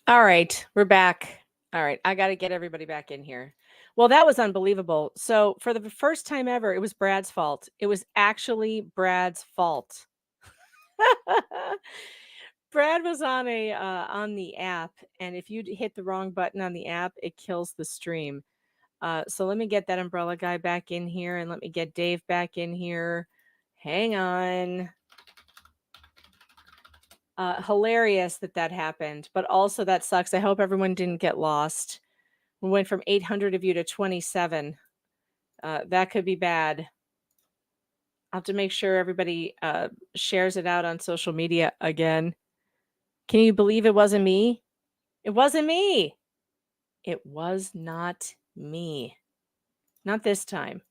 All right, we're back. All right, I got to get everybody back in here. Well, that was unbelievable. So, for the first time ever, it was Brad's fault. It was actually Brad's fault. Brad was on the app, and if you hit the wrong button on the app, it kills the stream. So let me get that umbrella guy back in here, and let me get Dave back in here. Hang on. Hilarious that happened, but also that sucks. I hope everyone didn't get lost. We went from 800 of you to 27. That could be bad. I'll have to make sure everybody shares it out on social media again. Can you believe it wasn't me? It wasn't me. It was not me. Not this time.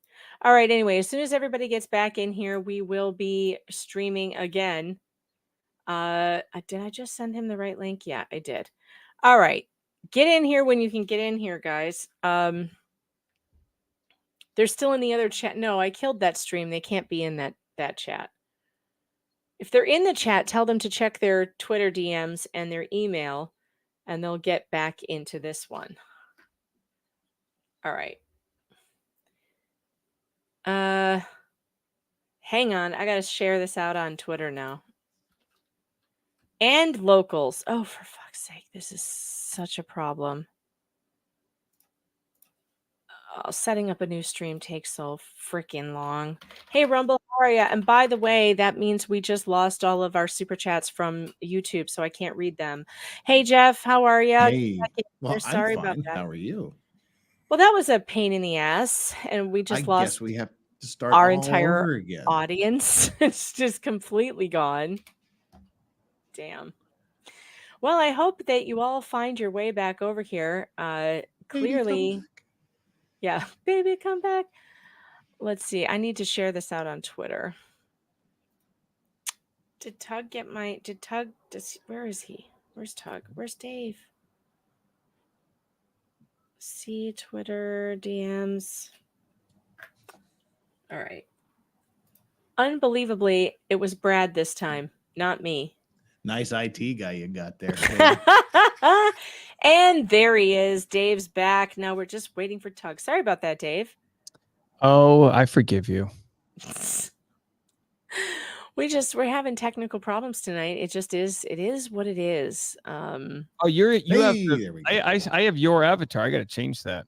All right, anyway, as soon as everybody gets back in here, we will be streaming again. Did I just send him the right link? Yeah, I did. All right. Get in here when you can get in here, guys. They're still in the other chat. No, I killed that stream. They can't be in that chat. If they're in the chat, tell them to check their Twitter DMs and their email, and they'll get back into this one. All right. Hang on. I got to share this out on Twitter now. And locals. Oh, for fuck's sake. This is such a problem. Oh, setting up a new stream takes so freaking long. Hey, Rumble, how are you? And by the way, that means we just lost all of our super chats from YouTube, so I can't read them. Hey, Jeff, how are you? Hey, well, sorry about that. How are you? Well, that was a pain in the ass, and we just lost. Guess we have to start our all entire over again. Audience. It's just completely gone. Damn. Well, I hope that you all find your way back over here. Clearly, yeah, baby, come back. Let's see. I need to share this out on Twitter. Did Tug get my? Did Tug? Where is he? Where's Tug? Where's Dave? See Twitter DMs. All right. Unbelievably, it was Brad this time, not me. Nice IT guy you got there. And there he is. Dave's back. Now we're just waiting for Tug. Sorry about that, Dave. Oh, I forgive you. We're having technical problems tonight. It just is. It is what it is. Oh, I have your avatar. I got to change that.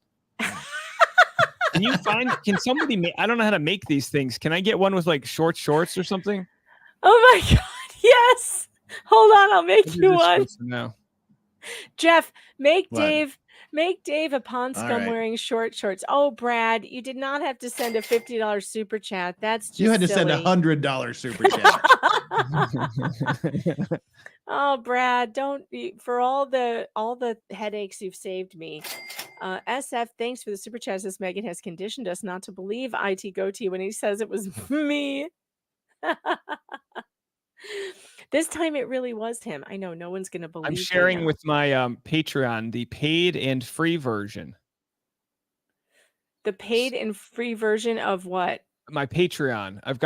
Can somebody make, I don't know how to make these things. Can I get one with like short shorts or something? Oh my God. Yes. Hold on. I'll make you one. No. Jeff, make Dave a pond scum wearing short shorts. Oh, Brad, you did not have to send a $50 super chat. That's just you had to silly. send $100 super chat. Oh, Brad, don't for all the headaches you've saved me. SF, thanks for the super chat. Says Megan has conditioned us not to believe IT Goatee when he says it was me. This time it really was him. I know no one's going to believe. I'm sharing with my Patreon the paid and free version. The paid and free version of what? My Patreon. I'm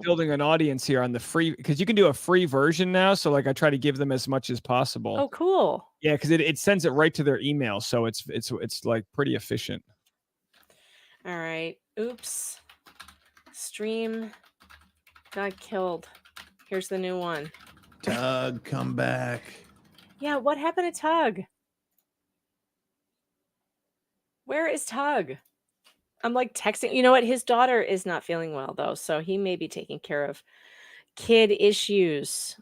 building an audience here on the free, because you can do a free version now. So like I try to give them as much as possible. Oh, cool. Yeah, because it sends it right to their email, so it's like pretty efficient. All right. Oops. Stream got killed. Here's the new one. Tug, come back. Yeah, what happened to Tug? Where is Tug? I'm like texting. You know what? His daughter is not feeling well, though, so he may be taking care of kid issues.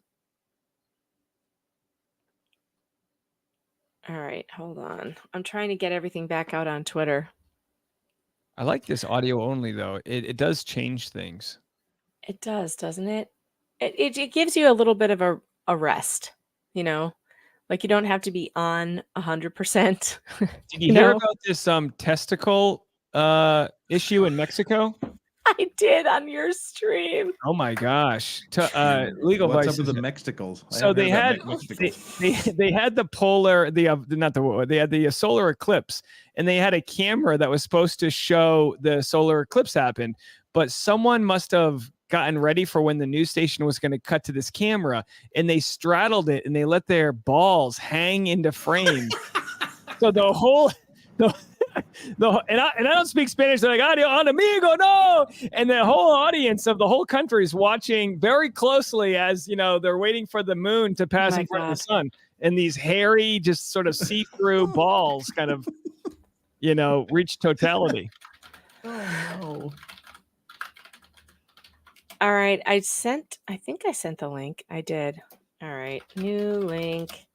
All right, hold on. I'm trying to get everything back out on Twitter. I like this audio only, though. It does change things. It does, doesn't it? It gives you a little bit of a rest, you know? Like you don't have to be on 100%. Did you hear about this testicle issue in Mexico? I did on your stream. Oh my gosh! Legal What's Vice up with the Mexicals? So they had the solar eclipse, and they had a camera that was supposed to show the solar eclipse happen, but someone must have gotten ready for when the news station was going to cut to this camera, and they straddled it and they let their balls hang into frame. So the whole and I don't speak Spanish. They're like, "Adiós, amigo, no!" And the whole audience of the whole country is watching very closely as they're waiting for the moon to pass in front of the sun, and these hairy, just sort of see-through balls kind of, reach totality. Oh no. All right, I think I sent the link. I did. All right, new link.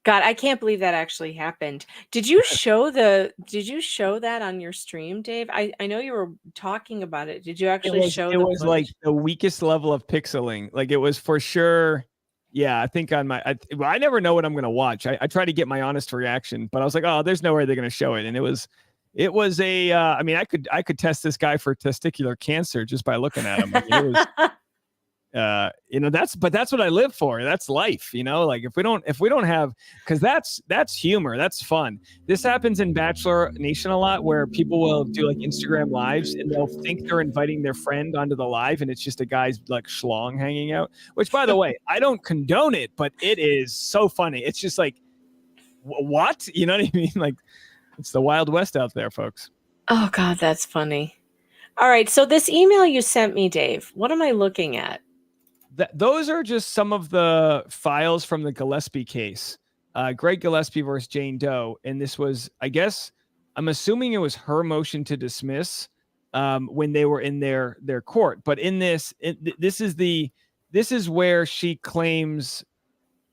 God, I can't believe that actually happened. Did you show that on your stream, Dave? I know you were talking about it. Did you actually show it the was footage? like the weakest level of pixeling. Like it was for sure. Yeah, I think on my I never know what I'm gonna watch. I try to get my honest reaction, but I was like, oh, there's no way they're gonna show it. And it was a I mean, I could test this guy for testicular cancer just by looking at him. I mean, it was that's what I live for. That's life, like if we don't have, because that's humor, that's fun. This happens in Bachelor Nation a lot, where people will do like Instagram lives and they'll think they're inviting their friend onto the live, and it's just a guy's like schlong hanging out, which, by the way, I don't condone it, but it is so funny. It's just like, what? You know what I mean? Like, it's the Wild West out there, folks. Oh God, that's funny. All right, so this email you sent me, Dave, what am I looking at? Those are just some of the files from the Gillespie case. Greg Gillespie versus Jane Doe. And this was, I guess, I'm assuming it was her motion to dismiss when they were in their court. But in this is where she claims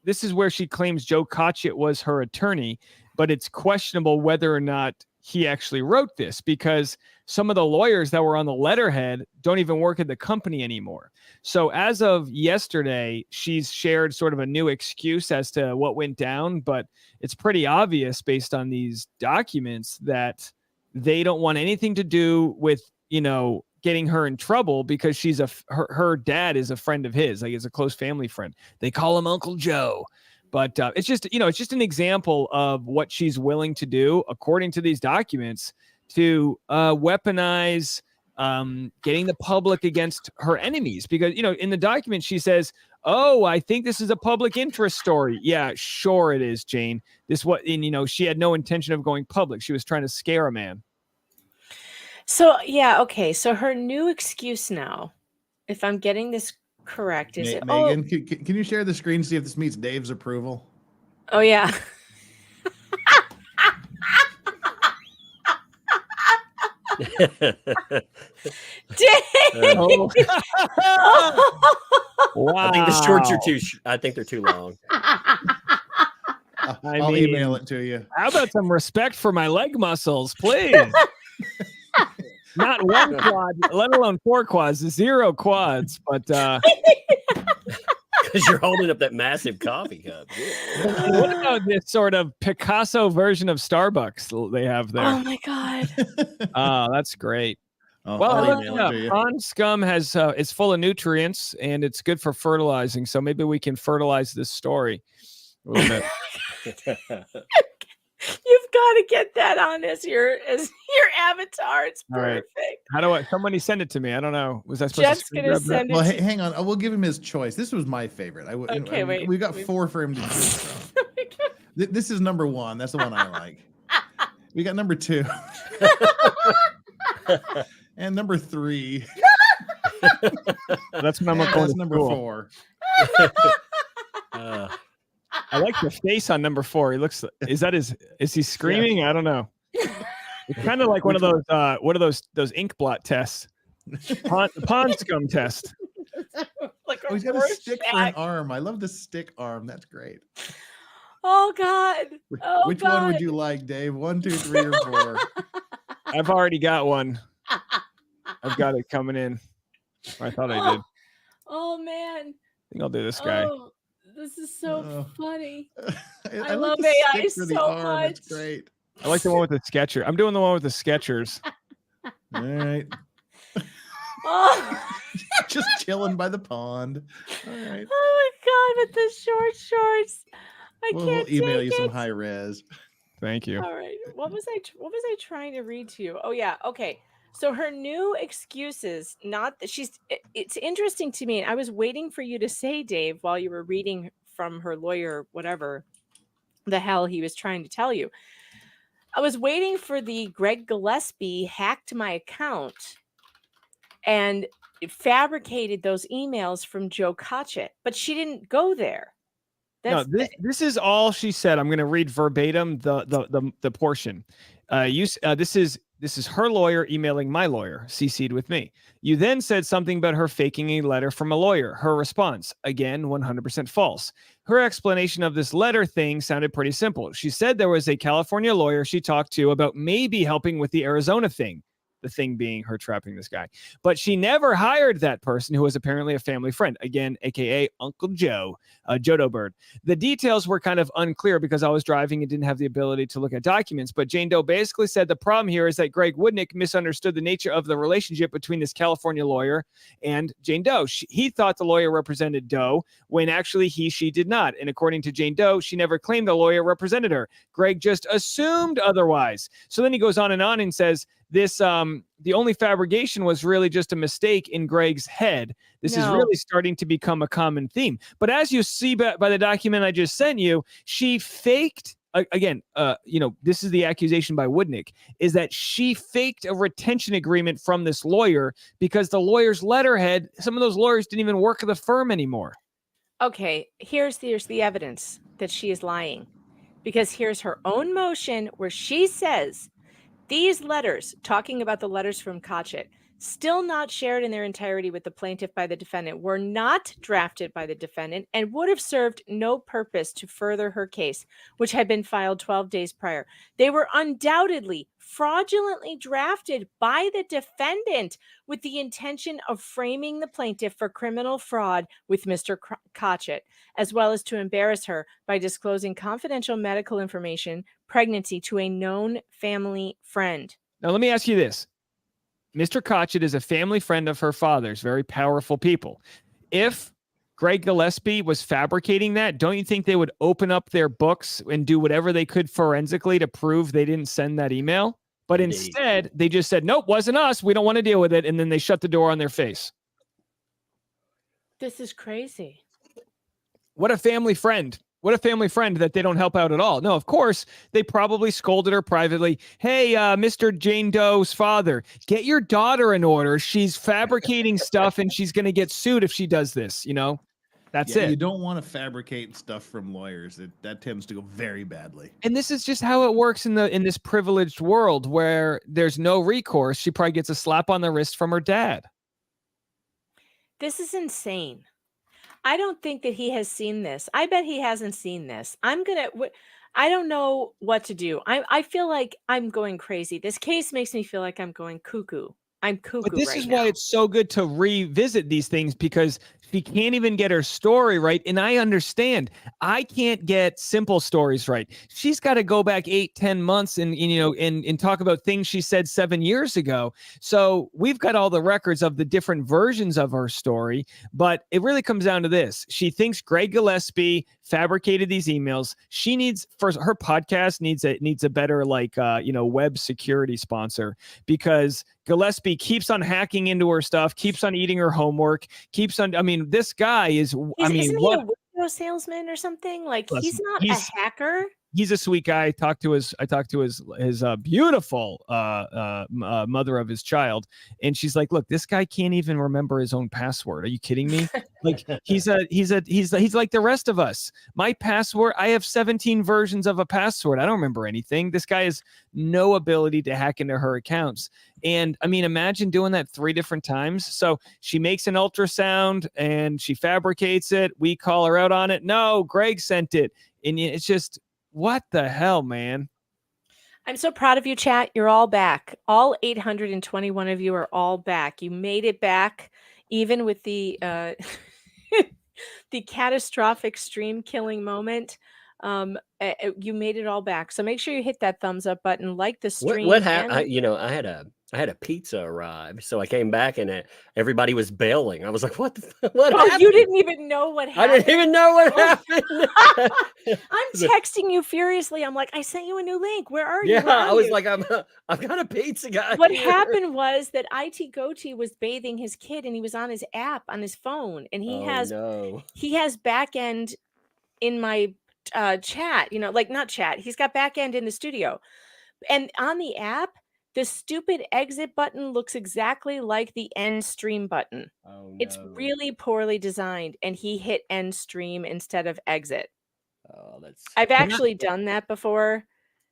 Joe Cotchett was her attorney, but it's questionable whether or not he actually wrote this, because some of the lawyers that were on the letterhead don't even work at the company anymore. So as of yesterday, she's shared sort of a new excuse as to what went down, but it's pretty obvious based on these documents that they don't want anything to do with, getting her in trouble, because she's her dad is a friend of his, like is a close family friend. They call him Uncle Joe. But it's just an example of what she's willing to do, according to these documents, to weaponize getting the public against her enemies. Because, in the document, she says, oh, I think this is a public interest story. Yeah, sure it is, Jane. She had no intention of going public. She was trying to scare a man. So, yeah, okay. So her new excuse now, if I'm getting this correct, is it Megan, can you share the screen, see if this meets Dave's approval? Oh yeah. Dang. Wow. I think the shorts are I think they're too long. I'll email it to you. How about some respect for my leg muscles, please? Not one quad, let alone 4 quads, 0 quads, but because you're holding up that massive coffee cup. Yeah. What about this sort of Picasso version of Starbucks they have there? Oh my God. Oh, that's great. Oh, Well, I'll look, email it to you. prawn scum it's full of nutrients and it's good for fertilizing. So maybe we can fertilize this story a little bit. You've got to get that on as your avatar. It's All right. perfect. How do somebody send it to me? I don't know. Was I supposed Jeff's to gonna grab that? send it. Well, hang on. We'll give him his choice. This was my favorite. Okay, wait. We got 4 for him to choose from. This is number 1. That's the one I like. We got number 2. And number 3. That's when I'm And going that's to number school. 4. I like the face on number 4. He looks. Is he screaming? I don't know. It's kind of like one of those ink blot tests. Pond scum test. Like Oh, he's got a stick for an arm. I love the stick arm. That's great. Oh God. Oh, Which God. one would you like, Dave? 1, 2, 3, or 4? I've already got one. I've got it coming in. I thought I did. Oh man. I think I'll do this guy. Oh, this is so funny. I love the AI stick for the so arm. It's much. great. I like the one with the Sketcher. I'm doing the one with the Skechers. All right. Oh. Just chilling by the pond. All right. Oh my God, with the short shorts. We'll can't email take you some it. high res. Thank you. All right. What was I trying to read to you? Oh yeah. Okay. So her new excuses, not that it's interesting to me. And I was waiting for you to say, Dave, while you were reading from her lawyer, whatever the hell he was trying to tell you. I was waiting for the Greg Gillespie hacked my account and fabricated those emails from Joe Cotchett, but she didn't go there. No, this is all she said. I'm going to read verbatim the portion. This is her lawyer emailing my lawyer, CC'd with me. You then said something about her faking a letter from a lawyer. Her response, again, 100% false. Her explanation of this letter thing sounded pretty simple. She said there was a California lawyer she talked to about maybe helping with the Arizona thing. The thing being her trapping this guy. But she never hired that person, who was apparently a family friend. Again, aka Uncle Joe, Jodo Bird. The details were kind of unclear because I was driving and didn't have the ability to look at documents. But Jane Doe basically said the problem here is that Greg Woodnick misunderstood the nature of the relationship between this California lawyer and Jane Doe. He thought the lawyer represented Doe when actually she did not. And according to Jane Doe, she never claimed the lawyer represented her. Greg just assumed otherwise. So then he goes on and says, this the only fabrication was really just a mistake in Greg's head. This is really starting to become a common theme. But as you see by the document I just sent you, she faked again. This is the accusation by Woodnick, is that she faked a retention agreement from this lawyer because the lawyer's letterhead. Some of those lawyers didn't even work at the firm anymore. Okay, here's the evidence that she is lying, because here's her own motion where she says, these letters, talking about the letters from Cotchett, still not shared in their entirety with the plaintiff by the defendant, were not drafted by the defendant and would have served no purpose to further her case, which had been filed 12 days prior. They were undoubtedly fraudulently drafted by the defendant with the intention of framing the plaintiff for criminal fraud with Mr. Cotchett, as well as to embarrass her by disclosing confidential medical information, pregnancy, to a known family friend. Now, let me ask you this. Mr. Cotchett is a family friend of her father's, very powerful people. If Greg Gillespie was fabricating that, don't you think they would open up their books and do whatever they could forensically to prove they didn't send that email? But instead, they just said, nope, wasn't us. We don't want to deal with it. And then they shut the door on their face. This is crazy. What a family friend. What a family friend that they don't help out at all. No, of course, they probably scolded her privately. Hey, Mr. Jane Doe's father, get your daughter in order. She's fabricating stuff and she's going to get sued if she does this. That's it. You don't want to fabricate stuff from lawyers. That tends to go very badly. And this is just how it works in this privileged world where there's no recourse. She probably gets a slap on the wrist from her dad. This is insane. I don't think that he has seen this. I bet he hasn't seen this. I don't know what to do. I feel like I'm going crazy. This case makes me feel like I'm going cuckoo. I'm cuckoo. But this is why it's so good to revisit these things, because she can't even get her story right. And I understand. I can't get simple stories right. She's got to go back 8-10 months and talk about things she said 7 years ago. So we've got all the records of the different versions of her story, but it really comes down to this. She thinks Greg Gillespie fabricated these emails. She needs, first, her podcast needs a better web security sponsor, because Gillespie keeps on hacking into her stuff, keeps on eating her homework, this guy isn't he a window salesman or something? Like, he's not a hacker. He's a sweet guy. I talked to his beautiful mother of his child, and she's like, "Look, this guy can't even remember his own password. Are you kidding me? Like, he's like the rest of us. My password, I have 17 versions of a password. I don't remember anything. This guy has no ability to hack into her accounts. And imagine doing that 3 different times. So she makes an ultrasound and she fabricates it. We call her out on it. No, Greg sent it, and it's just." What the hell, man? I'm so proud of you, chat. You're all back. All 821 of you are all back. You made it back, even with the the catastrophic stream killing moment. You made it all back. So make sure you hit that thumbs up button, like the stream. What happened? You know, I had a pizza arrive, so I came back and everybody was bailing. I was like, "What? What Oh, happened?" you didn't even know what I happened. didn't even know what happened. I'm texting you furiously. I'm like, I sent you a new link. Where are you? Yeah, Where are I was you? like, I've got a pizza guy. What here. happened was that IT Goatee was bathing his kid, and he was on his app on his phone, and he has back end in my chat. You know, like not chat. He's got back end in the studio, and on the app, the stupid exit button looks exactly like the end stream button. Oh no. It's really poorly designed, and he hit end stream instead of exit. Oh, that's. I've actually done that before.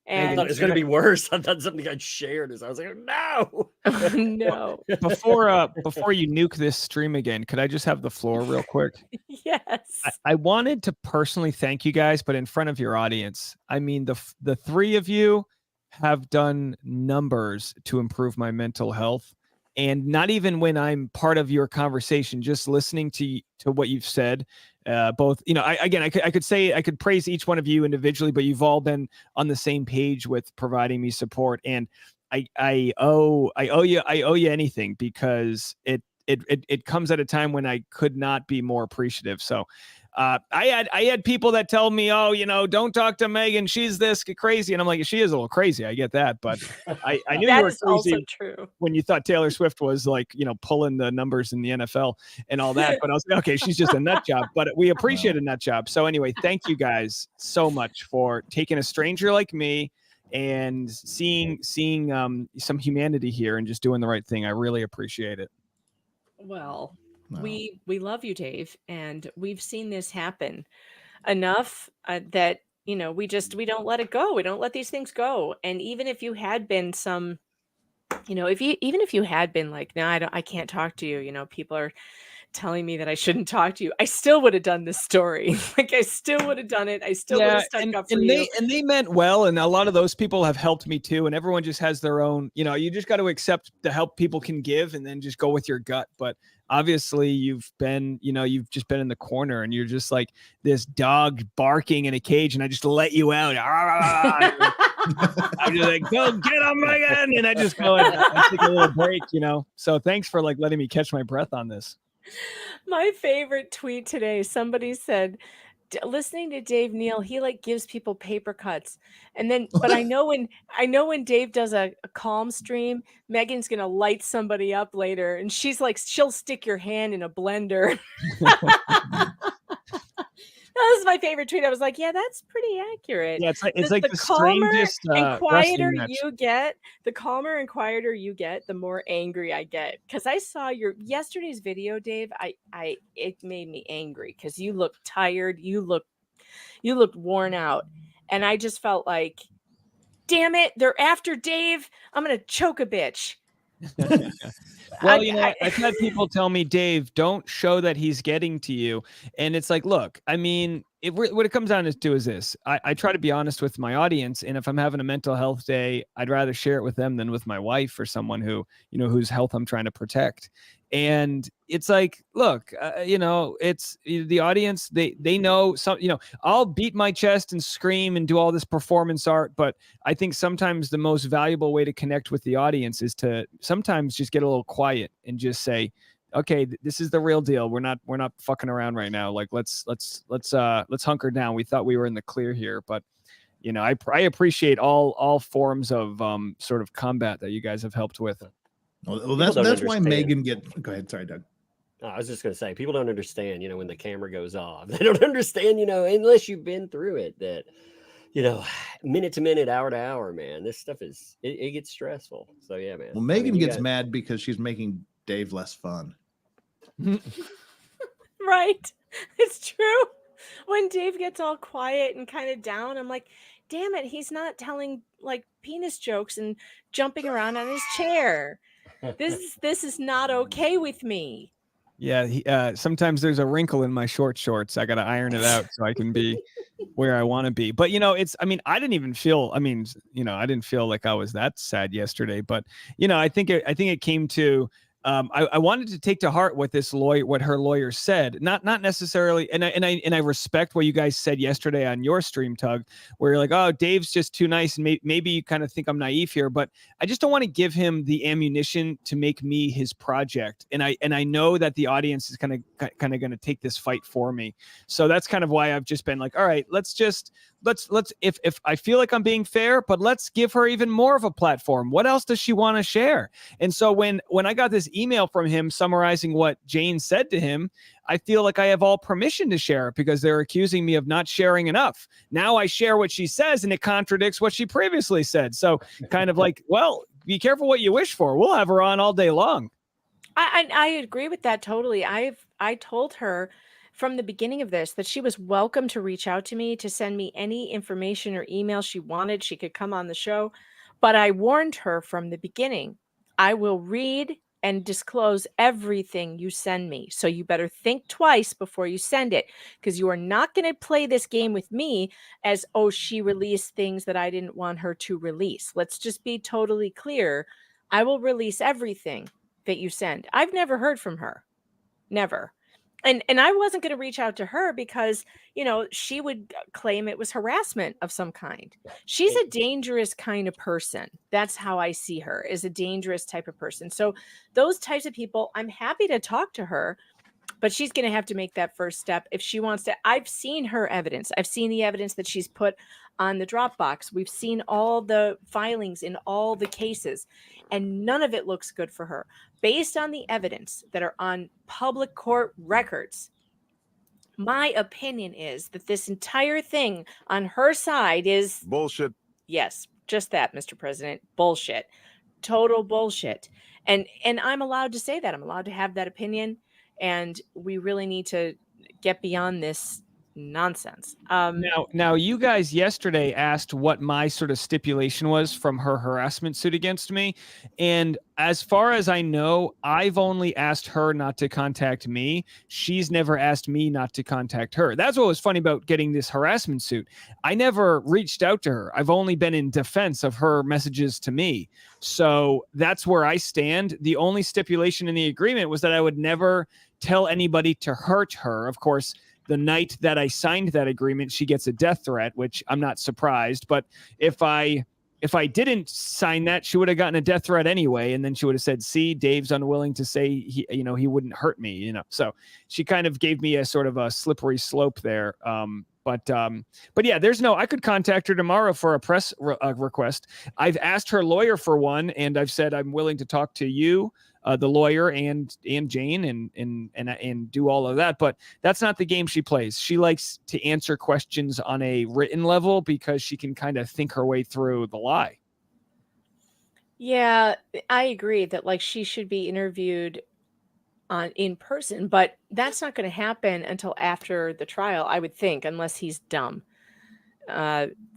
I And thought it was going to be worse. I thought something got shared. I was like, no. no. Before you nuke this stream again, could I just have the floor real quick? Yes. I wanted to personally thank you guys, but in front of your audience. I mean, the three of you have done numbers to improve my mental health. And not even when I'm part of your conversation, just listening to what you've said, both, you know, I could praise each one of you individually, but you've all been on the same page with providing me support. And I owe you anything, because it comes at a time when I could not be more appreciative. So I had people that tell me, oh, you know, don't talk to Megan, she's this crazy. And I'm like, she is a little crazy. I get that. But I knew you were crazy also true. when you thought Taylor Swift was like, you know, pulling the numbers in the NFL and all that. But I was like, okay, she's just a nut job. But we appreciate a nut job. So anyway, thank you guys so much for taking a stranger like me and seeing some humanity here and just doing the right thing. I really appreciate it. Well, we love you, Dave, and we've seen this happen enough that, you know, we don't let it go. We don't let these things go. And even if you had been some, you know, even if you had been like, no, I can't talk to you, you know, people are telling me that I shouldn't talk to you, I still would have done this story. Like I still would have done it. I still would have stuck up for you. And they meant well. And a lot of those people have helped me too. And everyone just has their own, you know, you just got to accept the help people can give and then just go with your gut. But obviously you've just been in the corner and you're just like this dog barking in a cage and I just let you out. I'm just like, go get him again. And I just go and I take a little break, you know? So thanks for like letting me catch my breath on this. My favorite tweet today, somebody said, listening to Dave Neal, he like gives people paper cuts. And then, but I know when Dave does a calm stream, Megan's going to light somebody up later. And she's like, she'll stick your hand in a blender. That was my favorite tweet. I was like, yeah, that's pretty accurate. Yeah, it's like the calmer strangest and quieter you get, the calmer and quieter you get, the more angry I get. Because I saw your yesterday's video, Dave. It made me angry because you looked tired. You looked worn out, and I just felt like, damn it, they're after Dave. I'm gonna choke a bitch. Well, you know, I've had people tell me, Dave, don't show that he's getting to you. And it's like, look, I mean, what it comes down to is this. I try to be honest with my audience. And if I'm having a mental health day, I'd rather share it with them than with my wife or someone who, you know, whose health I'm trying to protect. And it's like, look, you know, it's the audience. They know some, you know, I'll beat my chest and scream and do all this performance art. But I think sometimes the most valuable way to connect with the audience is to sometimes just get a little quiet and just say, okay, this is the real deal. We're not fucking around right now. Like, let's hunker down. We thought we were in the clear here, but you know, I appreciate all forms of sort of combat that you guys have helped with. Well, that's why Megan go ahead. Sorry, Doug. I was just going to say, people don't understand, you know, when the camera goes off, they don't understand, you know, unless you've been through it, that, you know, minute to minute, hour to hour, man, this stuff it gets stressful. So yeah, man. Well, Megan gets mad because she's making Dave less fun. Right. It's true. When Dave gets all quiet and kind of down, I'm like, damn it, he's not telling like penis jokes and jumping around on his chair. This is not okay with me. Yeah, sometimes there's a wrinkle in my short shorts. I got to iron it out so I can be where I want to be. But, you know, I didn't feel like I was that sad yesterday. But, you know, I think it came to I wanted to take to heart what her lawyer said, not necessarily. And I respect what you guys said yesterday on your stream, Tug, where you're like, oh, Dave's just too nice. And maybe you kind of think I'm naive here, but I just don't want to give him the ammunition to make me his project. And I know that the audience is kind of going to take this fight for me. So that's kind of why I've just been like, all right, let's if I feel like I'm being fair, but let's give her even more of a platform. What else does she want to share? And so when I got this email from him summarizing what Jane said to him, I feel like I have all permission to share it because they're accusing me of not sharing enough. Now I share what she says and it contradicts what she previously said. So kind of like, well, be careful what you wish for. We'll have her on all day long. I agree with that totally. I told her from the beginning of this that she was welcome to reach out to me, to send me any information or email she wanted. She could come on the show. But I warned her from the beginning, I will read and disclose everything you send me. So you better think twice before you send it, because you are not going to play this game with me as, oh, she released things that I didn't want her to release. Let's just be totally clear. I will release everything that you send. I've never heard from her. Never. And I wasn't going to reach out to her because, she would claim it was harassment of some kind. She's a dangerous kind of person. That's how I see her, is a dangerous type of person. So those types of people, I'm happy to talk to her, but she's going to have to make that first step if she wants to. I've seen her evidence. I've seen the evidence that she's put on the Dropbox. We've seen all the filings in all the cases, and none of it looks good for her. Based on the evidence that are on public court records, my opinion is that this entire thing on her side is bullshit. Yes, just that, Mr. President. Bullshit. Total bullshit. And I'm allowed to say that. I'm allowed to have that opinion. And we really need to get beyond this nonsense. Now, you guys yesterday asked what my sort of stipulation was from her harassment suit against me. And as far as I know, I've only asked her not to contact me. She's never asked me not to contact her. That's what was funny about getting this harassment suit. I never reached out to her. I've only been in defense of her messages to me. So that's where I stand. The only stipulation in the agreement was that I would never tell anybody to hurt her. Of course, the night that I signed that agreement, she gets a death threat, which I'm not surprised. But if I didn't sign that, she would have gotten a death threat anyway. And then she would have said, see, Dave's unwilling to say he wouldn't hurt me, So she kind of gave me a sort of a slippery slope there. But yeah, I could contact her tomorrow for a press request. I've asked her lawyer for one, and I've said I'm willing to talk to you, the lawyer, and Jane, and do all of that. But that's not the game she plays. She likes to answer questions on a written level because she can kind of think her way through the lie. Yeah, I agree that she should be interviewed in person, but that's not going to happen until after the trial, I would think, unless he's dumb.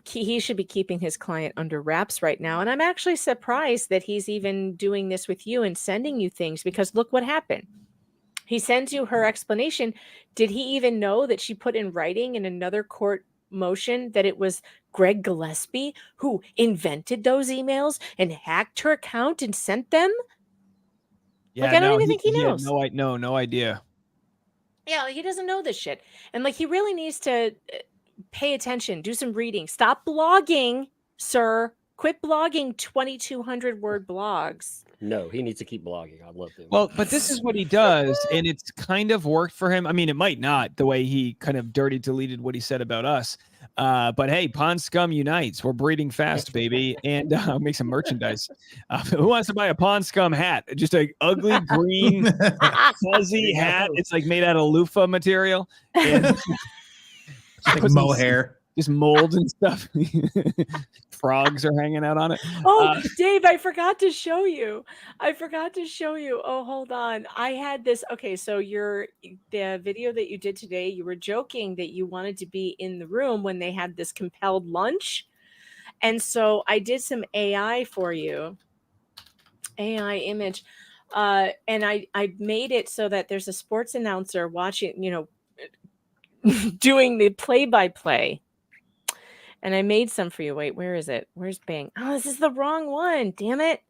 He should be keeping his client under wraps right now. And I'm actually surprised that he's even doing this with you and sending you things, because look what happened. He sends you her explanation. Did he even know that she put in writing in another court motion that it was Greg Gillespie who invented those emails and hacked her account and sent them? Yeah, I don't even think he knows. No idea. Yeah, he doesn't know this shit. And he really needs to pay attention, do some reading. Stop blogging, sir. Quit blogging 2,200 word blogs. No, he needs to keep blogging. I love him. Well, but this is what he does, and it's kind of worked for him. I mean, it might not, the way he kind of dirty deleted what he said about us. But hey, Pond Scum unites. We're breeding fast, baby, and make some merchandise. Who wants to buy a Pond Scum hat? Just a ugly green fuzzy hat. It's made out of loofah material. And mohair. Just mold and stuff. Frogs are hanging out on it. Oh, Dave, I forgot to show you. Oh, hold on. I had this. Okay, so the video that you did today, you were joking that you wanted to be in the room when they had this compelled lunch. And so I did some AI for you. AI image. And I made it so that there's a sports announcer watching, doing the play-by-play. And I made some for you. Wait, where is it? Where's Bang? Oh, this is the wrong one. Damn it.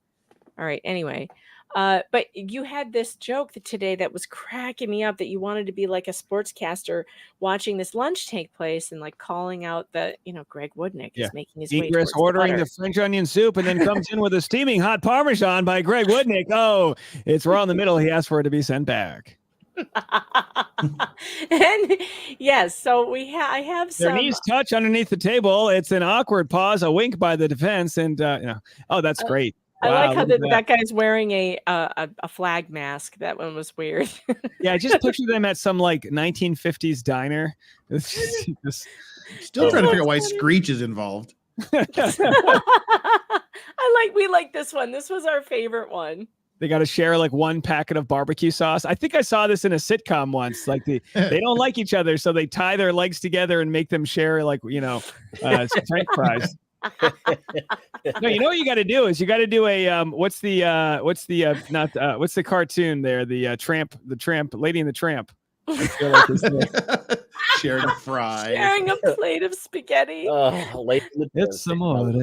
All right. Anyway, But you had this joke today that was cracking me up, that you wanted to be like a sportscaster watching this lunch take place and like calling out that, Greg Woodnick is making his way Egress towards ordering the the French onion soup and then comes in with a steaming hot Parmesan by Greg Woodnick. Oh, it's raw in the middle. He asked for it to be sent back. And yes, so I have Their some. knees touch underneath the table. It's an awkward pause, a wink by the defense, and oh, that's great. I like how look at that guy's wearing a flag mask. That one was weird. Yeah, I just picture them at some like 1950s diner. Still trying to figure out why Screech is involved. We like this one. This was our favorite one. They got to share like one packet of barbecue sauce. I think I saw this in a sitcom once. Like they don't like each other, so they tie their legs together and make them share like French fries. No, you know what you got to do is you got to do a what's the cartoon there, the tramp Lady and the Tramp. I feel like Sharing a fry. Sharing a plate of spaghetti. It's amore.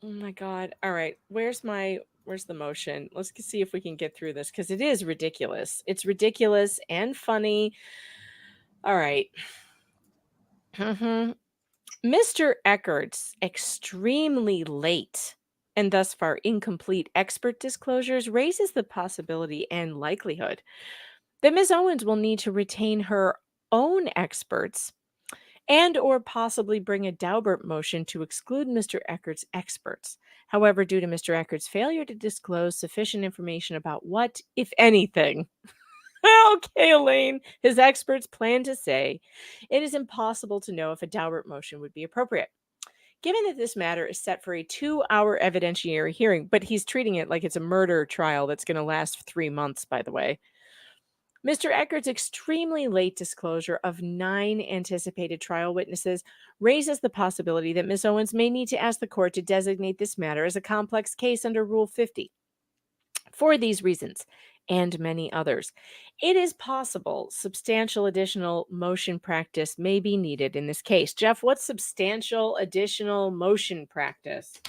Oh my god. All right. Where's the motion? Let's see if we can get through this, because it is ridiculous. It's ridiculous and funny. All right. Mr. Eckert's extremely late and thus far incomplete expert disclosures raises the possibility and likelihood that Ms. Owens will need to retain her own experts and or possibly bring a Daubert motion to exclude Mr. Eckert's experts. However, due to Mr. Eckert's failure to disclose sufficient information about what, if anything, okay, Elaine, his experts plan to say, it is impossible to know if a Daubert motion would be appropriate. Given that this matter is set for a 2-hour evidentiary hearing, but he's treating it like it's a murder trial that's going to last 3 months, by the way, Mr. Eckert's extremely late disclosure of 9 anticipated trial witnesses raises the possibility that Ms. Owens may need to ask the court to designate this matter as a complex case under Rule 50. For these reasons, and many others, it is possible substantial additional motion practice may be needed in this case. Jeff, what's substantial additional motion practice?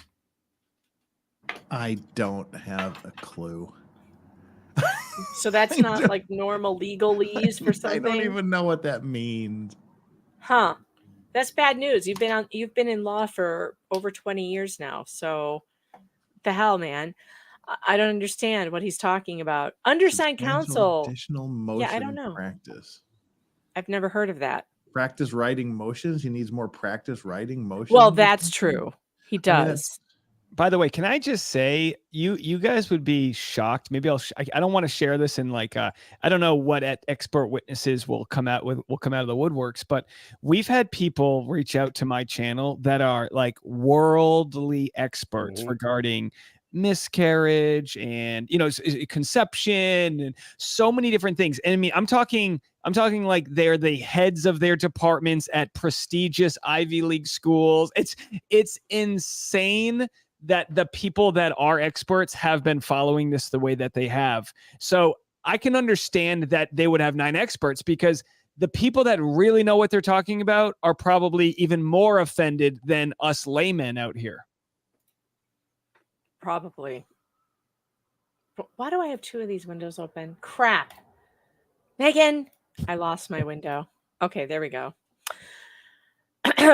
I don't have a clue. So that's not like normal legalese for something? I don't even know what that means. Huh. That's bad news. You've been in law for over 20 years now. So the hell, man. I don't understand what he's talking about. Undersigned counsel. Additional motion I don't know. practice. I've never heard of that. Practice writing motions. He needs more practice writing motions. Well, that's true. He does. By the way, can I just say you guys would be shocked. Maybe I don't want to share this in like I don't know what expert witnesses will come out of the woodworks, but we've had people reach out to my channel that are like worldly experts regarding miscarriage and conception and so many different things. And I mean, I'm talking like they're the heads of their departments at prestigious Ivy League schools. It's insane that the people that are experts have been following this the way that they have. So I can understand that they would have 9 experts, because the people that really know what they're talking about are probably even more offended than us laymen out here. Probably. But why do I have 2 of these windows open? Crap. Megan, I lost my window. Okay, there we go.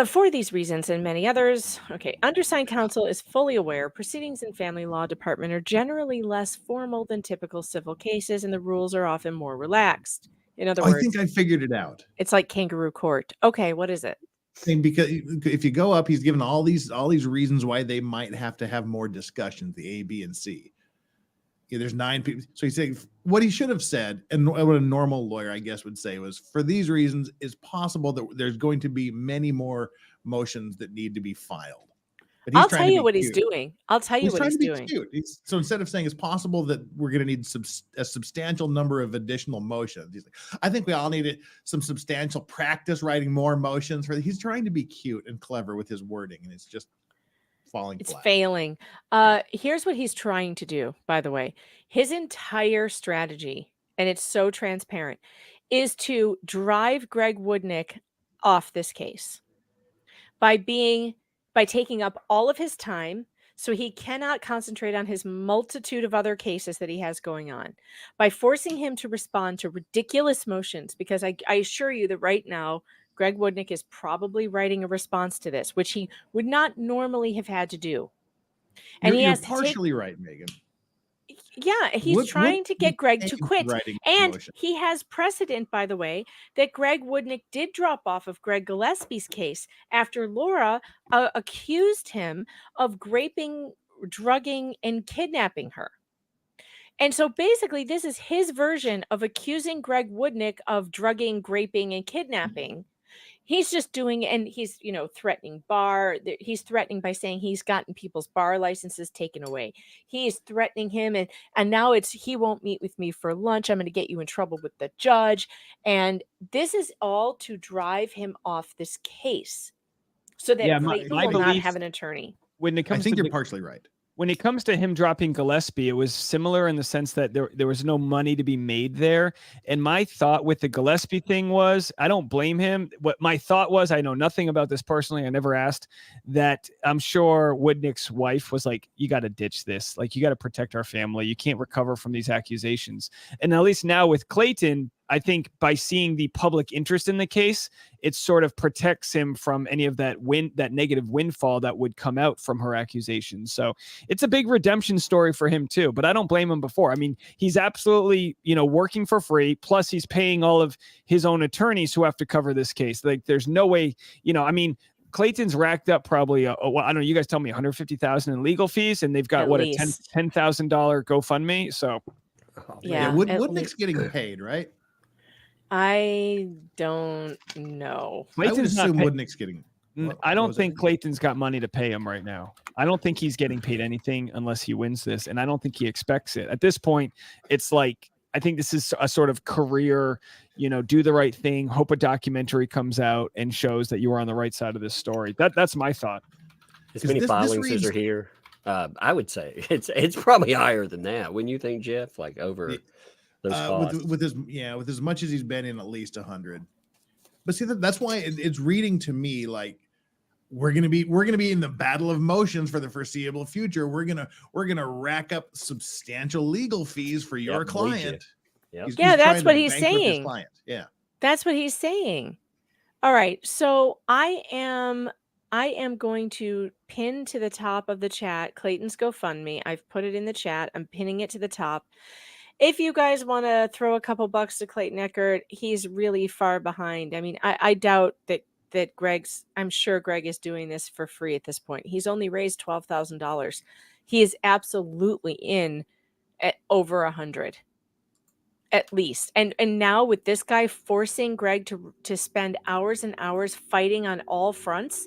For these reasons and many others, undersigned counsel is fully aware proceedings in family law department are generally less formal than typical civil cases, and the rules are often more relaxed. In other words, I think I figured it out. It's like kangaroo court. Okay, what is it? Because if you go up, he's given all these reasons why they might have to have more discussions, the A, B, and C. Yeah, there's 9 people. So he's saying what he should have said, and what a normal lawyer, I guess, would say was, for these reasons, it's possible that there's going to be many more motions that need to be filed. But I'll tell you what he's doing. So instead of saying it's possible that we're going to need a substantial number of additional motions, he's like, I think we all need some substantial practice writing more motions. He's trying to be cute and clever with his wording, and it's just falling flat. Failing. Here's what he's trying to do, by the way. His entire strategy, and it's so transparent, is to drive Greg Woodnick off this case by taking up all of his time, so he cannot concentrate on his multitude of other cases that he has going on. By forcing him to respond to ridiculous motions, because I assure you that right now, Greg Woodnick is probably writing a response to this, which he would not normally have had to do. And You're, he you're has to take, partially right, Megan. yeah, he's Wood- trying to get Greg to Woodnick quit. writing And motion. he has precedent, by the way, that Greg Woodnick did drop off of Greg Gillespie's case after Laura accused him of graping, drugging, and kidnapping her. And so basically, this is his version of accusing Greg Woodnick of drugging, graping, and kidnapping. He's just doing, and he's, threatening he's threatening by saying he's gotten people's bar licenses taken away. He's threatening him, and now it's, he won't meet with me for lunch. I'm going to get you in trouble with the judge. And this is all to drive him off this case so that Yeah, Clayton my will not belief- have an attorney. When it I comes think to you're partially right. when it comes to him dropping Gillespie, it was similar in the sense that there was no money to be made there. And my thought with the Gillespie thing was, I don't blame him. What my thought was, I know nothing about this personally. I never asked, that I'm sure Woodnick's wife was like, you got to ditch this. Like, you got to protect our family. You can't recover from these accusations. And at least now with Clayton, I think by seeing the public interest in the case, it sort of protects him from any of that negative windfall that would come out from her accusations. So it's a big redemption story for him too, but I don't blame him before. I mean, he's absolutely, working for free. Plus he's paying all of his own attorneys who have to cover this case. Like, there's no way, Clayton's racked up probably, I don't know, you guys tell me $150,000 in legal fees, and they've got At what, least. a $10,000 GoFundMe. So Oh, Yeah. man. at Woodnick's least. getting paid, right? I don't know. I would Clayton's not assume pay- Woodnick's getting. I what don't was it? think Clayton's got money to pay him right now. I don't think he's getting paid anything unless he wins this. And I don't think he expects it. At this point, it's like, I think this is a sort of career, do the right thing, hope a documentary comes out and shows that you are on the right side of this story. That's my thought. As 'Cause many this filings as reads- are here, I would say it's probably higher than that. Wouldn't you think, Jeff? Like over those costs. with as much as he's been in, at least 100. But see, that's why it's reading to me like we're gonna be in the battle of motions for the foreseeable future. We're gonna rack up substantial legal fees for your Yep, believe you. client. Yep. He's Yeah, trying that's to what he's bankrupt his saying. client. Yeah. That's what he's saying. All right. So I am going to pin to the top of the chat Clayton's GoFundMe. I've put it in the chat. I'm pinning it to the top. If you guys want to throw a couple bucks to Clayton Eckert, he's really far behind. I mean, I doubt that I'm sure Greg is doing this for free at this point. He's only raised $12,000. He is absolutely in at over 100. At least. And now with this guy forcing Greg to spend hours and hours fighting on all fronts,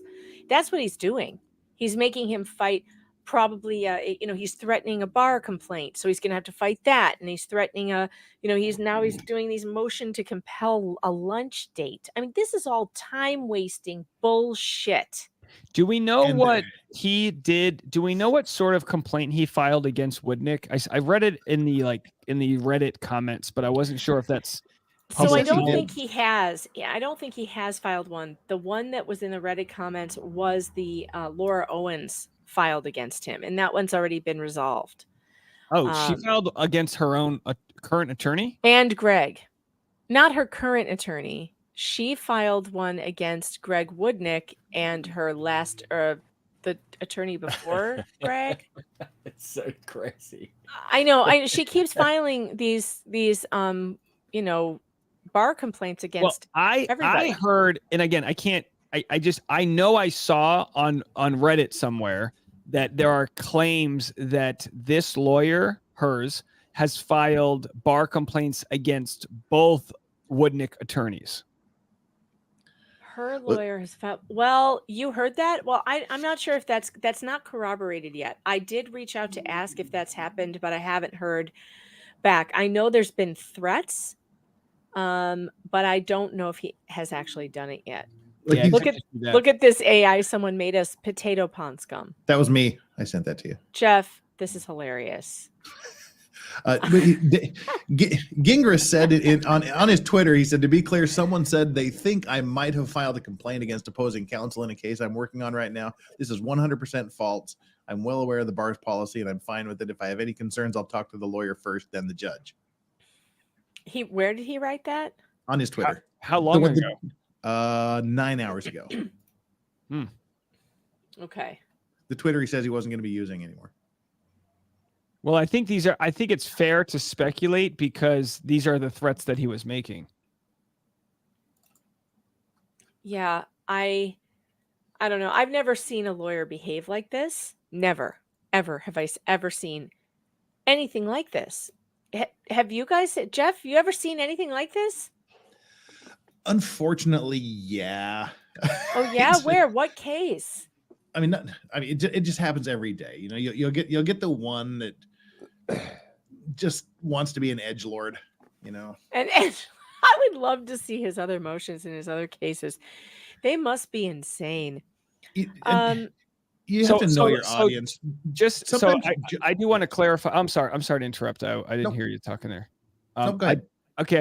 that's what he's doing. He's making him fight probably, he's threatening a bar complaint. So he's going to have to fight that. And he's threatening he's doing these motion to compel a lunch date. I mean, this is all time wasting bullshit. Do we know And what he did? Do we know what sort of complaint he filed against Woodnick? I read it in the Reddit comments, but I wasn't sure if that's So I public. don't did. think he has. Yeah, I don't think he has filed one. The one that was in the Reddit comments was the Laura Owens filed against him, and that one's already been resolved. Oh, she filed against her own current attorney? And Greg, not her current attorney. She filed one against Greg Woodnick and her last, the attorney before Greg. It's so crazy. I know. She keeps filing these bar complaints against everybody. I heard, and again, I know I saw on Reddit somewhere that there are claims that this lawyer, hers, has filed bar complaints against both Woodnick attorneys. Her lawyer has filed. Well, you heard that? Well, I'm not sure if that's not corroborated yet. I did reach out to ask if that's happened, but I haven't heard back. I know there's been threats, but I don't know if he has actually done it yet. Like, Yeah, he's- Look at this AI someone made us, potato pond scum. that was me. I sent that to you. Jeff, this is hilarious. But Gingras said on his Twitter, he said, to be clear, someone said they think I might have filed a complaint against opposing counsel in a case I'm working on right now. This is 100% false. I'm well aware of the bar's policy, and I'm fine with it. If I have any concerns, I'll talk to the lawyer first, then the judge. Where did he write that? On his Twitter. How long ago? 9 hours ago. Okay. The Twitter he says he wasn't going to be using anymore. Well, I think it's fair to speculate because these are the threats that he was making. Yeah, I don't know. I've never seen a lawyer behave like this. Never, ever have I ever seen anything like this. Have you guys, Jeff, you ever seen anything like this? Unfortunately, yeah. Oh yeah, where? What case? I mean, it just happens every day. You know, you'll get the one that just wants to be an edgelord. You know, and I would love to see his other motions in his other cases. They must be insane. You have to know your audience. I do want to clarify. I'm sorry to interrupt. I didn't hear you talking there. I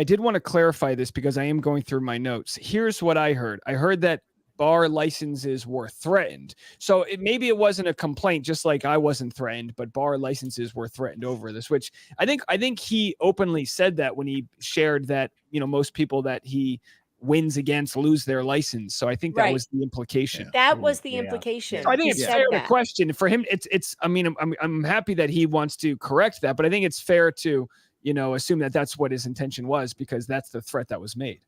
did want to clarify this because I am going through my notes. Here's what I heard. I heard that bar licenses were threatened. So maybe it wasn't a complaint, just like I wasn't threatened, but bar licenses were threatened over this, which I think he openly said that when he shared that, you know, most people that he wins against lose their license. So I think that was the implication. That was the implication. So I think it's fair to question for him. It's I mean, I'm happy that he wants to correct that, but I think it's fair to, you know, assume that that's what his intention was because that's the threat that was made.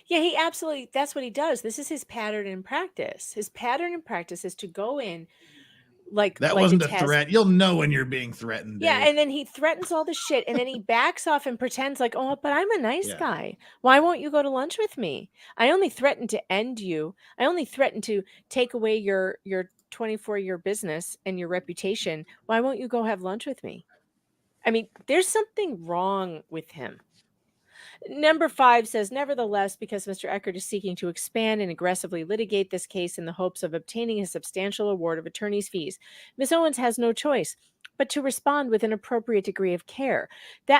Yeah, he absolutely, that's what he does. This is his pattern in practice. His pattern in practice is to go in that wasn't a threat. You'll know when you're being threatened. Yeah, Dave. and then he threatens all the shit, and then he backs off and pretends like, oh, but I'm a nice guy. Why won't you go to lunch with me? I only threatened to end you. I only threatened to take away your 24-year business and your reputation. Why won't you go have lunch with me? I mean, there's something wrong with him. Number 5 says, nevertheless, because Mr. Eckert is seeking to expand and aggressively litigate this case in the hopes of obtaining a substantial award of attorney's fees, Ms. Owens has no choice but to respond with an appropriate degree of care.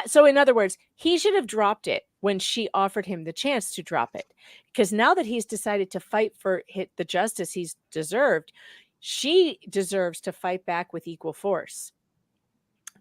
So in other words, he should have dropped it when she offered him the chance to drop it. Because now that he's decided to fight for the justice he's deserved, she deserves to fight back with equal force.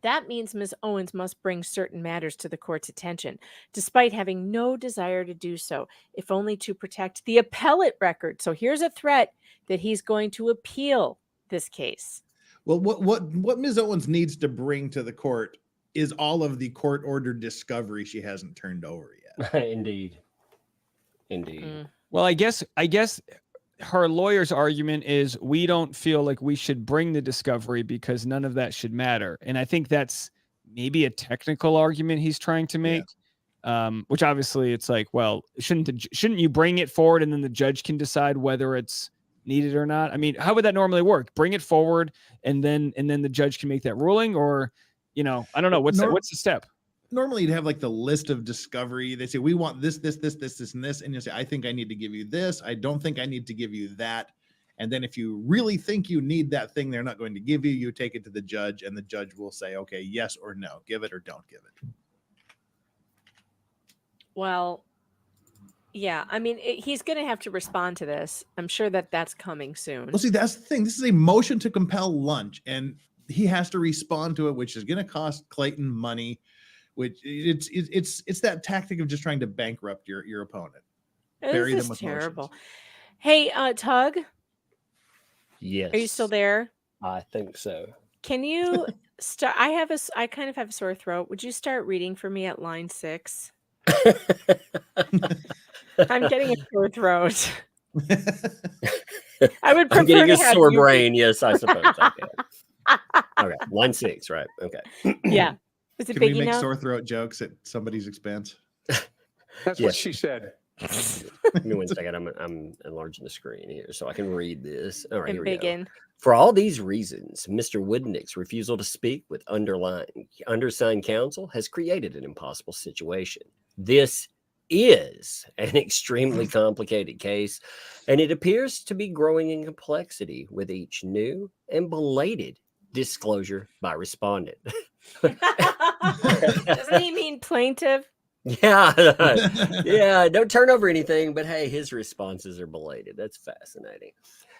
That means Ms. Owens must bring certain matters to the court's attention, despite having no desire to do so, if only to protect the appellate record. So here's a threat that he's going to appeal this case. Well, what Ms. Owens needs to bring to the court is all of the court-ordered discovery she hasn't turned over yet. Indeed. Well, I guess her lawyer's argument is we don't feel like we should bring the discovery because none of that should matter. And I think that's maybe a technical argument he's trying to make, which obviously it's like, well, shouldn't you bring it forward and then the judge can decide whether it's needed or not? I mean, how would that normally work? Bring it forward and then the judge can make that ruling, or, you know, I don't know. What's the step? Normally you'd have like the list of discovery. They say, we want this, and this. And you say, I think I need to give you this. I don't think I need to give you that. And then if you really think you need that thing they're not going to give you, you take it to the judge and the judge will say, okay, yes or no, give it or don't give it. Well, yeah, I mean, he's going to have to respond to this. I'm sure that's coming soon. Well, see, that's the thing. This is a motion to compel lunch and he has to respond to it, which is going to cost Clayton money. Which it's that tactic of just trying to bankrupt your opponent. Bury them with terrible. motions. Hey, Tug. Yes. Are you still there? I think so. Can you start? I kind of have a sore throat. Would you start reading for me at line 6? I'm getting a sore throat. I would prefer I'm getting to a have sore you brain. Yes, I suppose. Okay. All right. Line 6, right? Okay. Yeah. Is it Can we big make enough? sore throat jokes at somebody's expense? That's what she said. Give me 1 second. I'm enlarging the screen here so I can read this. All right, And here we big go. in. For all these reasons, Mr. Woodnick's refusal to speak with undersigned counsel has created an impossible situation. This is an extremely complicated case, and it appears to be growing in complexity with each new and belated disclosure by respondent. Doesn't he mean plaintiff? Yeah. Yeah. Don't turn over anything, but hey, his responses are belated. That's fascinating.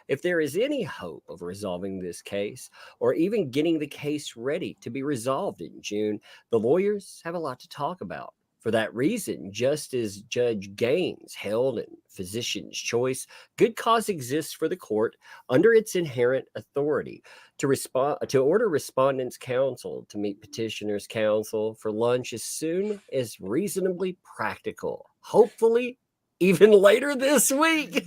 If there is any hope of resolving this case or even getting the case ready to be resolved in June, the lawyers have a lot to talk about. For that reason, just as Judge Gaines held in Physician's Choice, good cause exists for the court under its inherent authority to order respondents' counsel to meet petitioners' counsel for lunch as soon as reasonably practical. Hopefully, even later this week.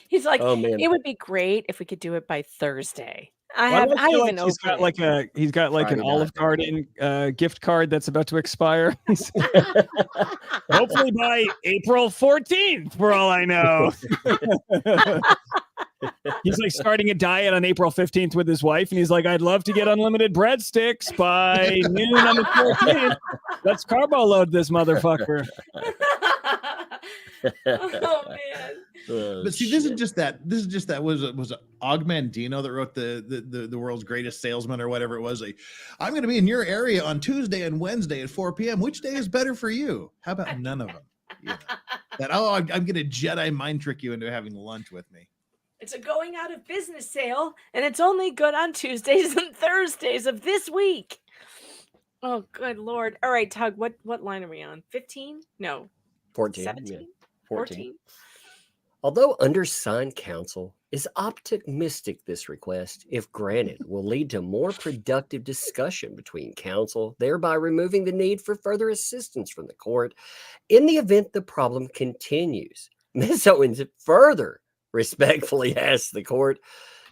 He's like, Oh man, it would be great if we could do it by Thursday. I Well, have, I feel even he's got opened like it. he's got like an Friday Olive night. Garden gift card that's about to expire. Hopefully by April 14th, for all I know. He's like starting a diet on April 15th with his wife, and he's like, I'd love to get unlimited breadsticks by noon on the 14th. Let's carbo load this motherfucker. Oh man. Oh, But see, this is shit. just that. This is just that was Augmandino that wrote the world's greatest salesman or whatever it was. Like, I'm going to be in your area on Tuesday and Wednesday at 4 p.m. Which day is better for you? How about none of them? You know, that I'm going to Jedi mind trick you into having lunch with me. It's a going out of business sale, and it's only good on Tuesdays and Thursdays of this week. Oh, good Lord. All right, Tug, what line are we on? 15? No. 14. 17? Yeah, 14? Although undersigned counsel is optimistic this request, if granted, will lead to more productive discussion between counsel, thereby removing the need for further assistance from the court in the event the problem continues. Ms. Owens further respectfully asks the court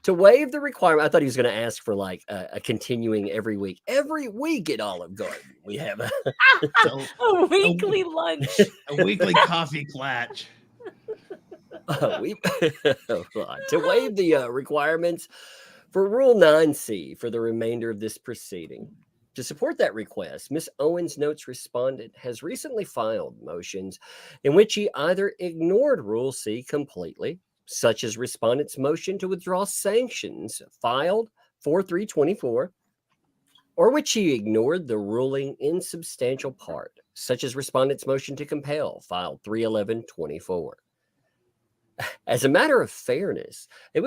to waive the requirement. I thought he was going to ask for like a continuing every week. Every week at Olive Garden, we have a weekly lunch. A weekly coffee clutch. To waive the requirements for Rule 9C for the remainder of this proceeding. To support that request, Ms. Owens notes respondent has recently filed motions in which he either ignored Rule C completely, such as respondent's motion to withdraw sanctions filed 4/3/24, or which he ignored the ruling in substantial part, such as respondent's motion to compel filed 3/11/24. As a matter of fairness, it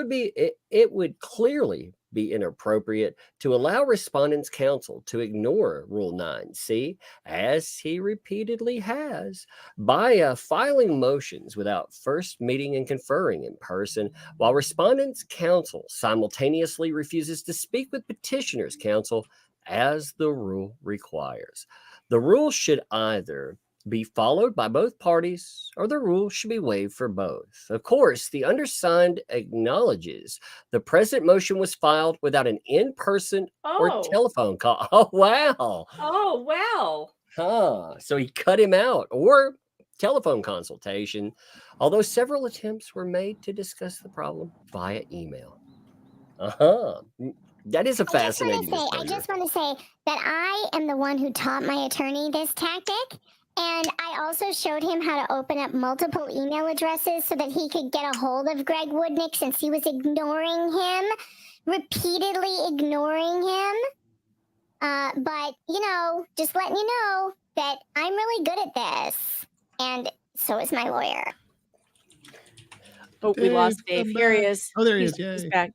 would clearly be inappropriate to allow respondents' counsel to ignore Rule 9C, as he repeatedly has, by filing motions without first meeting and conferring in person, while respondents' counsel simultaneously refuses to speak with petitioners' counsel, as the rule requires. The rule should either be followed by both parties, or the rule should be waived for both. Of course, the undersigned acknowledges the present motion was filed without an in-person or telephone call. Oh, wow. Oh, wow. Huh. So he cut him out, or telephone consultation, although several attempts were made to discuss the problem via email. That is a fascinating I just want to say that I am the one who taught my attorney this tactic. And I also showed him how to open up multiple email addresses so that he could get a hold of Greg Woodnick, since he was ignoring him, repeatedly ignoring him. But, you know, just letting you know that I'm really good at this. And so is my lawyer. Oh, we lost Dave. Here he is. Oh, there he is. He's Yay. back.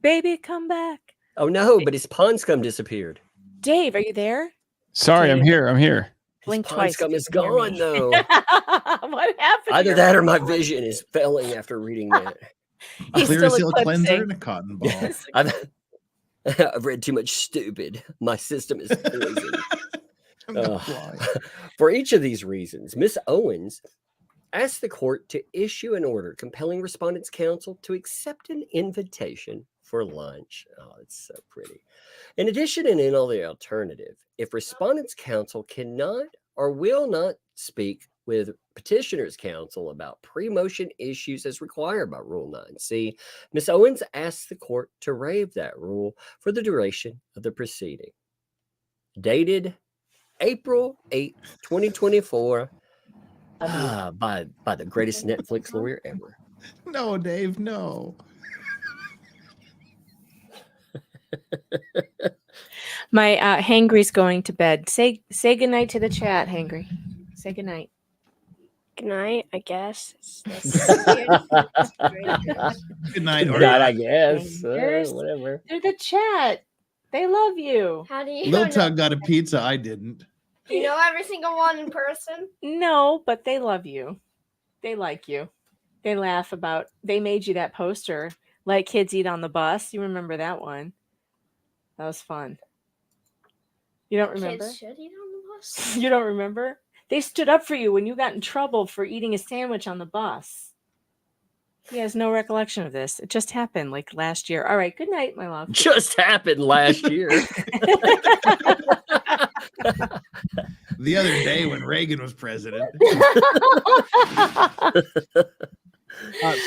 Baby, come back. Oh, no, but his pond scum disappeared. Dave, are you there? Sorry, I'm here. Blink Pond twice. scum if is you can hear gone, me. though. What happened? to Either your that or my phone? vision is failing after reading that. A He's clear still seal cleanser eclipsing. and a cotton ball. Yes. I've read too much stupid. My system is poisoned. I'm gonna fly. For each of these reasons, Ms. Owens asked the court to issue an order compelling respondents' counsel to accept an invitation for lunch. Oh, it's so pretty. In addition, and in all the alternative, if respondents' counsel cannot or will not speak with petitioners' counsel about pre-motion issues as required by Rule 9C, Ms. Owens asked the court to waive that rule for the duration of the proceeding. Dated April 8th, 2024, by the greatest Netflix lawyer ever. No, Dave, no. My Hangry's going to bed. Say goodnight to the chat, Hangry. Say goodnight. Good night, I guess. Good night. Good night, I guess. Fingers. Whatever. They're the chat. They love you. How do you Lil know? Tug got a pizza. I didn't. Do you know every single one in person? No, but they love you. They like you. They laugh about. They made you that poster, like kids eat on the bus. You remember that one? That was fun. You don't remember? Kids should eat on the bus. You don't remember? They stood up for you when you got in trouble for eating a sandwich on the bus. He has no recollection of this. It just happened like last year. All right. Good night, my love. Just happened last year. The other day when Reagan was president.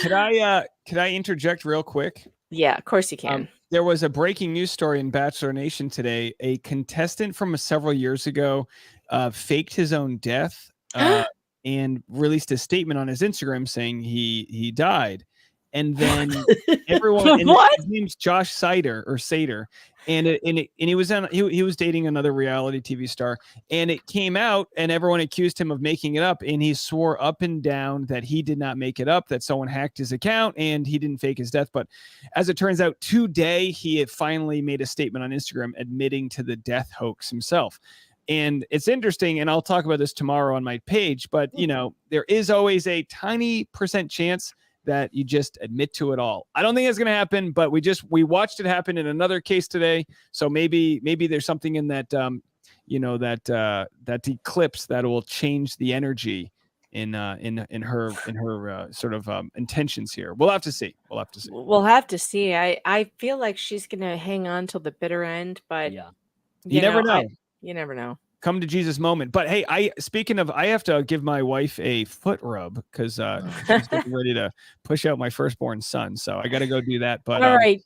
Could I interject real quick? Yeah, of course you can. There was a breaking news story in Bachelor Nation today. A contestant from several years ago faked his own death and released a statement on his Instagram saying he died. And then everyone, and his name's Josh Sater, and he was dating another reality TV star, and it came out, and everyone accused him of making it up, and he swore up and down that he did not make it up, that someone hacked his account, and he didn't fake his death. But as it turns out, today he had finally made a statement on Instagram admitting to the death hoax himself. And it's interesting, and I'll talk about this tomorrow on my page, but there is always a tiny percent chance that you just admit to it all. I don't think it's going to happen, but we watched it happen in another case today. So maybe there's something in that, that eclipse that will change the energy in her sort of intentions here. We'll have to see. We'll have to see. I feel like she's going to hang on till the bitter end, but Yeah. You never know. You never know. Come to Jesus moment. But hey, I have to give my wife a foot rub because she's getting ready to push out my firstborn son. So I got to go do that. But all right.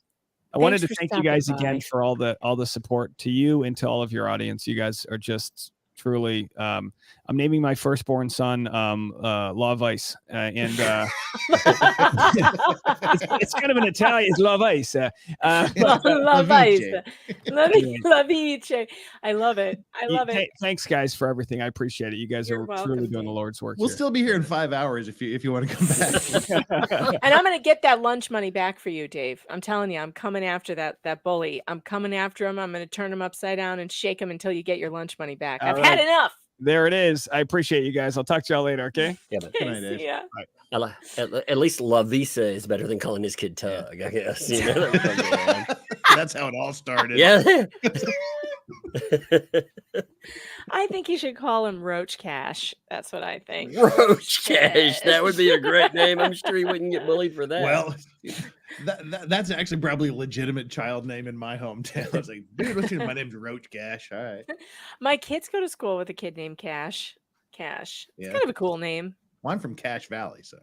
I wanted to Thanks for thank you guys stopping by. again for all the support to you and to all of your audience. You guys are just truly. I'm naming my firstborn son La Vice, and it's kind of an Italian. It's La Vice. La Vice. La Vice. I love it. I love it. Thanks, guys, for everything. I appreciate it. You guys You're are welcome, truly doing Dave. the Lord's work. We'll here. still be here in 5 hours if you want to come back. And I'm going to get that lunch money back for you, Dave. I'm telling you, I'm coming after that bully. I'm coming after him. I'm going to turn him upside down and shake him until you get your lunch money back. I've had enough. There it is. I appreciate you guys. I'll talk to y'all later. Okay. Yeah, but Good night, Dave. Yeah. at least La Visa is better than calling his kid Tug, I guess. That's how it all started. Yeah. I think you should call him Roach Cash. That's what I think. Roach Cash. That would be a great name. I'm sure he wouldn't get bullied for that. Well, that's actually probably a legitimate child name in my hometown. I was like, dude, what's your name? My name's Roach Cash. All right. My kids go to school with a kid named Cash. It's Yeah. kind of a cool name. Well, I'm from Cache Valley, so.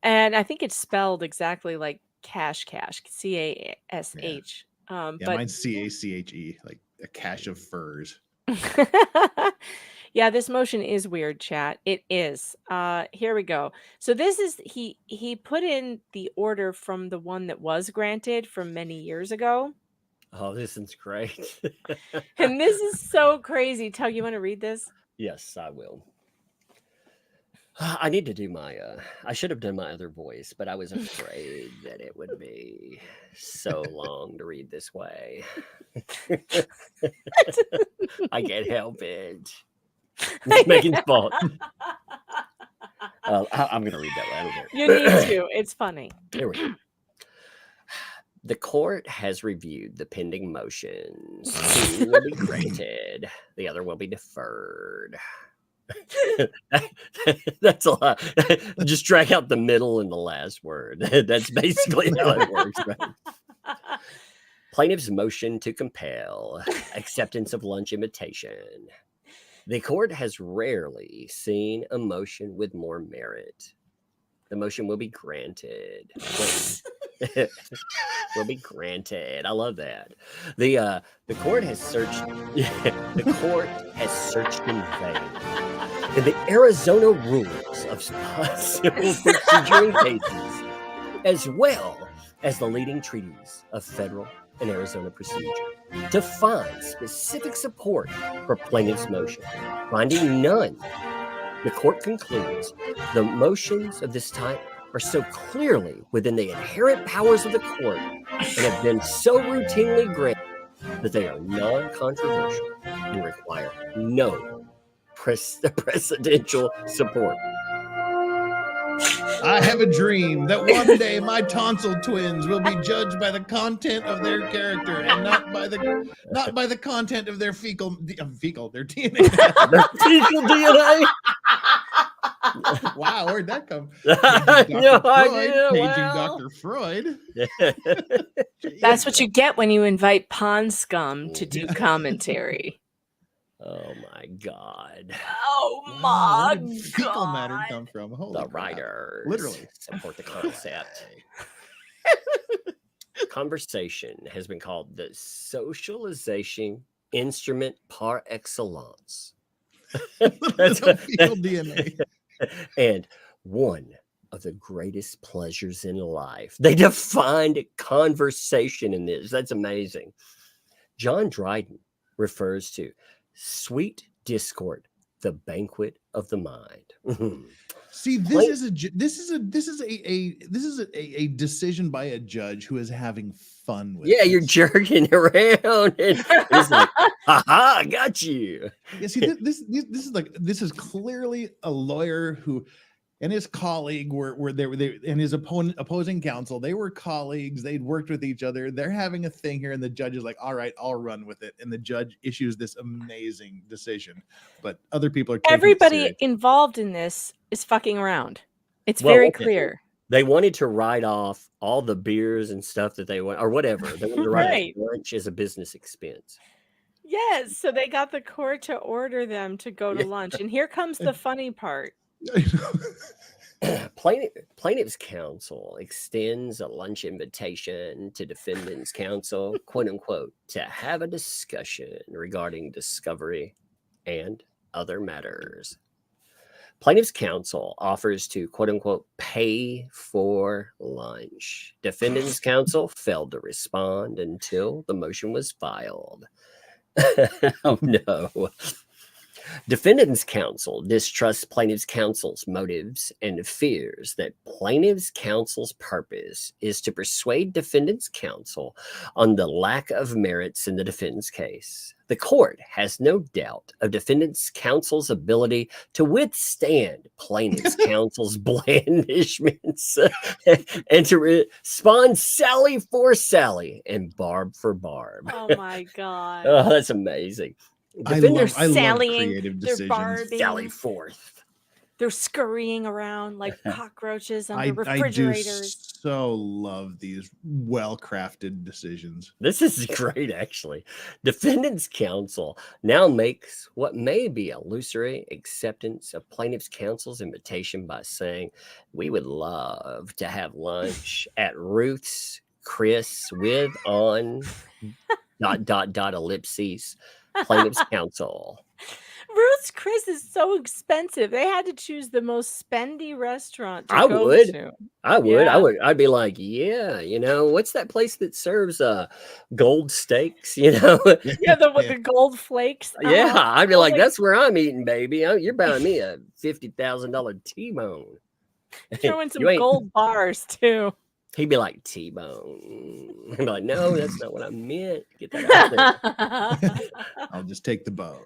And I think it's spelled exactly like Cash, Cash. Yeah, But mine's CACHE, like a cache of furs. yeah, this motion is weird, chat. It is. Here we go. So this is he put in the order from the one that was granted from many years ago. Oh, this is great. And this is so crazy. Tug, you want to read this? Yes, I will. I need to do my I should have done my other voice, but I was afraid that it would be so long to read this way. I can't help it. It's Megan's fault. I'm going to read that way. I don't care. You need to. It's funny. Here we go. The court has reviewed the pending motions. Two will be granted. The other will be deferred. That's a lot. Just drag out the middle and the last word. That's basically how it works, right? Plaintiff's motion to compel acceptance of lunch invitation. The court has rarely seen a motion with more merit. The motion will be granted. Will be granted. I love that. The court has searched. The court has searched in vain. In the Arizona rules of civil procedure in cases, as well as the leading treaties of federal and Arizona procedure to find specific support for plaintiff's motion. Finding none, the court concludes the motions of this type are so clearly within the inherent powers of the court and have been so routinely granted that they are non-controversial and require no presidential support. I have a dream that one day my tonsil twins will be judged by the content of their character and not by the content of their their DNA. Their fecal DNA. Wow, where'd that come? No idea. Paging Well. Dr. Freud. That's what you get when you invite Pond Scum to do commentary. Oh my God. Oh Wow, my where did fecal matter God. come from? Holy The crap. writers Literally. support the concept. Conversation has been called the socialization instrument par excellence. That's a fecal DNA. And one of the greatest pleasures in life. They defined conversation in this. That's amazing. John Dryden refers to sweet discord, the banquet of the mind. See, Wait. this is a decision by a judge who is having fun with. Yeah, you're this. jerking around, and he's like, "Ha ha, I got you." Yeah, see, this is clearly a lawyer who and his colleague were they and his opposing counsel, they were colleagues, they'd worked with each other, they're having a thing here, and the judge is like, all right, I'll run with it, and the judge issues this amazing decision, but other people are taking it Everybody serious. involved in this is fucking around. It's Well, very okay. clear. They wanted to write off all the beers and stuff that they want, or whatever. They wanted to write Right. off lunch as a business expense. Yes, so they got the court to order them to go to lunch. And here comes the funny part. Plaintiff's counsel extends a lunch invitation to defendant's counsel, quote unquote, to have a discussion regarding discovery and other matters. Plaintiff's counsel offers to, quote unquote, pay for lunch. Defendant's counsel failed to respond until the motion was filed. Oh no. Defendant's counsel distrusts plaintiff's counsel's motives and fears that plaintiff's counsel's purpose is to persuade defendant's counsel on the lack of merits in the defendant's case. The court has no doubt of defendant's counsel's ability to withstand plaintiff's counsel's blandishments and to respond sally for sally and barb for barb. Oh my God. Oh, that's amazing. I They're love sallying, creative they're decisions. barbing, Sally forth. they're scurrying around like cockroaches under I do refrigerators. so love these well-crafted decisions. This is great, actually. Defendant's counsel now makes what may be a illusory acceptance of plaintiff's counsel's invitation by saying, "We would love to have lunch at Ruth's Chris with on ... ellipses plaintiff's counsel." Ruth's Chris is so expensive. They had to choose the most spendy restaurant to I go would. to. I would. Yeah. I'd be like, yeah, what's that place that serves gold steaks? Yeah, the gold flakes. Yeah, I'd be Oh, like, like- that's where I'm eating, baby. You're buying me a $50,000 T-bone. Throw in some You ain't- gold bars too. He'd be like, T-bone. I'd be like, no, that's not what I meant. Get that out there. I'll just take the bone.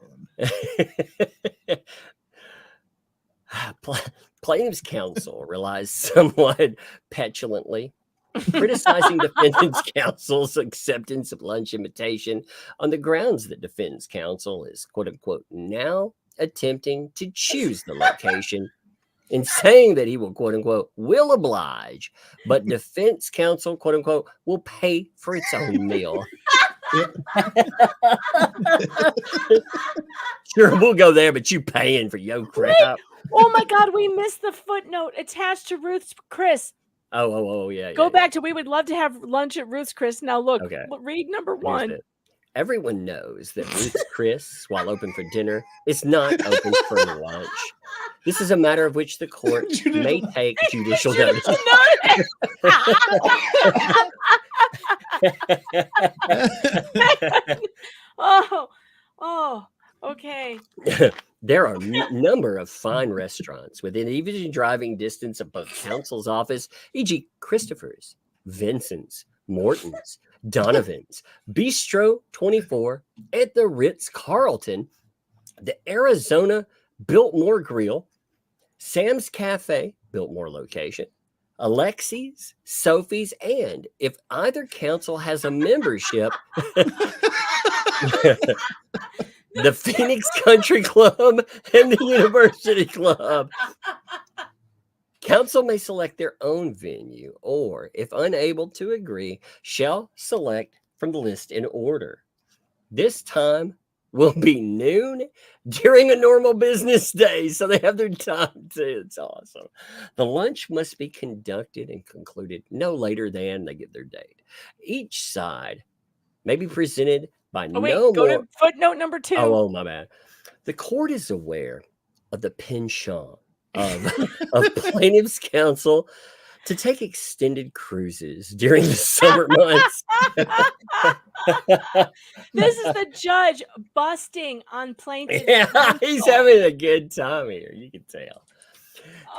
Plaintiff's counsel relies somewhat petulantly, criticizing defendant's counsel's acceptance of lunch invitation on the grounds that defendant's counsel is, quote unquote, now attempting to choose the location and saying that he will, quote unquote, will oblige, but defense counsel, quote unquote, will pay for its own meal. Sure, we'll go there, but you paying for your crap. Oh my God, we missed the footnote attached to Ruth's Chris. Oh, yeah. Go back to we would love to have lunch at Ruth's Chris. Now look, Okay. read number Here's one. it. Everyone knows that Ruth's Chris, while open for dinner, is not open for lunch. This is a matter of which the court may take judicial notice. Oh, okay. There are a number of fine restaurants within even driving distance of both council's office, e.g. Christopher's, Vincent's, Morton's, Donovan's, Bistro 24, at the Ritz-Carlton, the Arizona Biltmore Grill, Sam's Cafe, Biltmore location, Alexi's, Sophie's, and if either council has a membership, the Phoenix Country Club and the University Club. Council may select their own venue, or if unable to agree, shall select from the list in order. This time will be noon during a normal business day, so they have their time too. It's awesome. The lunch must be conducted and concluded no later than they give their date. Each side may be presented by Oh, wait, no go more. to footnote number 2. Oh, my bad. The court is aware of the penchant of plaintiff's counsel to take extended cruises during the summer months. This is the judge busting on plaintiff's Yeah, counsel. he's having a good time here. You can tell.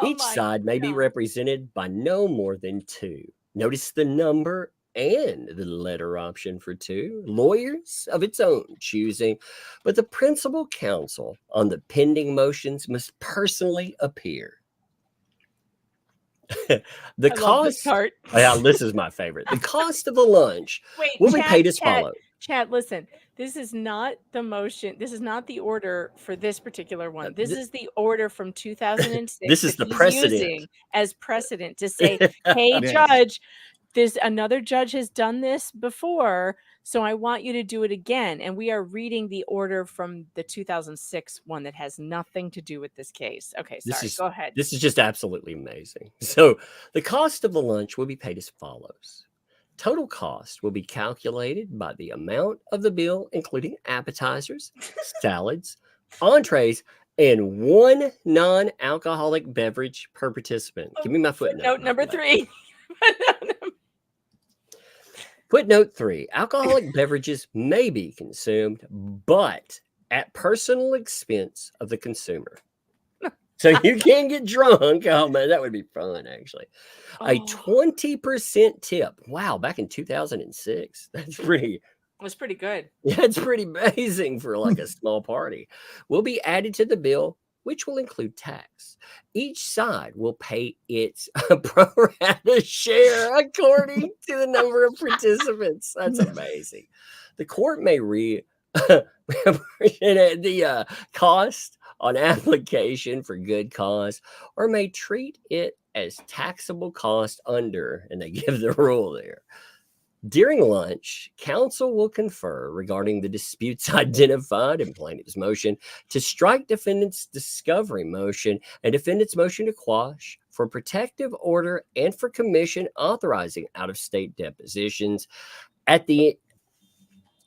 Oh Each my side may be God. represented by no more than 2. Notice the number and the letter option for 2. Lawyers of its own choosing, but the principal counsel on the pending motions must personally appear. The I love this cost. part. Yeah, this is my favorite. The cost of the lunch Wait, will be paid as follows. Chat, listen. This is not the motion. This is not the order for this particular one. This is the order from 2006. This is that the he's precedent. using as precedent to say, hey, Yes. judge, another judge has done this before, so I want you to do it again. And we are reading the order from the 2006 one that has nothing to do with this case. Okay, sorry. Go ahead. This is just absolutely amazing. So the cost of the lunch will be paid as follows. Total cost will be calculated by the amount of the bill, including appetizers, salads, entrees, and 1 non-alcoholic beverage per participant. Give me my footnote. Note number 3. Footnote 3. Alcoholic beverages may be consumed, but at personal expense of the consumer. So you can get drunk. Oh, man, that would be fun, actually. A 20% tip. Wow, back in 2006. That's pretty... It was pretty good. Yeah, it's pretty amazing for like a small party. Will be added to the bill, which will include tax. Each side will pay its pro rata share according to the number of participants. That's amazing. The court may the cost on application for good cause, or may treat it as taxable cost under, and they give the rule there. During lunch, counsel will confer regarding the disputes identified in plaintiff's motion to strike defendant's discovery motion and defendant's motion to quash for protective order and for commission authorizing out-of-state depositions. At the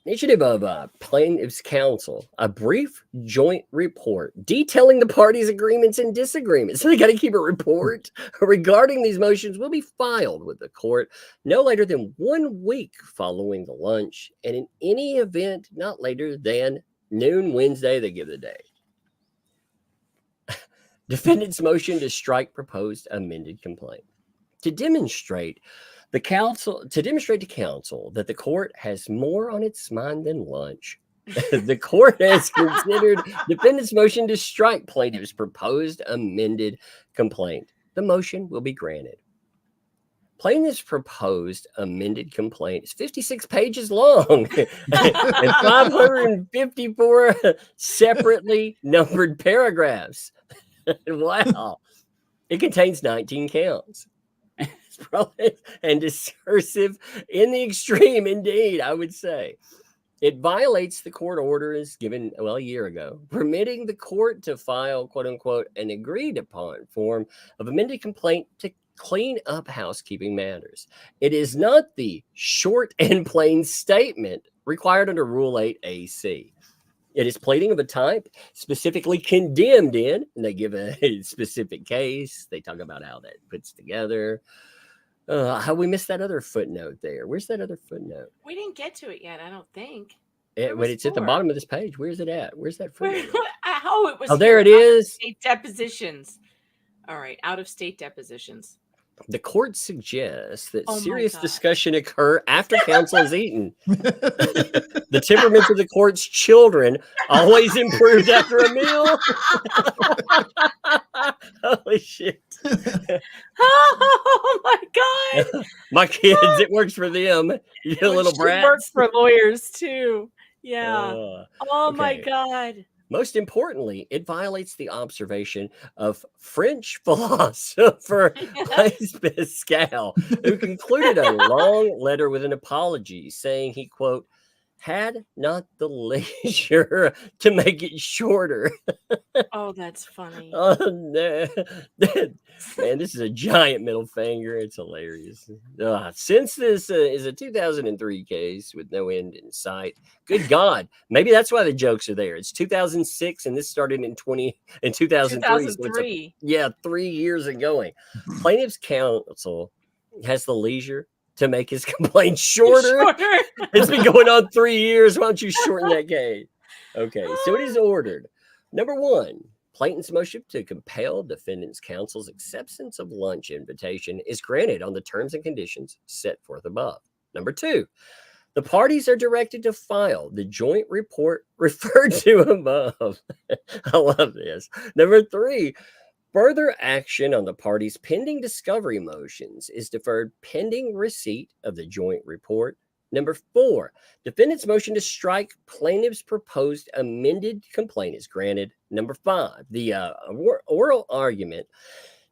initiative of plaintiff's counsel, a brief joint report detailing the parties' agreements and disagreements. So they got to keep a report regarding these motions will be filed with the court no later than 1 week following the lunch, and in any event, not later than noon Wednesday, they give the date. Defendant's motion to strike proposed amended complaint. To demonstrate to counsel that the court has more on its mind than lunch, the court has considered defendant's motion to strike plaintiff's proposed amended complaint. The motion will be granted. Plaintiff's proposed amended complaint is 56 pages long and 554 separately numbered paragraphs. Wow. It contains 19 counts. And discursive in the extreme, indeed, I would say. It violates the court orders given, a year ago, permitting the court to file, quote unquote, an agreed upon form of amended complaint to clean up housekeeping matters. It is not the short and plain statement required under Rule 8 AC. It is pleading of a type specifically condemned in, and they give a specific case. They talk about how that puts together. How we missed that other footnote there? Where's that other footnote? We didn't get to it yet, I don't think. Wait, it's at the bottom of this page. Where's it at? Where's that Where, footnote? oh, it was. Oh, there it here. is. Out-of-state depositions. All right, out-of-state depositions. The court suggests that Oh my serious God. discussion occur after counsel is eaten. The temperament of the court's children always improved after a meal. Holy shit. Oh my God. My kids, it works for them. You little She brats. works for lawyers too. Yeah. Uh, Oh my okay. God. Most importantly, it violates the observation of French philosopher Blaise Pascal, who concluded a long letter with an apology saying he, quote, had not the leisure to make it shorter. Oh, that's funny. Oh, no. Man, this is a giant middle finger. It's hilarious. Since this is a 2003 case with no end in sight, good God, maybe that's why the jokes are there. It's 2006 and this started in 2003. So it's 2003. 3 years and going. Plaintiff's counsel has the leisure to make his complaint shorter. It's been going on 3 years. Why don't you shorten that case? Okay, so it is ordered. Number one, plaintiff's motion to compel defendant's counsel's acceptance of lunch invitation is granted on the terms and conditions set forth above. Number two, the parties are directed to file the joint report referred to above. I love this. Number three, further action on the parties' pending discovery motions is deferred pending receipt of the joint report. Number four, defendant's motion to strike plaintiff's proposed amended complaint is granted. Number five, the oral argument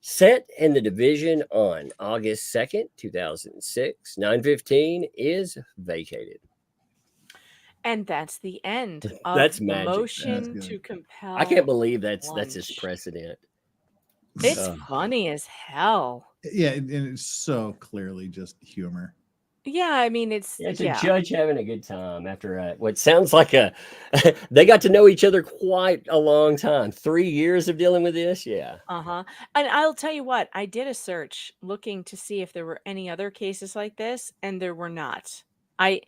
set in the division on August 2nd, 2006, 9:15 is vacated. And that's the end of That's the magic. motion That's to good. compel. I can't believe that's his lunch. precedent. It's funny as hell. Yeah, and it's so clearly just humor. Yeah, I mean, it's Yeah, it's a judge having a good time after what sounds like they got to know each other quite a long time. 3 years of dealing with this. Yeah. Uh-huh. And I'll tell you what, I did a search looking to see if there were any other cases like this, and there were not. I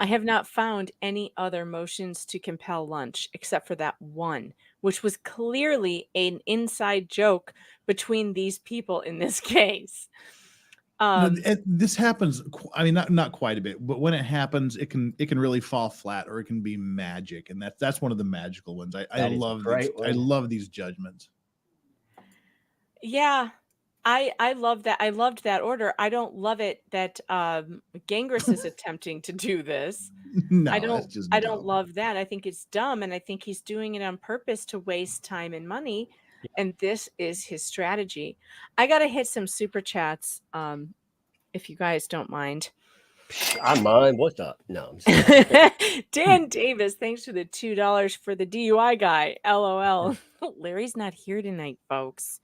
have not found any other motions to compel lunch except for that one, which was clearly an inside joke between these people in this case. This happens. I mean, not quite a bit, but when it happens, it can really fall flat, or it can be magic, and that's one of the magical ones. I love these. I love these judgments. Yeah, I love that. I loved that order. I don't love it that Gengris is attempting to do this. No, I that's just don't dumb. love that. I think it's dumb, and I think he's doing it on purpose to waste time and money. And this is his strategy. I gotta hit some super chats, if you guys don't mind. I mind. What's up? No, I'm sorry. Dan Davis, thanks for the $2 for the DUI guy. LOL. Larry's not here tonight, folks.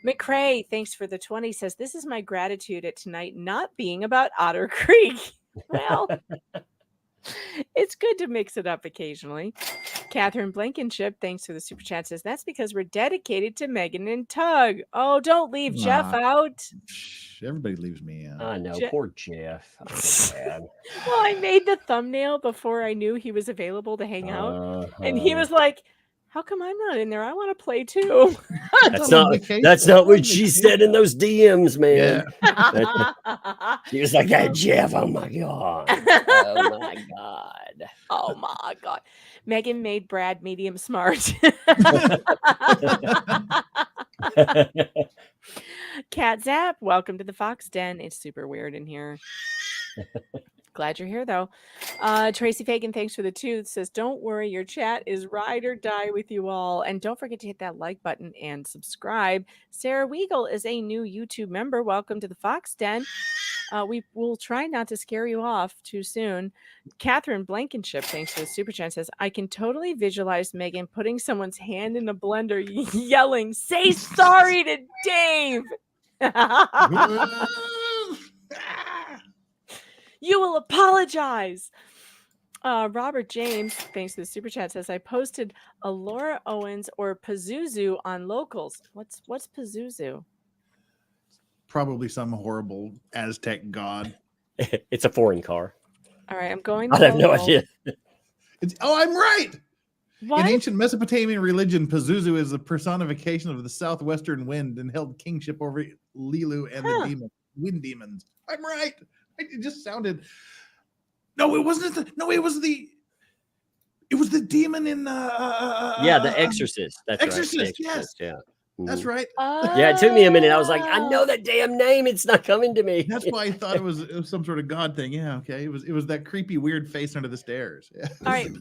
McCrae, thanks for the 20, says, this is my gratitude at tonight not being about Otter Creek. Well, it's good to mix it up occasionally. Catherine Blankenship, thanks for the super chat, says, that's because we're dedicated to Megan and Tug. Oh, don't leave Jeff out. Everybody leaves me out. I know. Poor Jeff. I feel bad. Well, I made the thumbnail before I knew he was available to hang out. And he was like, how come I'm not in there? I want to play too. That's not what she said in those DMs, man. Yeah. She was like, that Jeff, oh my God. Oh my God. Oh my God. Megan made Brad medium smart. Cat Zap, welcome to the Fox Den. It's super weird in here. Glad you're here, though. Tracy Fagan, thanks for the 2. Says, don't worry, your chat is ride or die with you all. And don't forget to hit that like button and subscribe. Sarah Weigel is a new YouTube member. Welcome to the Fox Den. We will try not to scare you off too soon. Catherine Blankenship, thanks for the super chat, says, I can totally visualize Megan putting someone's hand in a blender yelling, say sorry to Dave. You will apologize. Robert James, thanks for the super chat, says, I posted a Laura Owens or Pazuzu on locals. What's Pazuzu? probably some horrible Aztec god. It's a foreign car. All right, I'm going. I have no local. idea. I'm right. What? In ancient Mesopotamian religion, Pazuzu is the personification of the southwestern wind and held kingship over Lilu and the wind demons. I'm right. It just sounded. No, it wasn't. It was the demon in. The Exorcist. That's Exorcist, right. The yes. Exorcist, yeah. That's right. Yeah, it took me a minute. I was like, I know that damn name. It's not coming to me. That's why I thought it was some sort of god thing. Yeah, okay. It was that creepy, weird face under the stairs. Yeah. All right.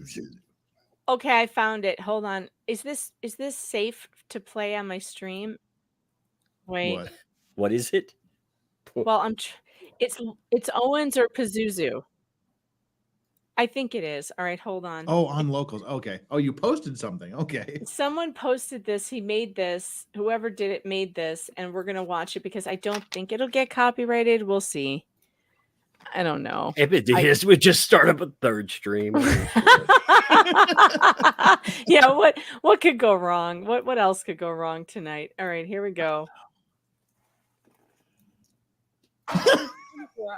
Okay, I found it. Hold on. Is this safe to play on my stream? Wait. What is it? Well, it's Owens or Pazuzu. I think it is. All right, hold on. Oh, on locals. Okay. Oh, you posted something. Okay. Someone posted this. He made this. Whoever did it made this, and we're gonna watch it because I don't think it'll get copyrighted. We'll see. I don't know. If it is, we just start up a third stream. Yeah, what could go wrong? What else could go wrong tonight? All right, here we go.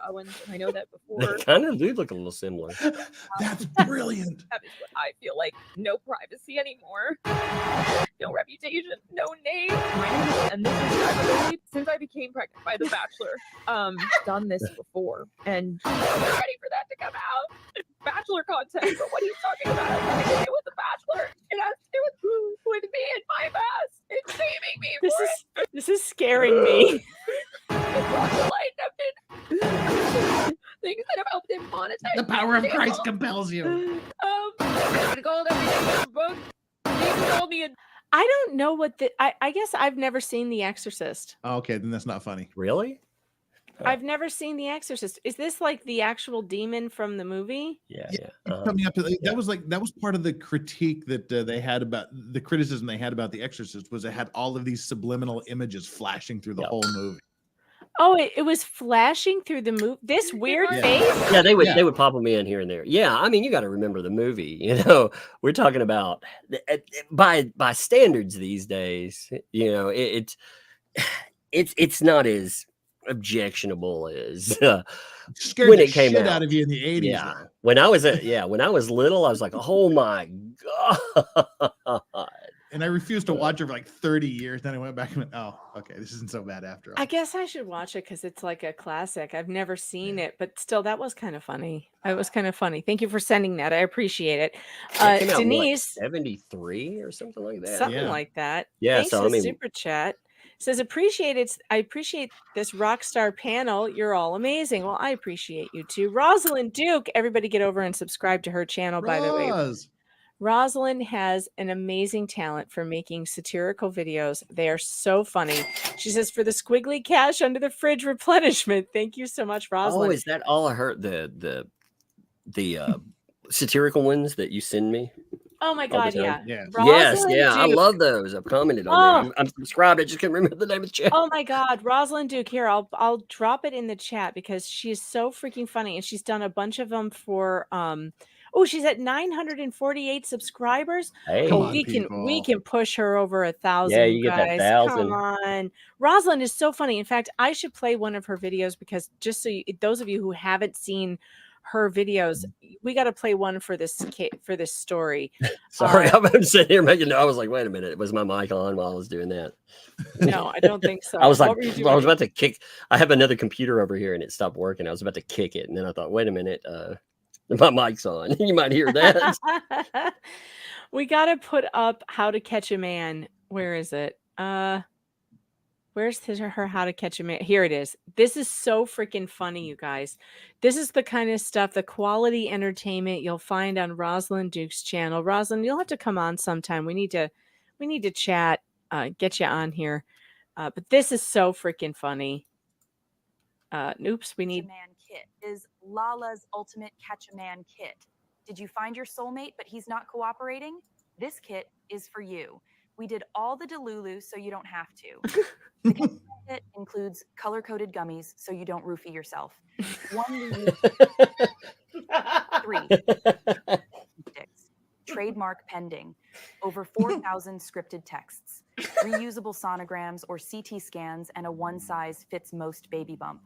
Owens, I know that before. They kind of do look a little similar. That's brilliant. That is what I feel like. No privacy anymore. No reputation. No name. And this is, I believe, since I became pregnant by The Bachelor, done this before. And I'm ready for that to come out. Bachelor content, but what he's talking about has nothing to do with The Bachelor. It has to do with me and my past. It's shaming me. This is scaring me. Things that have helped him monetize. The power of Christ compels you. I I don't know what I guess I've never seen The Exorcist. Okay, then that's not funny. Really? I've never seen The Exorcist. Is this like the actual demon from the movie? Yeah. Coming up to that was part of the critique that they had about the criticism they had about The Exorcist was it had all of these subliminal images flashing through the whole movie. Oh, it was flashing through the movie. This weird face. Yeah, they would pop them in here and there. Yeah, I mean, you got to remember the movie. You know, we're talking about by standards these days. You know, it's not as objectionable as Scared when the it came shit out out of you in the 80s. Yeah, though. when I was little, I was like, oh my god. And I refused to watch it for like 30 years. Then I went back and went, oh, okay, this isn't so bad after all. I guess I should watch it because it's like a classic. I've never seen it, but still, that was kind of funny. It was kind of funny. Thank you for sending that. I appreciate it. Came out in, Denise, 73 or something like that. something like that. Yeah, Thanks so for I mean, super chat. Says I appreciate this rock star panel. You're all amazing. Well, I appreciate you too. Rosalind Duke, everybody get over and subscribe to her channel, by the way. Rosalind has an amazing talent for making satirical videos. They are so funny. She says, for the squiggly cash under the fridge replenishment. Thank you so much, Rosalind. oh, is that all I heard? The satirical ones that you send me? Oh my all the God, time? yeah. Yes, Rosalind yeah, I Duke. love those. I've commented on them. I'm subscribed. I just can't remember the name of the channel. Oh my God, Rosalind Duke. Here, I'll drop it in the chat because she's so freaking funny, and she's done a bunch of them for Oh, she's at 948 subscribers. Hey, Oh, we can push her over 1,000. Yeah, you get that guys. 1,000. Come on, Rosalind is so funny. In fact, I should play one of her videos because just so those of you who haven't seen her videos, we got to play one for this story. Sorry, I'm sitting here making. I was like, wait a minute, was my mic on while I was doing that? No, I don't think so. I was like, What were you doing? I was about to kick. I have another computer over here and it stopped working. I was about to kick it, and then I thought, wait a minute, my mic's on. You might hear that. We got to put up How to Catch a Man. Where is it? Where's her How to Catch a Man? Here it is. This is so freaking funny, you guys. This is the kind of stuff, the quality entertainment you'll find on Rosalind Duke's channel. Rosalind, you'll have to come on sometime. We need to chat, get you on here. But this is so freaking funny. Oops, we need. Man kit is Lala's ultimate catch a man kit. Did you find your soulmate, but he's not cooperating? This kit is for you. We did all the Delulu so you don't have to. The kit includes color-coded gummies so you don't roofie yourself. 1 we use 3 sticks. trademark pending, over 4,000 scripted texts, reusable sonograms or CT scans, and a one-size-fits-most baby bump.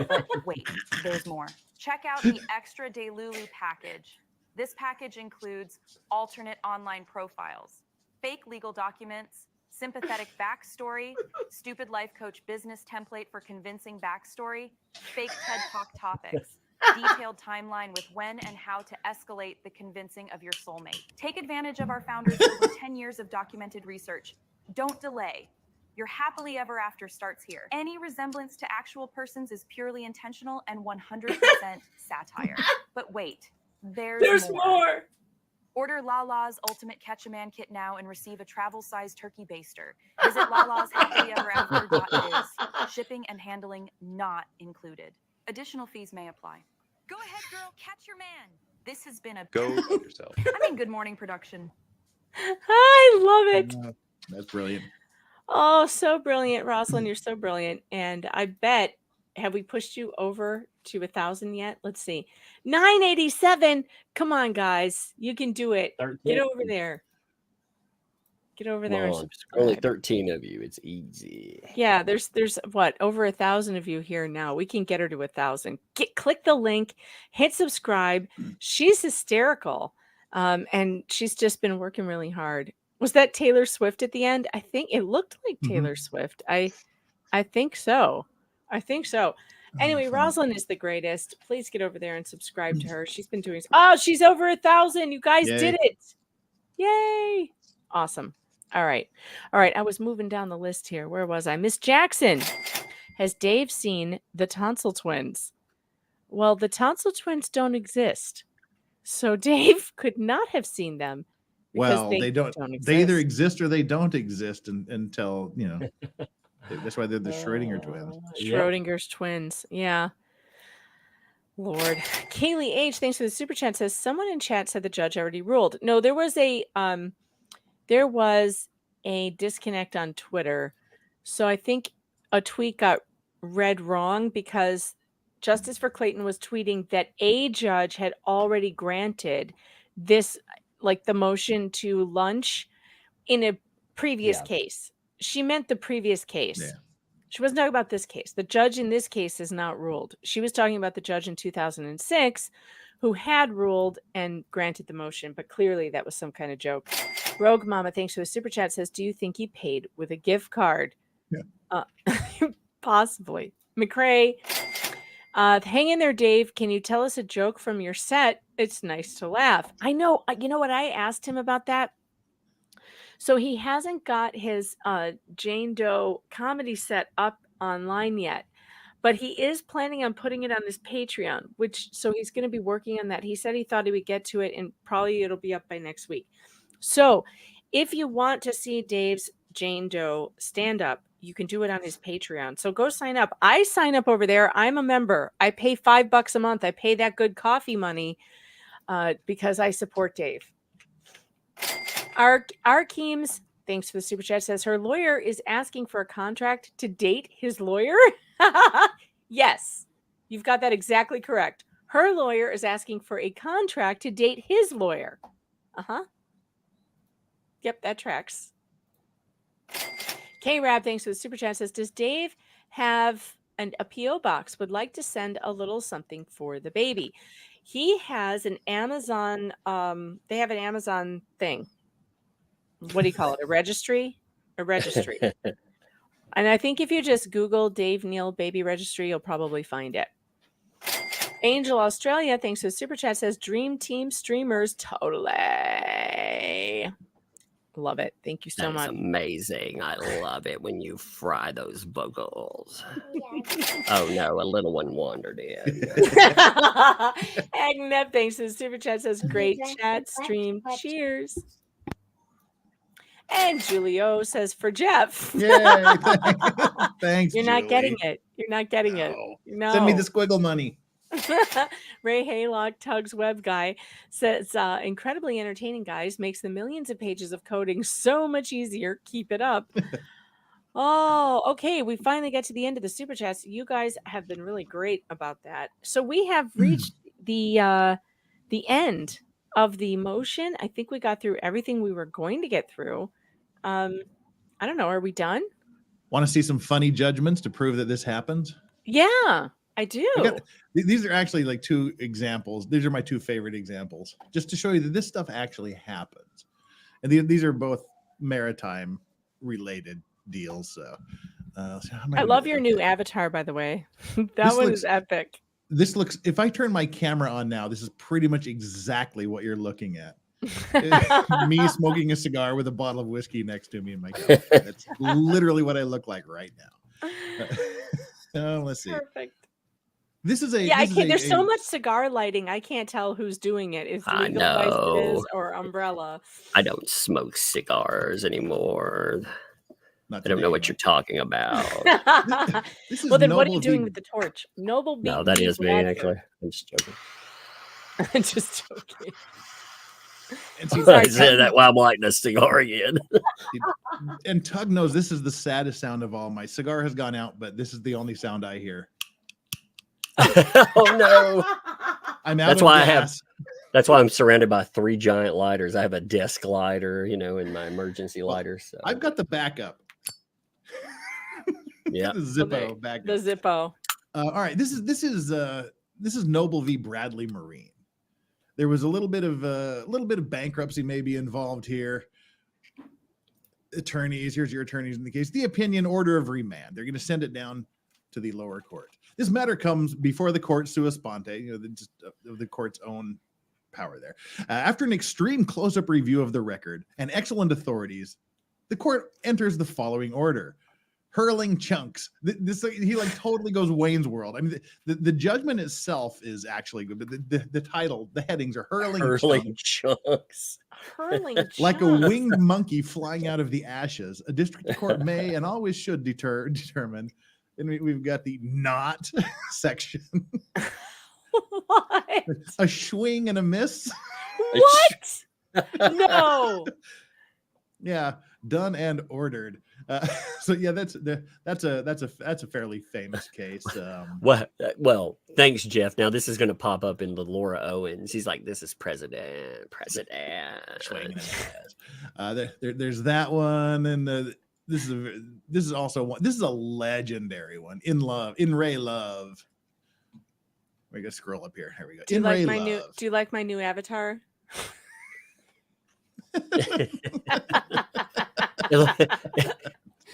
But wait, there's more. Check out the Extra Delulu package. This package includes alternate online profiles, fake legal documents, sympathetic backstory, stupid life coach business template for convincing backstory, fake TED Talk topics, detailed timeline with when and how to escalate the convincing of your soulmate. Take advantage of our founders' over 10 years of documented research. Don't delay. Your happily ever after starts here. Any resemblance to actual persons is purely intentional and 100% satire. But wait, there's more. Order Lala's Ultimate Catch-A-Man Kit now and receive a travel-sized turkey baster. Visit lalashappielyeverafter.biz. Shipping and handling not included. Additional fees may apply. Go ahead, girl, catch your man. This has been a Go fuck yourself. I mean, Good Morning production. I love it. That's brilliant. Oh, so brilliant, Rosalind. You're so brilliant. And I bet, have we pushed you over to 1,000 yet? Let's see. 987. Come on, guys. You can do it. 13. Get over there. Get over there and Come on, subscribe. only 13 of you. It's easy. Yeah, there's what, over 1,000 of you here now. We can get her to 1,000. Click the link, hit subscribe. She's hysterical. And she's just been working really hard. Was that Taylor Swift at the end? I think it looked like Taylor Swift. I think so. I think so. Anyway, Rosalind is the greatest. Please get over there and subscribe to her. She's been doing. Oh, she's over 1,000. You guys did it. Yay. Awesome. All right. I was moving down the list here. Where was I? Miss Jackson. Has Dave seen the Tonsil Twins? Well, the Tonsil Twins don't exist. So Dave could not have seen them. Well, they don't exist. They either exist or they don't exist until, that's why they're the Schrodinger twins. Schrodinger's twins. Yeah. Lord. Kaylee H, thanks for the super chat, says someone in chat said the judge already ruled. No, there was a disconnect on Twitter. So I think a tweet got read wrong because Justice for Clayton was tweeting that a judge had already granted this, like the motion to lunch in a previous case. She meant the previous case. Yeah. She wasn't talking about this case. The judge in this case is not ruled. She was talking about the judge in 2006 who had ruled and granted the motion, but clearly that was some kind of joke. Rogue Mama, thanks for the super chat, says, do you think he paid with a gift card? Yeah. Possibly. McCrae, hang in there, Dave. Can you tell us a joke from your set? It's nice to laugh. I know. You know what? I asked him about that. So he hasn't got his Jane Doe comedy set up online yet, but he is planning on putting it on his Patreon, so he's going to be working on that. He said he thought he would get to it and probably it'll be up by next week. So if you want to see Dave's Jane Doe stand up, you can do it on his Patreon. So go sign up. I sign up over there. I'm a member. I pay $5 a month. I pay that good coffee money because I support Dave. Our Keems, thanks for the super chat, says her lawyer is asking for a contract to date his lawyer. Yes, you've got that exactly correct. Her lawyer is asking for a contract to date his lawyer. Yep, that tracks. K-Rab, thanks for the super chat, says, does Dave have a P.O. box? Would like to send a little something for the baby. He has an Amazon, they have an Amazon thing. What do you call it? A registry? A registry. And I think if you just Google Dave Neal baby registry, you'll probably find it. Angel Australia, thanks for the super chat, says Dream Team streamers. Totally. Love it. Thank you so much. Amazing. I love it when you fry those vocals. Oh no, a little one wandered in. Agnep, thanks for the super chat, says great chat stream. Cheers. And Julio says for Jeff. Yay. Thanks. You're not getting it. You're not getting it. No. Send me the squiggle money. Ray Haylock, Tug's web guy, says incredibly entertaining, guys. Makes the millions of pages of coding so much easier. Keep it up. Oh, okay. We finally get to the end of the super chats. You guys have been really great about that. So we have reached the end of the motion. I think we got through everything we were going to get through. I don't know. Are we done? Want to see some funny judgments to prove that this happens? Yeah, I do. These are actually like 2 examples. These are my 2 favorite examples, just to show you that this stuff actually happens. And these are both maritime related deals. So I love your new avatar, by the way. That one is epic. This looks, if I turn my camera on now, this is pretty much exactly what you're looking at. Me smoking a cigar with a bottle of whiskey next to me in my couch. That's literally what I look like right now. Let's see. Perfect. This is a I can't. There's so much cigar lighting. I can't tell who's doing it. It's legal or Umbrella. I don't smoke cigars anymore. I don't know what you're talking about. Well, then what are you doing with the torch? Noble. No, that is me, actually. I'm just joking. I'm just joking. I said that while I'm lighting a cigar again. And Tug knows this is the saddest sound of all. My cigar has gone out, but this is the only sound I hear. Oh no! I'm out. That's why I'm surrounded by 3 giant lighters. I have a desk lighter, and my emergency lighter. So I've got the backup. Yeah, the Zippo backup. The Zippo. All right, this is Noble v. Bradley Marine. There was a little bit of bankruptcy maybe involved here. Attorneys, here's your attorneys in the case. The opinion, order of remand. They're going to send it down to the lower court. This matter comes before the court sua sponte, the court's own power there. After an extreme close-up review of the record and excellent authorities, the court enters the following order. Hurling chunks. He totally goes Wayne's World. I mean, the judgment itself is actually good, but the title, the headings are hurling chunks. Hurling chunks. Like a winged monkey flying out of the ashes. A district court may and always should determine. And we've got the not section. What? A swing and a miss. What? No. Yeah, done and ordered. So yeah, that's a fairly famous case. Well, thanks, Jeff. Now this is going to pop up in the Laura Owens. He's like, "This is president." There's that one, and this is also one. This is a legendary one. In Ray Love. We gotta scroll up here. Here we go. Do you like my new avatar?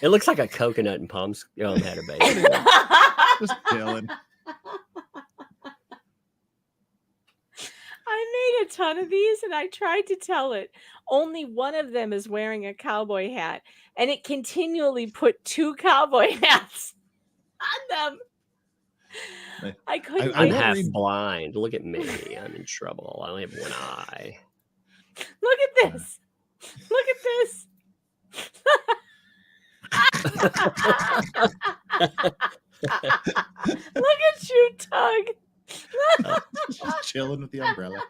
It looks like a coconut in Palms. Oh, had a baby. Just chilling. I made a ton of these and I tried to tell it. Only one of them is wearing a cowboy hat, and it continually put 2 cowboy hats on them. I couldn't. I'm half blind. Look at me. I'm in trouble. I only have one eye. Look at this. Look at this. Look at you, Tug. Just chilling with the umbrella.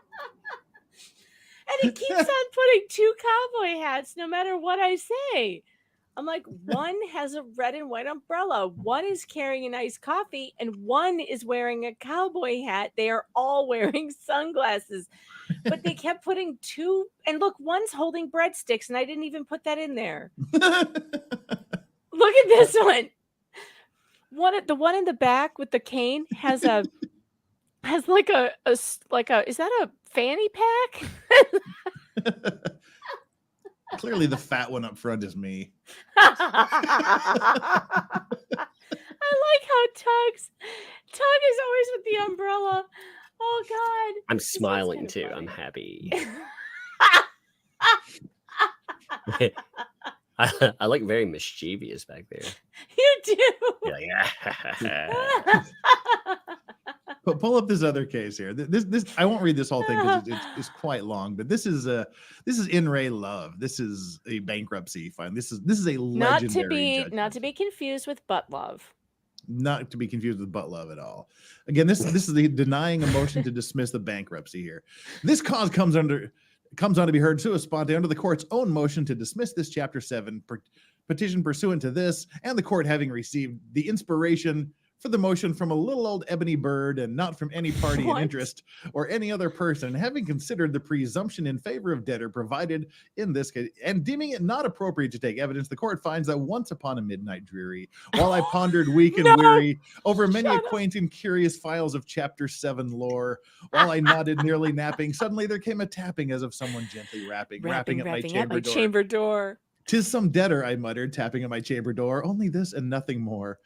And it keeps on putting 2 cowboy hats no matter what I say. I'm like, one has a red and white umbrella, one is carrying an iced coffee, and one is wearing a cowboy hat. They are all wearing sunglasses. But they kept putting 2, and look, one's holding breadsticks, and I didn't even put that in there. Look at this one. The one in the back with the cane has like a is that a fanny pack? Clearly the fat one up front is me. I like how Tug is always with the umbrella. Oh God. I'm smiling too. Funny. I'm happy. I look very mischievous back there. You do. Yeah. But pull up this other case here. This I won't read this whole thing because it's quite long. But this is In Ray Love. This is a bankruptcy fine. This is a legendary not to be confused with Butt Love. Not to be confused with Butt Love at all. Again, this is the denying a motion to dismiss the bankruptcy here. This cause comes on to be heard sua sponte under the court's own motion to dismiss this Chapter 7 petition pursuant to this, and the court having received the inspiration for the motion from a little old ebony bird and not from any party in What? interest or any other person, having considered the presumption in favor of debtor provided in this case and deeming it not appropriate to take evidence, the court finds that once upon a midnight dreary, while I pondered weak and No! weary over many Shut up. quaint and curious files of chapter 7 lore, while I nodded nearly napping, suddenly there came a tapping as of someone gently rapping at my chamber door. door. "'Tis some debtor," I muttered, tapping at my chamber door. "Only this and nothing more."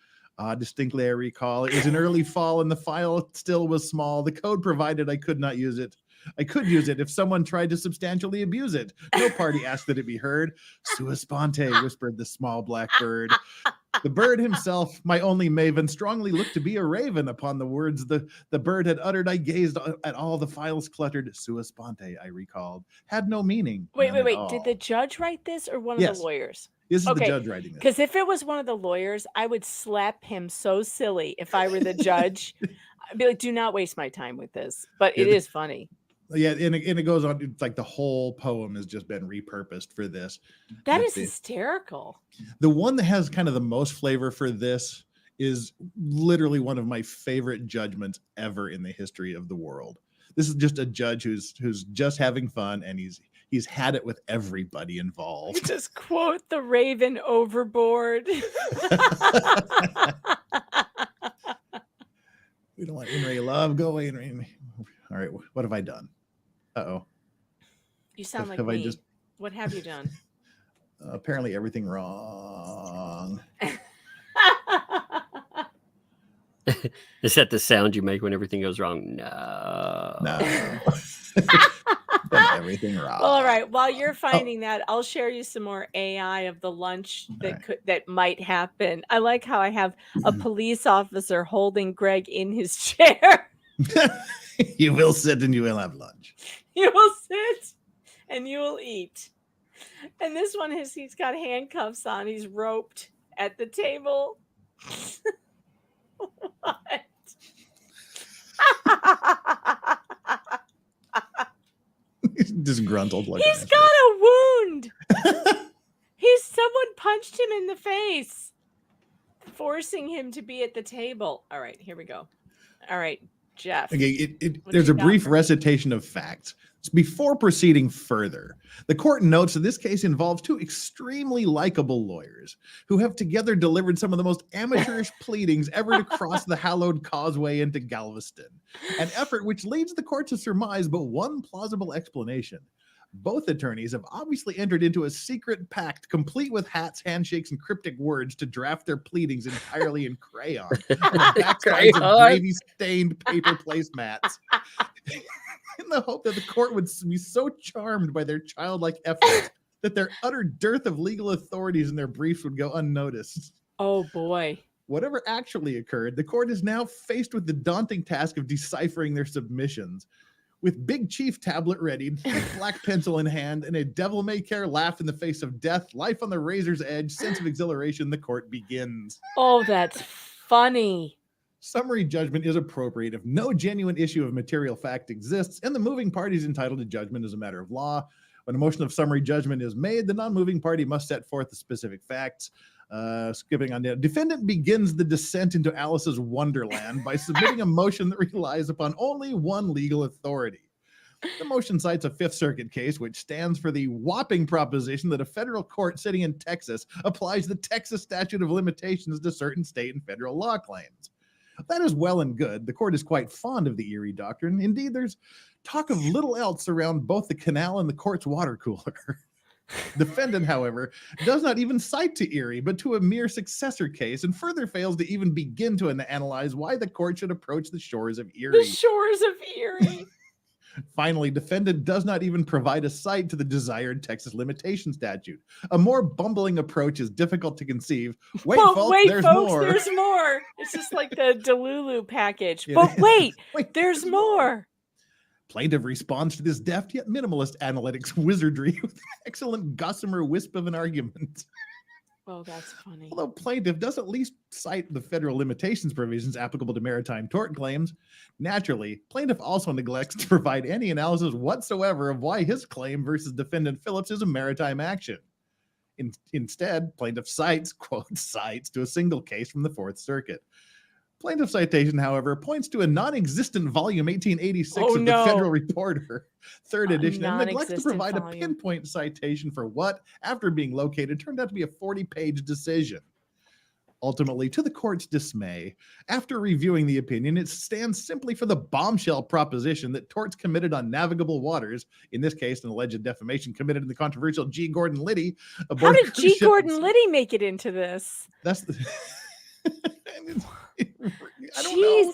Distinctly I recall, it was an early fall and the file still was small. The code provided I could not use it. I could use it if someone tried to substantially abuse it. No party asked that it be heard. "Sua sponte," whispered the small black bird. The bird himself, my only maven, strongly looked to be a raven. Upon the words the bird had uttered, I gazed at all the files cluttered. "Sua sponte," I recalled, had no meaning. Wait. none at Did all. the judge write this or one of Yes. the lawyers? This is Okay, the judge writing this. Because if it was one of the lawyers, I would slap him so silly if I were the judge. I'd be like, do not waste my time with this. But it Yeah, is funny. Yeah, and it goes on. It's like the whole poem has just been repurposed for this. That But is hysterical. the one that has kind of the most flavor for this is literally one of my favorite judgments ever in the history of the world. This is just a judge who's just having fun, and he's had it with everybody involved. Just quote the Raven overboard. We don't want In Ray love. Go away, In Ray. All right, what have I done? Uh-oh. You sound like Have I me. just- What have you done? Apparently everything wrong. Is that the sound you make when everything goes wrong? No. No. Done everything wrong. All right. While you're finding that, I'll share you some more AI of the lunch that might happen. I like how I have a police officer holding Greg in his chair. You will sit and you will have lunch. You will sit and you will eat. And this one he's got handcuffs on. He's roped at the table. What? He's disgruntled. Like He's got a wound. Someone punched him in the face, forcing him to be at the table. All right, here we go. All right, Jeff. Okay, What there's you a got brief for- recitation of facts. Before proceeding further, the court notes that this case involves two extremely likable lawyers who have together delivered some of the most amateurish pleadings ever to cross the hallowed causeway into Galveston, an effort which leads the court to surmise but one plausible explanation. Both attorneys have obviously entered into a secret pact complete with hats, handshakes, and cryptic words to draft their pleadings entirely in crayon on the backsides of Crayon. gravy-stained paper placemats. In the hope that the court would be so charmed by their childlike efforts that their utter dearth of legal authorities in their briefs would go unnoticed. Oh boy. Whatever actually occurred, the court is now faced with the daunting task of deciphering their submissions. With Big Chief tablet ready, thick black pencil in hand, and a devil-may-care laugh in the face of death, life on the razor's edge, sense of exhilaration, the court begins. Oh, that's funny. Summary judgment is appropriate if no genuine issue of material fact exists and the moving party is entitled to judgment as a matter of law. When a motion of summary judgment is made, the non-moving party must set forth the specific facts. Skipping on down. Defendant begins the descent into Alice's Wonderland by submitting a motion that relies upon only one legal authority. The motion cites a Fifth Circuit case which stands for the whopping proposition that a federal court sitting in Texas applies the Texas statute of limitations to certain state and federal law claims. That is well and good. The court is quite fond of the Erie doctrine. Indeed, there's talk of little else around both the canal and the court's water cooler. Defendant, however, does not even cite to Erie, but to a mere successor case, and further fails to even begin to analyze why the court should approach the shores of Erie. The shores of Erie. Finally, defendant does not even provide a cite to the desired Texas limitation statute. A more bumbling approach is difficult to conceive. Wait, But folks, wait, there's folks, more. there's more. It's just like the Delulu package. Yeah. But wait, Wait, there's more. Plaintiff responds to this deft yet minimalist analytics wizardry with an excellent gossamer wisp of an argument. Oh, that's funny. Although plaintiff does at least cite the federal limitations provisions applicable to maritime tort claims, naturally, plaintiff also neglects to provide any analysis whatsoever of why his claim versus defendant Phillips is a maritime action. Instead, plaintiff cites, quote, cites to a single case from the Fourth Circuit. Plaintiff citation, however, points to a non-existent volume 1886 Oh, of no. the Federal Reporter, third edition, and neglects to non-existent provide a volume. pinpoint citation for what, after being located, turned out to be a 40-page decision. Ultimately, to the court's dismay, after reviewing the opinion, it stands simply for the bombshell proposition that torts committed on navigable waters, in this case, an alleged defamation committed in the controversial G. Gordon Liddy. How did G. Gordon Liddy make it into this? That's the. I don't Jeez, know.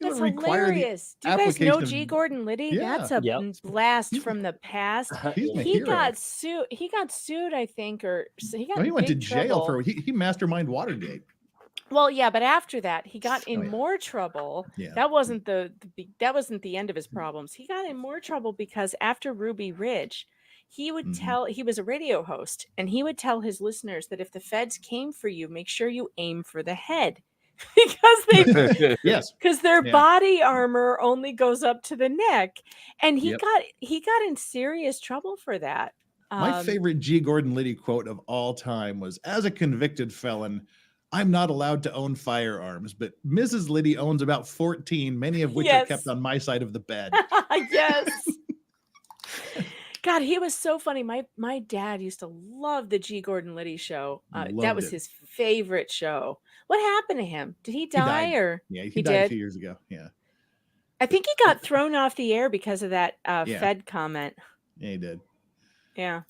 that's It would require the hilarious. Do you guys know application of- G. Gordon Liddy? Yeah. That's a Yep. blast from the past. He's my He hero. got sued. He got sued, I think, or he got. No, he in went to big jail trouble. for he masterminded Watergate. Well, yeah, but after that, he got in Oh, yeah. more trouble. Yeah. That wasn't that wasn't the end of his problems. He got in more trouble because after Ruby Ridge, he would Mhm. he was a radio host, and he would tell his listeners that if the feds came for you, make sure you aim for the head. Yes. Because their Yeah. body armor only goes up to the neck, and he Yep. got in serious trouble for that. My favorite G. Gordon Liddy quote of all time was, "As a convicted felon, I'm not allowed to own firearms, but Mrs. Liddy owns about 14, many of which are Yes. kept on my side of the bed." Yes. God, he was so funny. My dad used to love the G. Gordon Liddy show. That Loved was it. his favorite show. What happened to him? Did he died. die or Yeah, he he died a did? few years ago. Yeah. I think he got thrown off the air because of that Yeah. Fed comment. Yeah, he did. Yeah.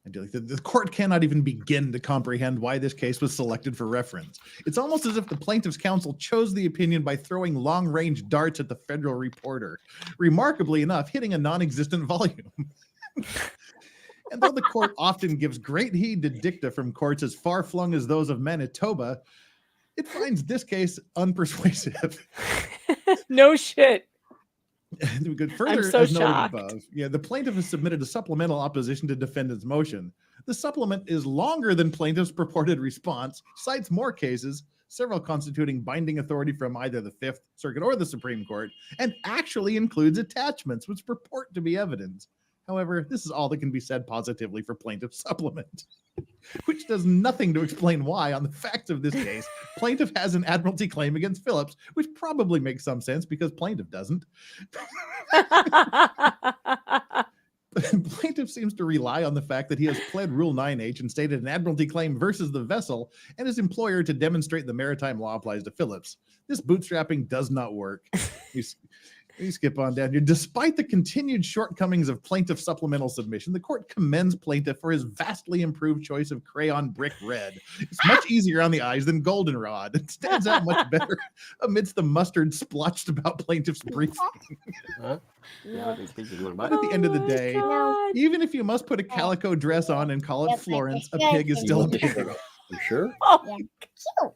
I do like the court cannot even begin to comprehend why this case was selected for reference. It's almost as if the plaintiff's counsel chose the opinion by throwing long-range darts at the Federal Reporter, remarkably enough, hitting a non-existent volume. And though the court often gives great heed to dicta from courts as far-flung as those of Manitoba, it finds this case unpersuasive. No shit. We could further, so as noted shocked. above, the plaintiff has submitted a supplemental opposition to defendant's motion. The supplement is longer than plaintiff's purported response, cites more cases, several constituting binding authority from either the Fifth Circuit or the Supreme Court, and actually includes attachments which purport to be evidence. However, this is all that can be said positively for plaintiff's supplement, which does nothing to explain why, on the facts of this case, plaintiff has an admiralty claim against Phillips, which probably makes some sense because plaintiff doesn't. Plaintiff seems to rely on the fact that he has pled Rule 9H and stated an admiralty claim versus the vessel and his employer to demonstrate the maritime law applies to Phillips. This bootstrapping does not work. You skip on down here. Despite the continued shortcomings of plaintiff's supplemental submission, the court commends plaintiff for his vastly improved choice of crayon brick red. It's much easier on the eyes than goldenrod. It stands out much better amidst the mustard splotched about plaintiff's briefing. Huh? Yeah, I think speaking of But my- at the end of the Oh, day, God. even if you must put a calico dress on and call it Florence, a pig is still a pig. You sure? Oh, Yeah. Cute.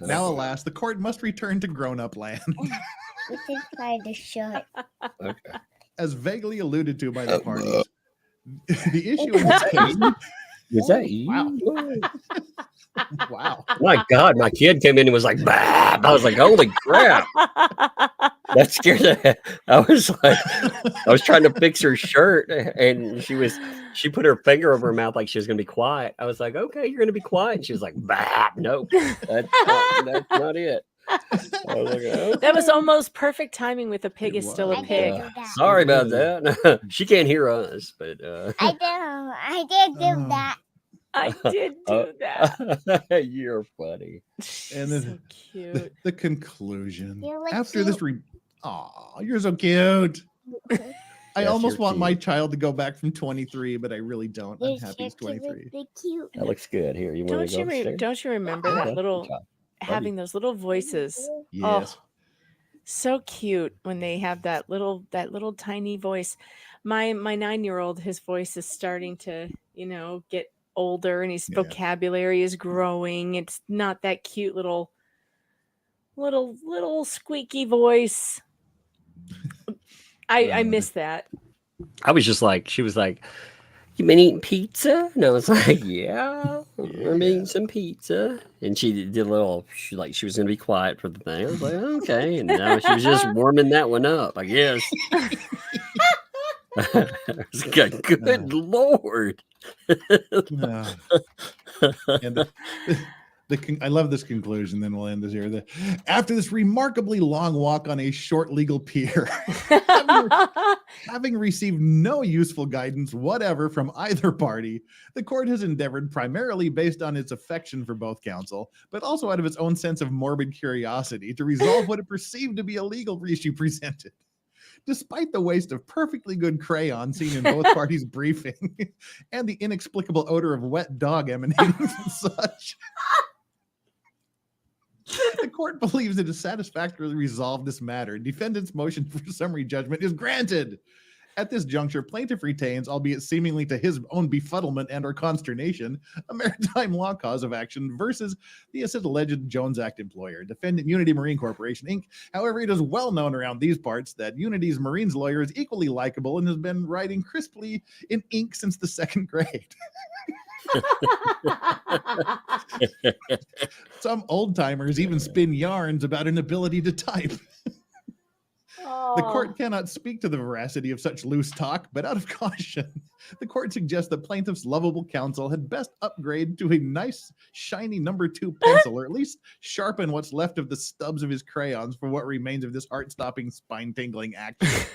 Now, alas, the court must return to grown-up land. This is part of the shirt. Okay. As vaguely alluded to by the parties, the issue in this case... Is that you? Wow. Wow. My God, my kid came in and was like, bah! I was like, holy crap. That scared the I was trying to fix her shirt and she put her finger over her mouth like she was gonna be quiet. I was like, okay, you're gonna be quiet. And she was like, bah, nope. That's not it. I was like, okay. That was almost perfect timing with a pig It is still a was. pig. do that. Sorry about that. She can't hear us, but I did do that. I did do that. You're funny. And So then cute. the conclusion. You're like After this Aw, you're so cute. I Yes, almost you're want my cute. child to go back from 23, but I really don't. I'm You're happy he's 23. really cute. That looks good. Here, you want to go upstairs? Don't you remember Okay, that good little job. having those little voices? Yes. Oh, so cute when they have that little tiny voice. My 9-year-old, his voice is starting to, get older and his Yeah. vocabulary is growing. It's not that cute little squeaky voice. I miss that. I was just like, she was like, you been eating pizza? And I was like, yeah, I'm eating some pizza. And she did a little, she was going to be quiet for the thing. I was like, okay. And now she was just warming that one up, I guess. I was like, good Lord. And I love this conclusion. Then we'll end this here. After this remarkably long walk on a short legal pier, having received no useful guidance whatever from either party, the court has endeavored, primarily based on its affection for both counsel, but also out of its own sense of morbid curiosity, to resolve what it perceived to be a legal issue presented. Despite the waste of perfectly good crayon seen in both parties' briefing and the inexplicable odor of wet dog emanating from such, the court believes it has satisfactorily resolved this matter. Defendant's motion for summary judgment is granted. At this juncture, plaintiff retains, albeit seemingly to his own befuddlement and or consternation, a maritime law cause of action versus the alleged Jones Act employer, defendant Unity Marine Corporation, Inc. However, it is well known around these parts that Unity's Marine's lawyer is equally likable and has been writing crisply in ink since the 2nd grade. Some old timers even spin yarns about an ability to type. The court cannot speak to the veracity of such loose talk, but out of caution, the court suggests that plaintiff's lovable counsel had best upgrade to a nice, shiny number 2 pencil, or at least sharpen what's left of the stubs of his crayons for what remains of this heart-stopping, spine-tingling action.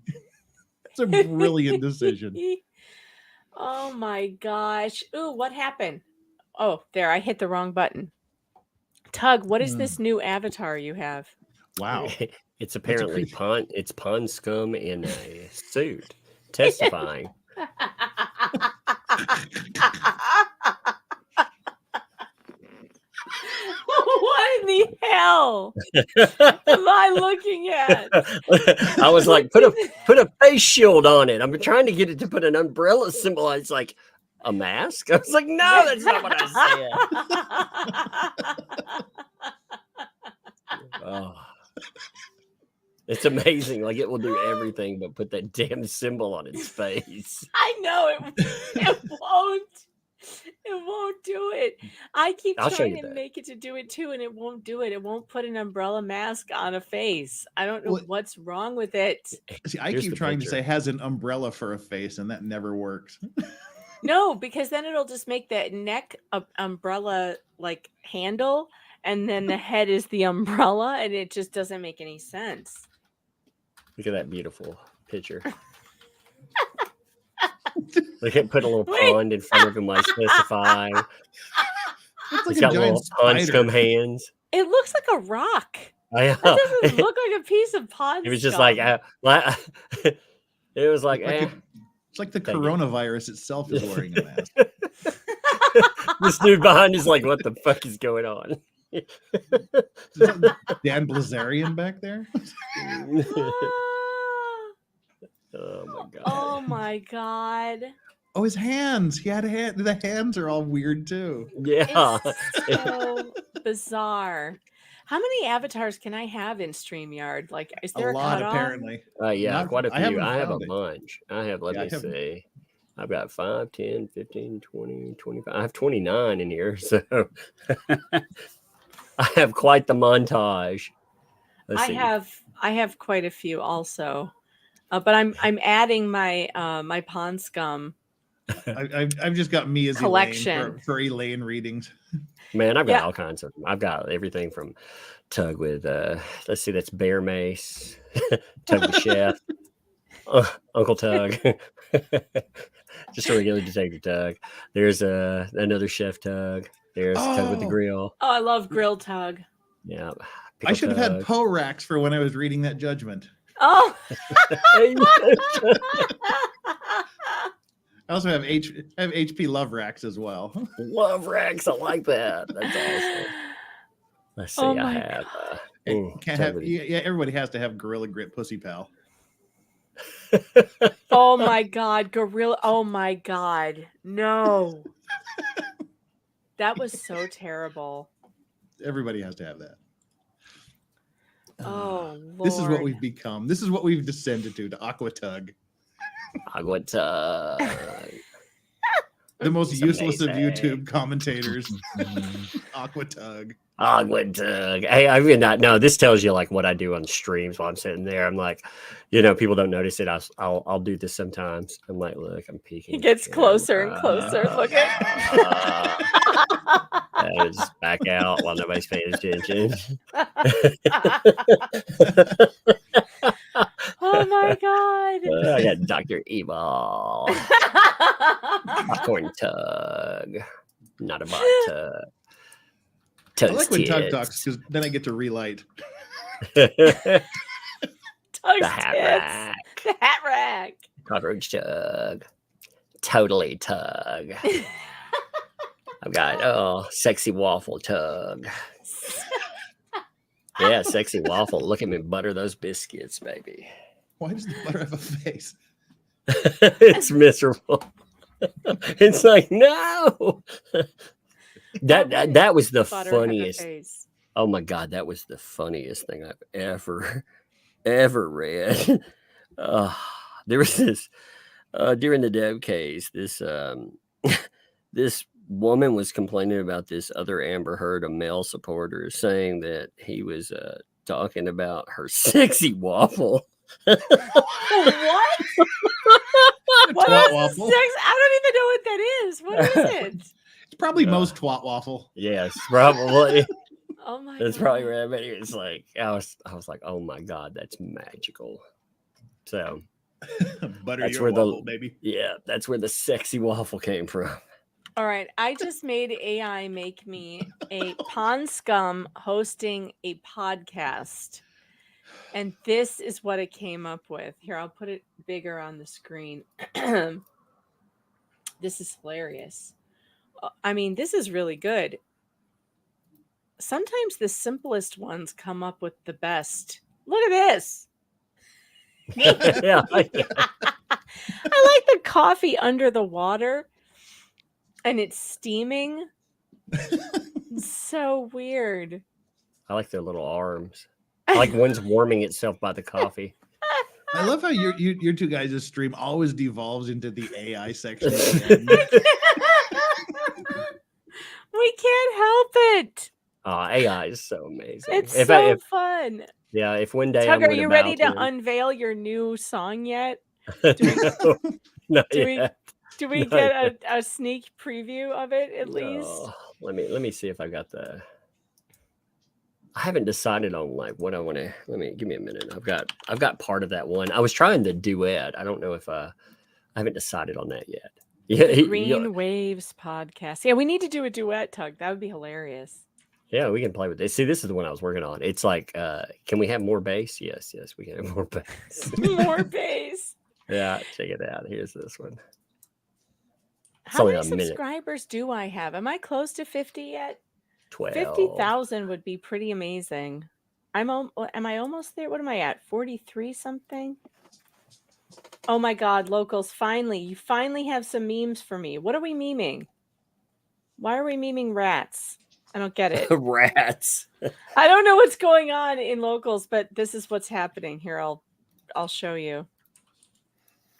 It's a brilliant decision. Oh my gosh. Ooh, what happened? Oh, there, I hit the wrong button. Tug, what is this new avatar you have? Wow. It's apparently it's pond scum in a suit testifying. What in the hell am I looking at? I was like, put a face shield on it. I'm trying to get it to put an umbrella symbol. It's like a mask. I was like, no, that's not what I said. Oh. It's amazing. Like, it will do everything but put that damn symbol on its face. I know it won't. It won't do it. I keep trying to make it to do it too, and it won't do it. It won't put an umbrella mask on a face. I don't know what's wrong with it. See, I keep trying to say has an umbrella for a face, and that never works. No, because then it'll just make that neck umbrella like handle, and then the head is the umbrella, and it just doesn't make any sense. Look at that beautiful picture. They can put a little pond in front of him while specifying. He's got little pond scum hands. It looks like a rock. That doesn't look like a piece of pond. It was just like, it was like, it's like the coronavirus itself is wearing a mask. This dude behind is like, what the fuck is going on? Dan Blazarian back there? Oh my god. Oh my god. Oh, his hands. He had a hand. The hands are all weird too. Yeah. It's so bizarre. How many avatars can I have in StreamYard? Like, is there a lot cutoff? Apparently? Yeah, quite a few. I have a it. bunch. I have, let me see. I've got 5, 10, 15, 20, 25. I have 29 in here. So I have quite the montage. I have quite a few also. But I'm adding my my Pond Scum. I've just got me as collection Elaine for Elaine readings. Man, I've got all kinds of them. I've got everything from Tug with let's see, that's Bear Mace, Tug the Chef, Uncle Tug, just a regular Detective Tug. There's another Chef Tug. There's Tug with the Grill. Oh, I love Grill Tug. Yeah, I should have had Poe racks for when I was reading that judgment. Oh. I also have HP Love Racks as well. Love Racks, I like that. That's awesome. Let's see, I have. Everybody has to have Gorilla Grip Pussy Pal. Oh my god, Gorilla! Oh my god, no, that was so terrible. Everybody has to have that. Oh, Lord. This is what we've become. This is what we've descended to Aqua Tug. Aqua Tug. The most useless of YouTube commentators. Aqua Tug. Aqua Tug. Hey, I mean, no, this tells you like what I do on streams while I'm sitting there. I'm like, people don't notice it. I'll do this sometimes. I'm like, look, I'm peeking. He gets closer and closer. Look at. just back out while nobody's paying attention. Oh my god! I got Dr. Evil. Popcorn Tug. Not a bot Tug. I Tug's like when Tug tits. talks because then I get to relight. The Tug's hat tits. rack. The hat rack. Cockroach Tug. Totally Tug. I've got sexy waffle Tug. Yeah, sexy waffle. Look at me butter those biscuits, baby. Why does the butter have a face? It's miserable. It's like, no. That was the Butter have a funniest. face. Oh my god, that was the funniest thing I've ever read. There was this during the Deb case, this this woman was complaining about this other Amber Heard, a male supporter, saying that he was talking about her sexy waffle. What? What Twat is waffle. sex? I don't even know what that is. What is it? It's probably most twat waffle. Yes, probably. Oh my That's god. probably right. But it's like I was like, oh my god, that's magical. So Butter That's your where the- waffle, baby. yeah, that's where the sexy waffle came from. All right, I just made AI make me a pond scum hosting a podcast. And this is what it came up with. Here, I'll put it bigger on the screen. This is hilarious. I mean, this is really good. Sometimes the simplest ones come up with the best. Look at this. Yeah, I like the coffee under the water and it's steaming. So weird. I like their little arms. I like one's warming itself by the coffee. I love how your two guys' stream always devolves into the AI section. At the end. We can't help it. AI is so amazing. It's if so fun. if one day Tug, I'm are you ready to unveil your new song yet? Not do we- yet. Do we Not get a sneak preview of it at least? No. Let me see if I got the. I haven't decided on like what I want to. Give me a minute. I've got part of that one. I was trying the duet. I don't know if I haven't decided on that yet. Yeah, Green Waves podcast. Yeah, we need to do a duet, Tug. That would be hilarious. yeah, we can play with this. See, this is the one I was working on. It's like, can we have more bass? Yes, we can have more bass. More bass. Yeah, check it out. Here's this one. How only many a minute. subscribers do I have? Am I close to 50 yet? 12. 50,000 would be pretty amazing. Am I almost there? What am I at? 43 something? Oh my god, locals, you finally have some memes for me. What are we memeing? Why are we memeing rats? I don't get it. Rats. I don't know what's going on in locals, but this is what's happening. Here, I'll show you.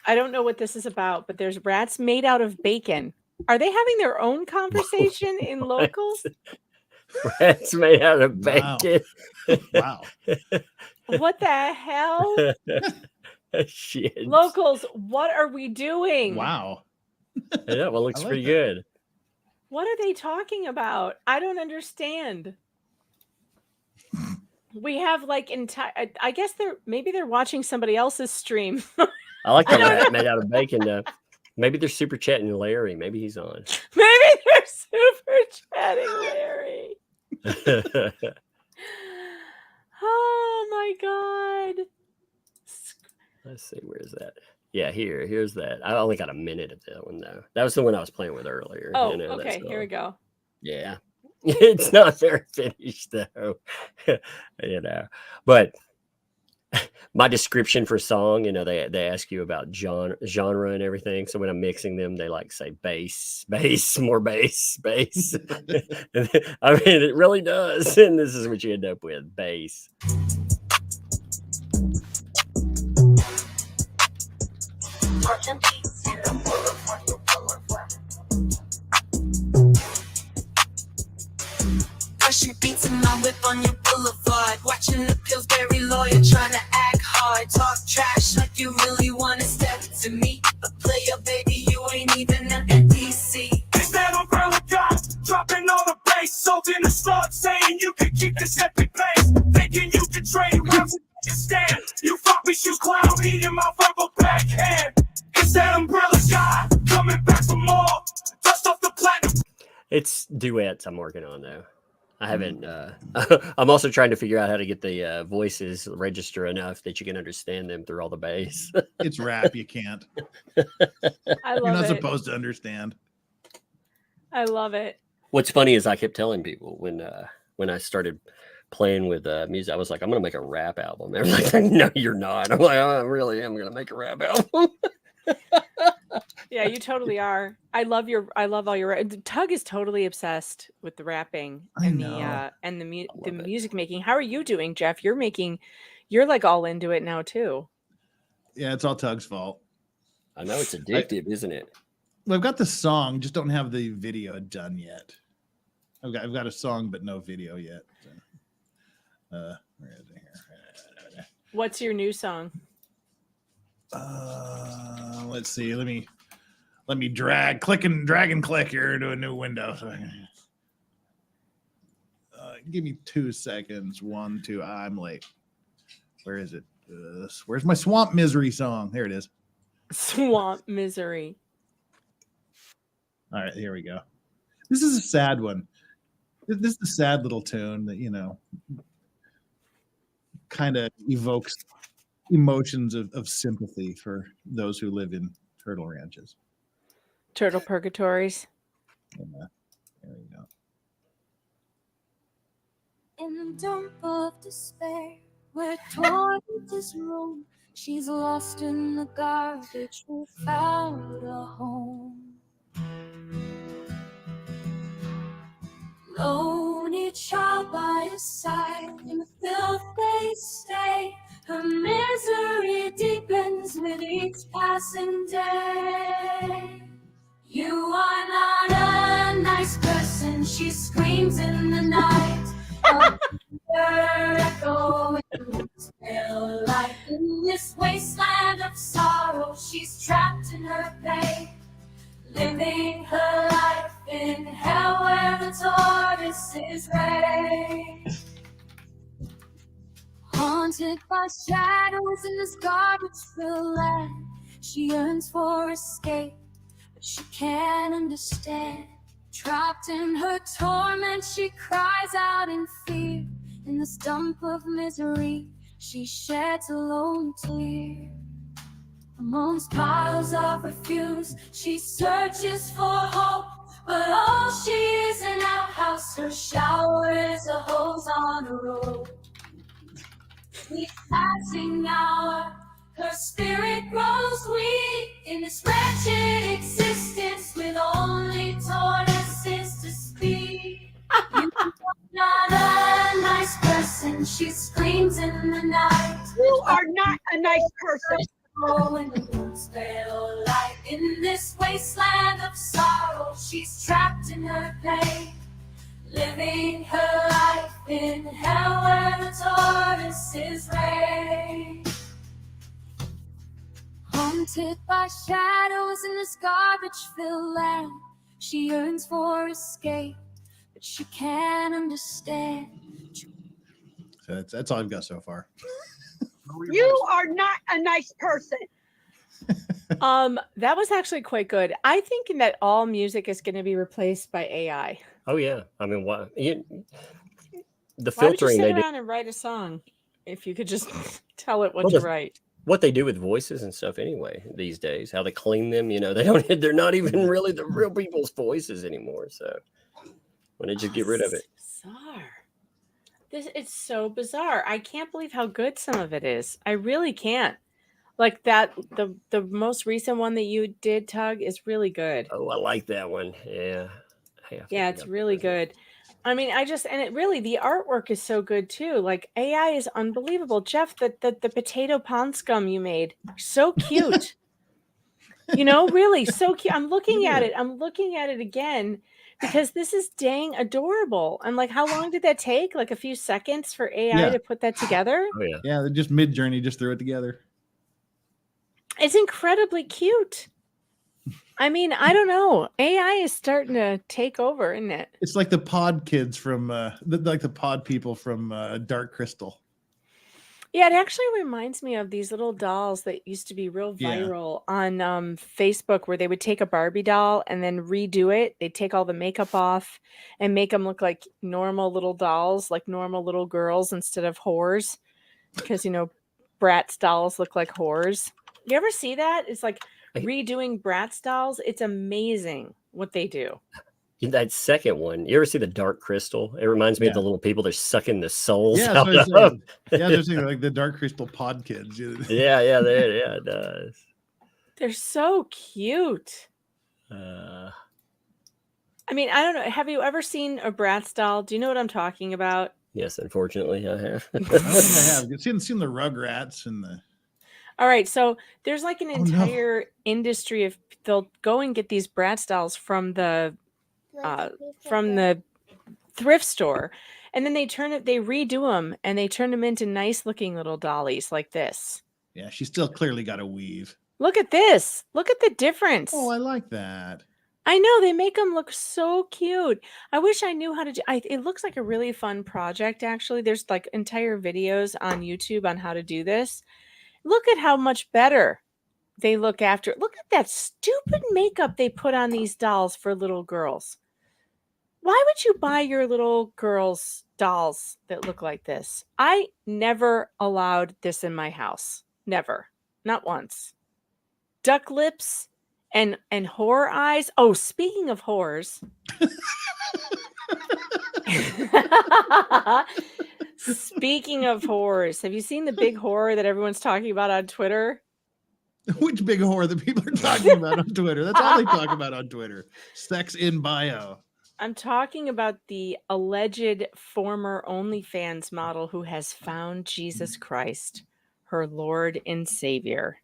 I don't know what this is about, but there's rats made out of bacon. Are they having their own conversation in locals? Rats made out of Wow. bacon. Wow. What the hell? Shit. Locals, what are we doing? Wow. Yeah, well, looks I like pretty that. good. What are they talking about? I don't understand. We have like entire. I guess they're watching somebody else's stream. I like the rat made out of bacon, though. Maybe they're super chatting Larry. Maybe he's on. Maybe they're super chatting Larry. Oh my god. Let's see, where's that? Yeah, here's that. I only got a minute of that one though. That was the one I was playing with earlier. Oh, you know, okay. that's Here we go. Yeah. It's not very finished though. You know. But my description for song, you know, they ask you about genre and everything. So when I'm mixing them, they like say bass, more bass. I mean, it really does. And this is what you end up with, bass. Brushing beats in my whip on your boulevard. Watching the Pillsbury lawyer trying to act hard. Talk trash like you really want to step to me. A player, baby, you ain't even an NDC. Is that on girl drop? Dropping all the bass. holding a slug, saying you can keep this epic pace. Thinking you can trade rounds and stand. You fuck me, you clown, eating my verbal backhand. It's that umbrella guy coming back for more. Dust off the platinum. It's duets I'm working on though. I haven't. I'm also trying to figure out how to get the voices register enough that you can understand them through all the bass. It's rap. You can't. I love You're not it. supposed to understand. I love it. What's funny is I kept telling people when I started playing with music, I was like, I'm gonna make a rap album. They're like, no, you're not. I'm like, oh, I really am gonna make a rap album. Yeah, you totally are. I love all your. Tug is totally obsessed with the rapping and the music making. How are you doing, Jeff? You're like all into it now too. Yeah, it's all Tug's fault. I know it's addictive, isn't it? Well, I've got the song, just don't have the video done yet. I've got a song, but no video yet. So, where is it here? What's your new song? Let's see. Let me drag and click here into a new window. So give me 2 seconds. 1, 2. I'm late. Where is it? Where's my Swamp Misery song? There it is. Swamp Misery. All right, here we go. This is a sad one. This is a sad little tune that, kind of evokes emotions of sympathy for those who live in turtle ranches. Turtle purgatories. Yeah, there we go. In the dump of despair, where torrents roam, she's lost in the garbage without a home. Lonely child by his side, in the filth they stay. Her misery deepens with each passing day. You are not a nice person, she screams in the night. Her echo in pale light. In this wasteland of sorrow, she's trapped in her pain, living her life in hell where the tortoises reign. Haunted by shadows in this garbage-filled land, she yearns for escape, but she can't understand. Trapped in her torment, she cries out in fear. In this dump of misery, she sheds a lone tear. Amongst piles of refuse, she searches for hope, but all she is an outhouse. Her shower is a hose on a rope. Each passing hour, her spirit grows weak in this wretched existence with only tortoises to speak. You're not a nice person, she screams in the night. You are not a nice person. In the moon's pale light, in this wasteland of sorrow, she's trapped in her pain, living her life in hell where the tortoises reign. Haunted by shadows in this garbage-filled land, she yearns for escape, but she can't understand. So that's all I've got so far. You are not a nice person. That was actually quite good. I think that all music is going to be replaced by AI. Oh yeah, I mean, what the Why would you filtering sit they do, around and write a song if you could just tell it what to write? what they do with voices and stuff anyway these days, how they clean them. They're not even really the real people's voices anymore. So when they just get rid of it. Bizarre. It's so bizarre. I can't believe how good some of it is. I really can't. Like that, the most recent one that you did, Tug, is really good. Oh, I like that one. Yeah. Yeah, it's really good. I mean, the artwork is so good too. Like AI is unbelievable. Jeff, the potato pond scum you made, so cute. Really so cute. I'm looking at it. I'm looking at it again because this is dang adorable. I'm like, how long did that take? Like a few seconds for AI to put that together? Oh yeah. Yeah, they're just Mid-Journey just threw it together. It's incredibly cute. I mean, I don't know. AI is starting to take over, isn't it? It's like the pod kids from like the pod people from Dark Crystal. Yeah, it actually reminds me of these little dolls that used to be real Yeah. viral on Facebook, where they would take a Barbie doll and then redo it. They'd take all the makeup off and make them look like normal little dolls, like normal little girls instead of whores. Because, Bratz dolls look like whores. You ever see that? It's like redoing Bratz dolls. It's amazing what they do. That second one, you ever see the Dark Crystal? It reminds me of the little people they're sucking the souls Yeah, out so of. they're saying like the Dark Crystal pod kids. Yeah, it does. They're so cute. I mean, I don't know. Have you ever seen a Bratz doll? Do you know what I'm talking about? Yes, unfortunately, I have. I don't think I have. You've seen the Rugrats and the. All right, so there's like an entire industry of they'll go and get these Bratz dolls from the thrift store, and then they redo them and they turn them into nice looking little dollies like this. Yeah, she's still clearly got a weave. Look at this. Look at the difference. Oh, I like that. I know, they make them look so cute. I wish I knew how to do it. Looks like a really fun project, actually. There's like entire videos on YouTube on how to do this. Look at how much better they look after. Look at that stupid makeup they put on these dolls for little girls. Why would you buy your little girls dolls that look like this? I never allowed this in my house. Never. Not once. Duck lips and whore eyes. Oh, speaking of whores. Speaking of whores, have you seen the big whore that everyone's talking about on Twitter? Which big whore that people are talking about on Twitter? That's all they talk about on Twitter. Sex in bio. I'm talking about the alleged former OnlyFans model who has found Jesus Christ, her Lord and Savior.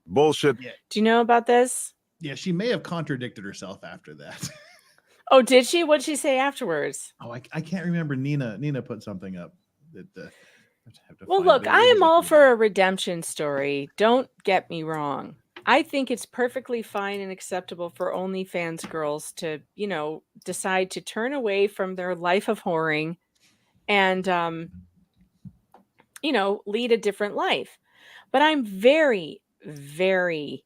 Bullshit. Yeah. Do you know about this? Yeah, she may have contradicted herself after that. Oh, did she? What'd she say afterwards? Oh, I can't remember. Nina put something up that. Well, look, I am all for a redemption story. Don't get me wrong. I think it's perfectly fine and acceptable for OnlyFans girls to, decide to turn away from their life of whoring and, lead a different life. But I'm very, very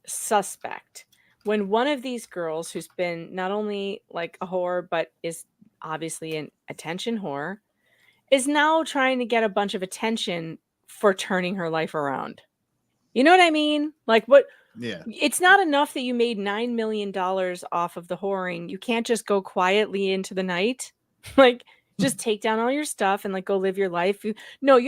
suspect when one of these girls who's been not only like a whore, but is obviously an attention whore, is now trying to get a bunch of attention for turning her life around. You know what I mean? Like what? Yeah. It's not enough that you made $9 million off of the whoring. You can't just go quietly into the night. Like just take down all your stuff and like go live your life. You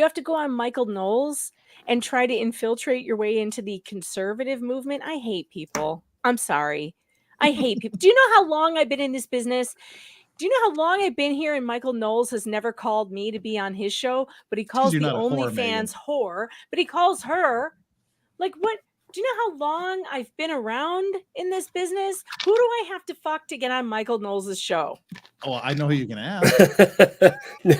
have to go on Michael Knowles and try to infiltrate your way into the conservative movement. I hate people. I'm sorry. I hate people. Do you know how long I've been in this business? Do you know how long I've been here and Michael Knowles has never called me to be on his show, but he calls the OnlyFans whore, but he calls her like what? Do you know how long I've been around in this business? Who do I have to fuck to get on Michael Knowles' show? Oh, I know who you can ask.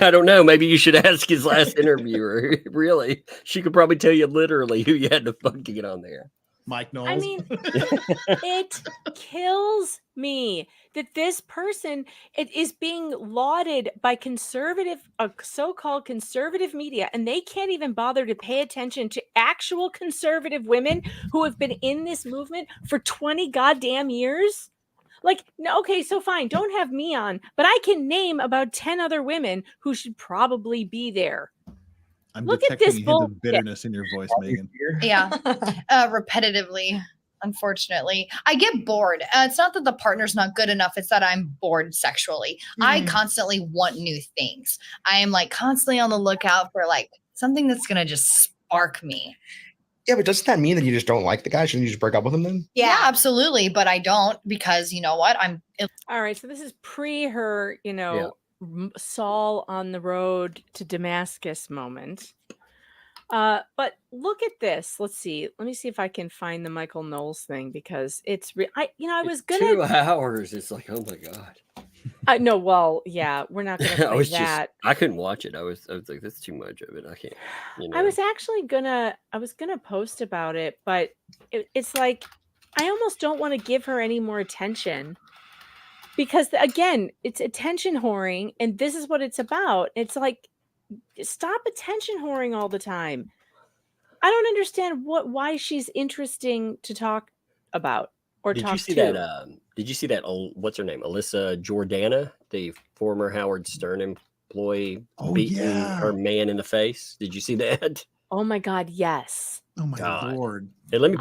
I don't know. Maybe you should ask his last interviewer. Really, she could probably tell you literally who you had to fuck to get on there. Mike Knowles. I mean, it kills me that this person is being lauded by so-called conservative media, and they can't even bother to pay attention to actual conservative women who have been in this movement for 20 goddamn years. Like, no, okay, so fine, don't have me on, but I can name about 10 other women who should probably be there. I'm Look at this detecting a hint of bitterness in your voice, Megan. Yeah, repetitively, unfortunately. I get bored. It's not that the partner's not good enough. It's that I'm bored sexually. I constantly want new things. I am like constantly on the lookout for like something that's going to just spark me. Yeah, but doesn't that mean that you just don't like the guy? Shouldn't you just break up with him then? Yeah, absolutely. But I don't because you know what? All right. So this is pre her, Saul on the road to Damascus moment. But look at this. Let's see. Let me see if I can find the Michael Knowles thing because it's I was gonna 2 hours. It's like, oh my god. No, well, yeah, we're not gonna play that. I couldn't watch it. I was like, that's too much of it. I can't. I was actually gonna post about it, but it's like I almost don't want to give her any more attention because again, it's attention whoring and this is what it's about. It's like, stop attention whoring all the time. I don't understand why she's interesting to talk about or Did talk you see to. that? Did you see that? What's her name? Alyssa Jordana, the former Howard Stern employee, beating her man in the face. Did you see that? Oh my God, yes. Oh my Lord. Hey, let me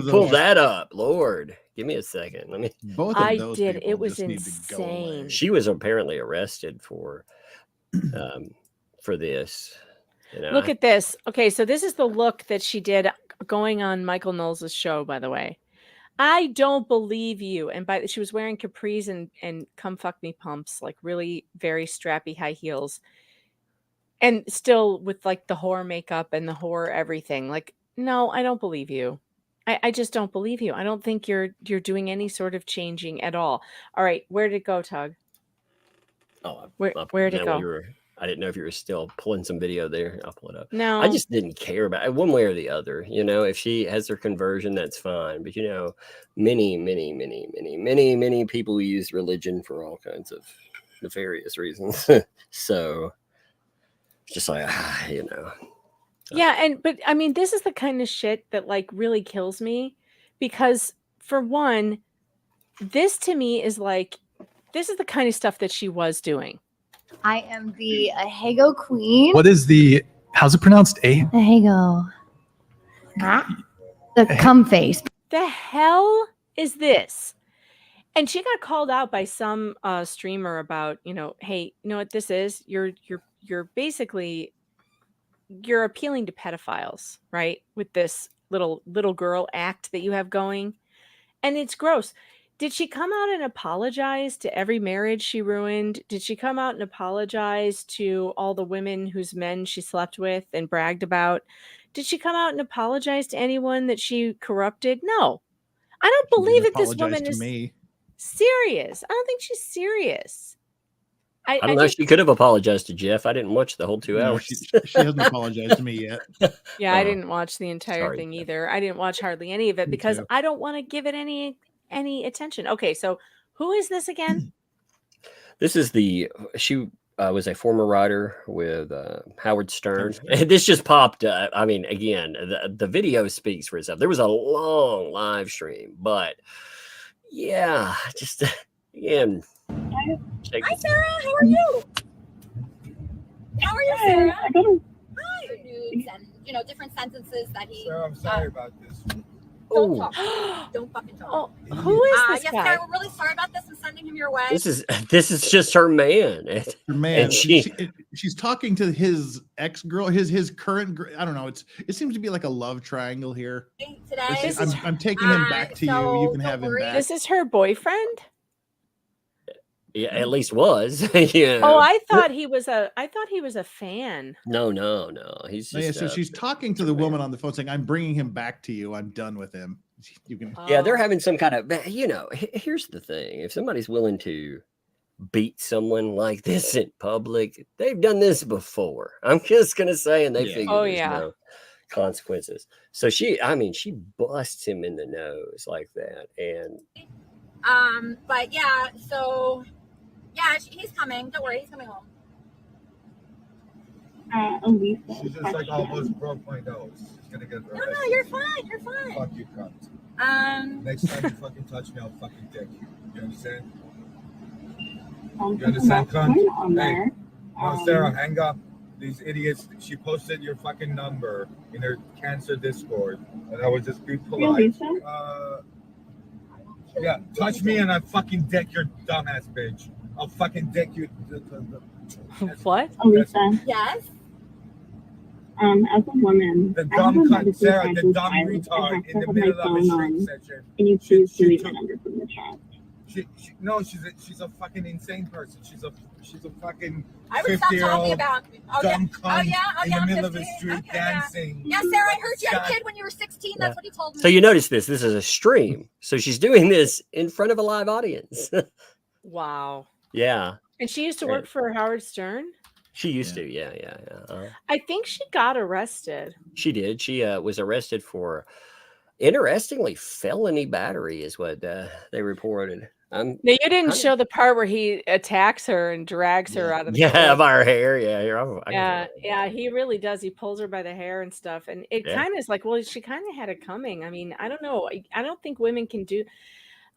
pull that up. Lord, give me a second. Let me. Both of those did. It was insane. She was apparently arrested for this. You know, Look at this. Okay, so this is the look that she did going on Michael Knowles' show, by the way. I don't believe you. And she was wearing capris and come fuck me pumps, like really very strappy high heels. And still with like the whore makeup and the whore everything. Like, no, I don't believe you. I just don't believe you. I don't think you're doing any sort of changing at all. All right, where did it go, Tug? Oh, where'd it go? I didn't know if you were still pulling some video there. I'll pull it up. No, I just didn't care about it one way or the other. You know, if she has her conversion, that's fine. But you know, many people use religion for all kinds of nefarious reasons. So it's just like, you know. Yeah, but I mean, this is the kind of shit that like really kills me because for one, this to me is like, this is the kind of stuff that she was doing. I am the Ahego queen. How's it pronounced? Ahego. The cum face. The hell is this? And she got called out by some streamer about, you know, hey, you know what this is? You're basically you're appealing to pedophiles, right? With this little girl act that you have going. And it's gross. Did she come out and apologize to every marriage she ruined? Did she come out and apologize to all the women whose men she slept with and bragged about? Did she come out and apologize to anyone that she corrupted? No. I don't believe that this woman is serious. I don't think she's serious. I don't know. She could have apologized to Jeff. I didn't watch the whole 2 hours. She hasn't apologized to me yet. Yeah, I didn't watch the entire thing either. I didn't watch hardly any of it because I don't want to give it any attention. Okay, so who is this again? This is she was a former writer with Howard Stern. This just popped up. I mean, again, the video speaks for itself. There was a long live stream, but yeah, just again. Hi, Sarah. How are you? How are you, Sarah? Hi. Nudes and different sentences that he. Sarah, I'm sorry about this. Don't talk. Don't fucking talk. Oh, who is this yes, guy? Sarah, we're really sorry about this and sending him your way. This is just her man. Her man. And she's talking to his ex-girl, his current. I don't know. It seems to be like a love triangle here. Today, I'm taking him back to you. You can have him back. This is her boyfriend? Yeah, at least was. Yeah. Oh, I thought he was a fan. No. He's just, so she's talking to the woman on the phone saying, "I'm bringing him back to you. I'm done with him." You can. Yeah, they're having some kind of. Here's the thing: if somebody's willing to beat someone like this in public, they've done this before. I'm just gonna say, and they figure there's no consequences. So she busts him in the nose like that, and. But yeah, so. Yeah, he's coming. Don't worry, he's coming home. She's just like almost broke my nose. She's gonna get arrested. No, you're fine. You're fine. Fuck you, cunt. Next time you fucking touch me, I'll fucking dick you. You understand? You understand, cunt? Hey, no, Sarah, hang up. These idiots. She posted your fucking number in her cancer Discord, and I would just be polite. Yeah, touch me and I fucking dick your dumbass bitch. I'll fucking dick you. What? Lisa. Yes. As a woman, the dumb cunt, Sarah, the dumb retard in the middle of a stream session. And you choose to leave her number from the chat. She's a fucking insane person. She's a fucking I would stop 50-year-old talking about dumb cunt in the I'm middle of 15. the street dancing. Yeah, Sarah, I heard you had a kid when you were 16. That's what he told me. So you notice this is a stream. So she's doing this in front of a live audience. Wow. Yeah. And she used to work for Howard Stern? She used to, yeah. I think she got arrested. She did. She was arrested for Interestingly, felony battery is what they reported. Now, you didn't show the part where he attacks her and drags her out of the Yeah, cliff. by her hair. Yeah, Yeah, he really does. He pulls her by the hair and stuff. And it kind of is like, well, she kind of had it coming. I mean, I don't know. I don't think women can do,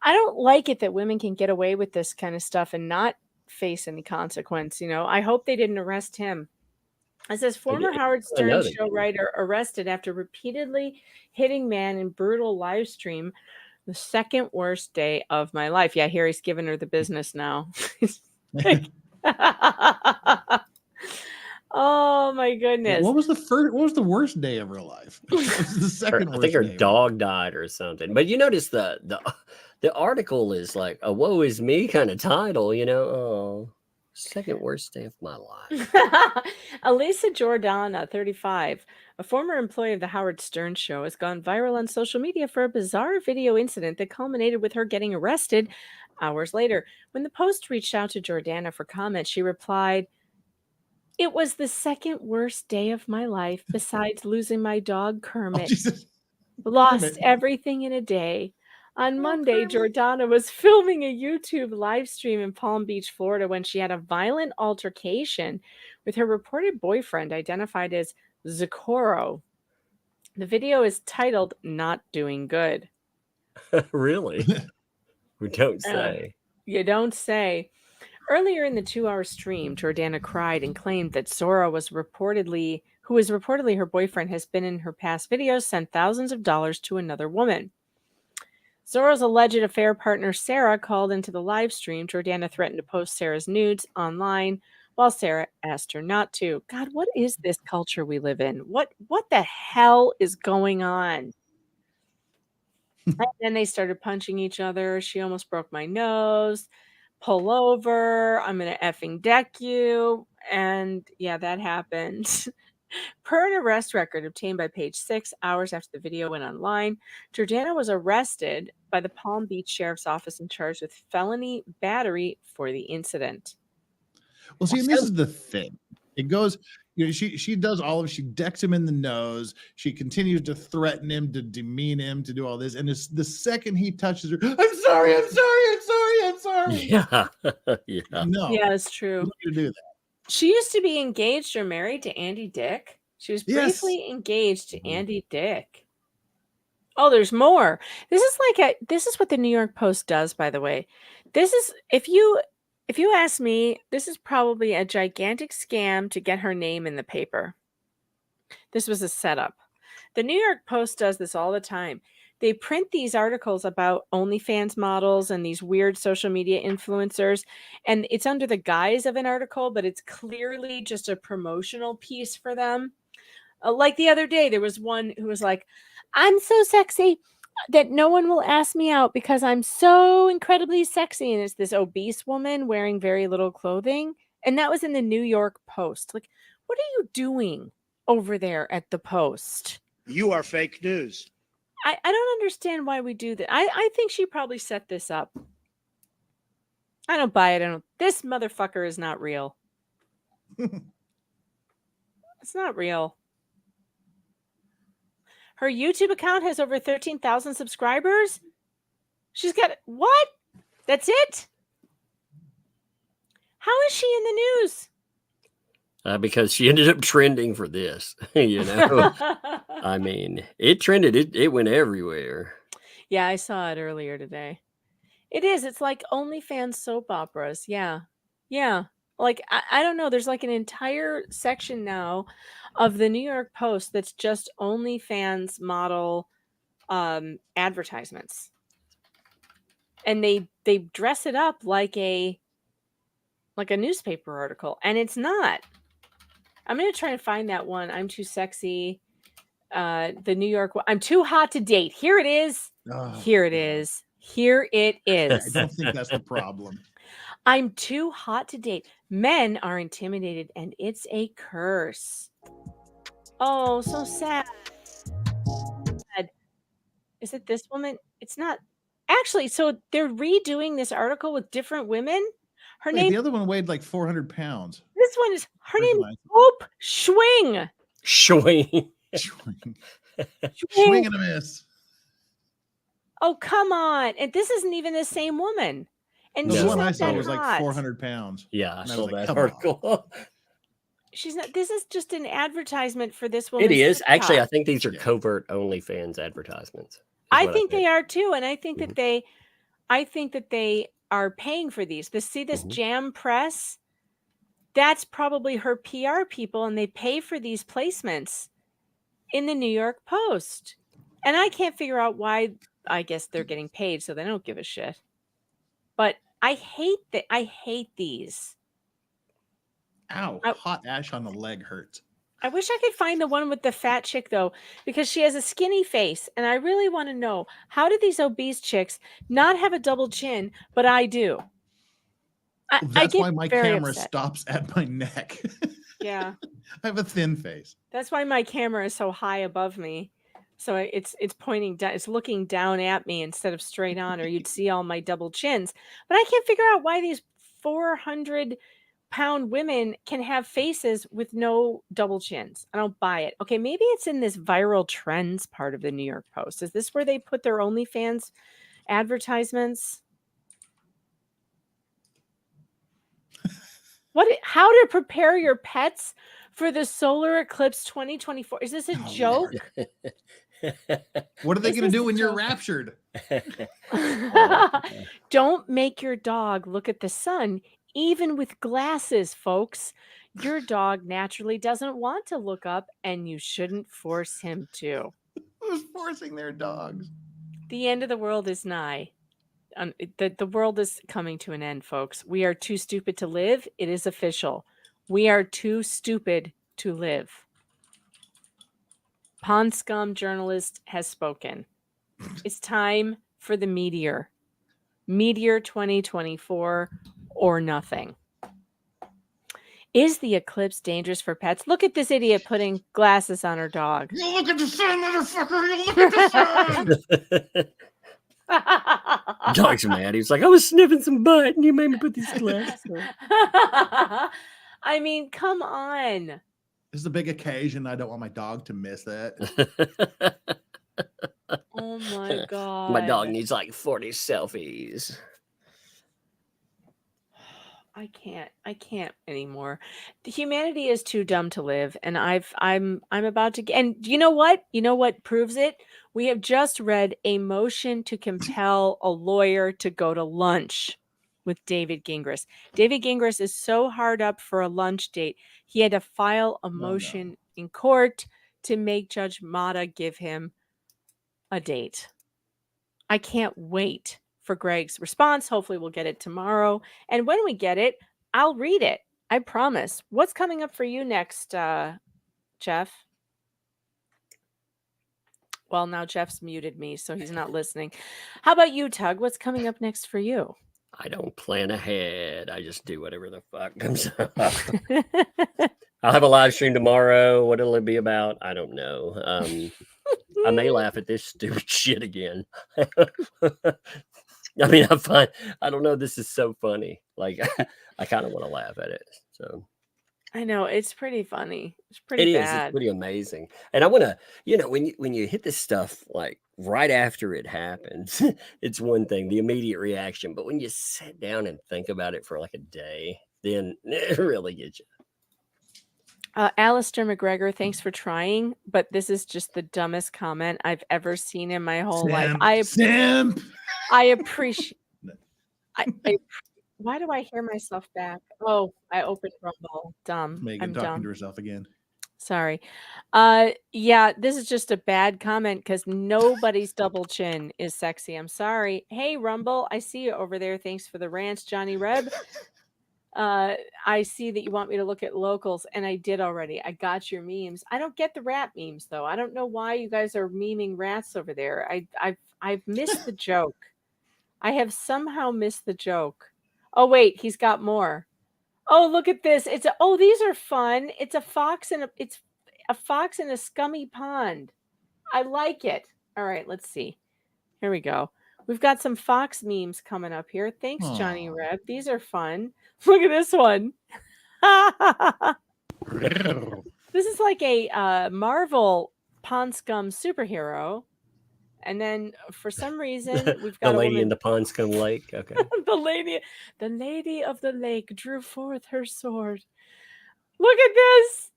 I don't like it that women can get away with this kind of stuff and not face any consequence. You know, I hope they didn't arrest him. It says former Howard Stern show writer arrested after repeatedly hitting man in brutal live stream. The second worst day of my life. Yeah, here he's giving her the business now. Oh my goodness. What was the worst day of her life? The second worst. I think her day. dog died or something. But you notice the article is like a "woe is me" kind of title, you know. Oh, second worst day of my life. Elisa Jordana, 35, a former employee of the Howard Stern show, has gone viral on social media for a bizarre video incident that culminated with her getting arrested hours later. When the Post reached out to Jordana for comment, she replied, "It was the second worst day of my life besides losing my dog Kermit. Lost everything in a day. On Monday, Jordana was filming a YouTube live stream in Palm Beach, Florida, when she had a violent altercation with her reported boyfriend, identified as Zakoro. The video is titled Not Doing Good." Really? We don't say. You don't say. Earlier in the 2-hour stream, Jordana cried and claimed that Zora who is reportedly her boyfriend, has been in her past videos, sent thousands of dollars to another woman. Zora's alleged affair partner, Sarah, called into the live stream. Jordana threatened to post Sarah's nudes online, while Sarah asked her not to. God, what is this culture we live in? What the hell is going on? And then they started punching each other. She almost broke my nose. Pull over. I'm going to effing deck you. And yeah, that happened. Per an arrest record obtained by Page 6, hours after the video went online, Jordana was arrested by the Palm Beach Sheriff's Office and charged with felony battery for the incident. Well, see, and this is the thing. It goes, you know, she does all of, she decks him in the nose. She continues to threaten him, to demean him, to do all this. And it's the second he touches her, I'm sorry. Yeah. Yeah. No. Yeah, it's true. You do that. She used to be engaged or married to Andy Dick. She was briefly engaged to Andy Dick. Oh, there's more. This is what the New York Post does, by the way. This is, if you ask me, this is probably a gigantic scam to get her name in the paper. This was a setup. The New York Post does this all the time. They print these articles about OnlyFans models and these weird social media influencers, and it's under the guise of an article, but it's clearly just a promotional piece for them. Like the other day, there was one who was like, "I'm so sexy that no one will ask me out because I'm so incredibly sexy." And it's this obese woman wearing very little clothing. And that was in the New York Post. Like, what are you doing over there at the Post? You are fake news. I don't understand why we do that. I think she probably set this up. I don't buy it. This motherfucker is not real. It's not real. Her YouTube account has over 13,000 subscribers. She's got what? That's it? How is she in the news? Because she ended up trending for this, you know. I mean, it trended. It went everywhere. Yeah, I saw it earlier today. It is. It's like OnlyFans soap operas. Yeah. Yeah. Like, I don't know. There's like an entire section now of the New York Post that's just OnlyFans model advertisements. And they dress it up like a newspaper article. And it's not. I'm going to try and find that one. I'm too sexy. The New York one. I'm too hot to date. Here it is. Oh, Here it is. Here it is. I don't think that's the problem. I'm too hot to date. Men are intimidated and it's a curse. Oh, so sad. Is it this woman? It's not. Actually, so they're redoing this article with different women. Her name. The other one weighed like 400 pounds. This one is, her name is Hope Schwing. Schwing. Swing and a miss. Oh, come on. And this isn't even the same woman. And The she's one I not saw that was like hot. 400 pounds. Yeah, I And saw was like, that "Come on." article. She's not. This is just an advertisement for this woman. It is. Actually, I think these are covert OnlyFans advertisements. I think they are too, and I think that they are paying for these. This Jam Press, that's probably her PR people, and they pay for these placements in the New York Post. And I can't figure out why. I guess they're getting paid, so they don't give a shit. But I hate that. I hate these. Ow! Hot ash on the leg hurts. I wish I could find the one with the fat chick though, because she has a skinny face, and I really want to know, how do these obese chicks not have a double chin, but I do? That's why my camera upset. stops at my neck. Yeah, I have a thin face. that's why my camera is so high above me, so it's pointing down, it's looking down at me instead of straight on, or you'd see all my double chins. But I can't figure out why these 400-pound women can have faces with no double chins. I don't buy it. Okay, maybe it's in this viral trends part of the New York Post. Is this where they put their OnlyFans advertisements? How to prepare your pets for the solar eclipse 2024? Is this a joke? What are they going to do when you're raptured? Don't make your dog look at the sun, even with glasses, folks. Your dog naturally doesn't want to look up, and you shouldn't force him to. Who's forcing their dogs? The end of the world is nigh. The world is coming to an end, folks. We are too stupid to live. It is official. We are too stupid to live. Pond Scum journalist has spoken. It's time for the meteor. Meteor 2024 or nothing. Is the eclipse dangerous for pets? Look at this idiot putting glasses on her dog. You look at the sun, motherfucker! You look at the sun! Dog's mad. He's like, I was sniffing some butt and you made me put these glasses on. I mean, come on. This is a big occasion. I don't want my dog to miss that. Oh my God. My dog needs like 40 selfies. I can't anymore. The humanity is too dumb to live, and I'm about to. And you know what? You know what proves it? We have just read a motion to compel a lawyer to go to lunch with David Gingras. David Gingras is so hard up for a lunch date, he had to file a motion in court to make Judge Mata give him a date. I can't wait for Greg's response. Hopefully we'll get it tomorrow. And when we get it, I'll read it. I promise. What's coming up for you next, Jeff? Well, now Jeff's muted me, so he's not listening. How about you, Tug? What's coming up next for you? I don't plan ahead. I just do whatever the fuck comes up. I'll have a live stream tomorrow. What it'll be about, I don't know. I may laugh at this stupid shit again. I mean, I don't know. This is so funny. Like, I kind of want to laugh at it. So I know it's pretty funny. It's pretty bad. It's pretty amazing. And I want to, when you hit this stuff like right after it happens, it's one thing, the immediate reaction. But when you sit down and think about it for like a day, then it really gets you. Alistair McGregor, thanks for trying, but this is just the dumbest comment I've ever seen in my whole life. I appreciate. Why do I hear myself back? Oh, I opened Rumble. Dumb. Megan I'm talking dumb. to herself again. Sorry. Yeah, this is just a bad comment because nobody's double chin is sexy. I'm sorry. Hey, Rumble, I see you over there. Thanks for the rants, Johnny Reb. I see that you want me to look at locals, and I did already. I got your memes. I don't get the rat memes though. I don't know why you guys are memeing rats over there. I've missed the joke. I have somehow missed the joke. Oh wait, he's got more. Oh, look at this. These are fun. It's a fox in a scummy pond. I like it. All right, let's see. Here we go. We've got some fox memes coming up here. Thanks, Johnny Reb. These are fun. Look at this one. This is like a Marvel Pond Scum superhero. And then for some reason, we've The got a lady woman. in the Ponscombe Lake. Okay. the lady of the lake drew forth her sword. Look at this.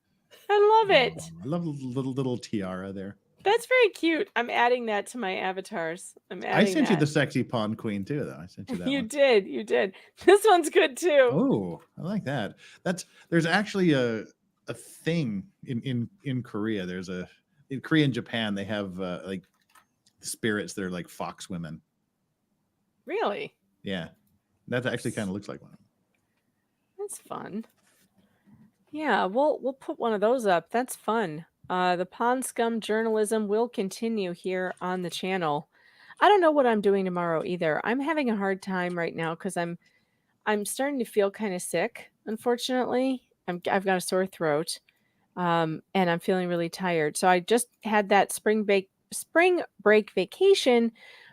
I love it. I love the little tiara there. That's very cute. I'm adding that to my avatars. I sent you that. the sexy pawn queen too, though. I sent you that You one. did. You did. This one's good too. Oh, I like that. There's actually a thing in Korea. In Korea and Japan, they have like spirits that are like fox women. Really? Yeah. That actually kind of looks like one. That's fun. Yeah, we'll put one of those up. That's fun. The Pond Scum journalism will continue here on the channel. I don't know what I'm doing tomorrow either. I'm having a hard time right now because I'm starting to feel kind of sick. Unfortunately, I've got a sore throat, and I'm feeling really tired. So I just had that spring break vacation,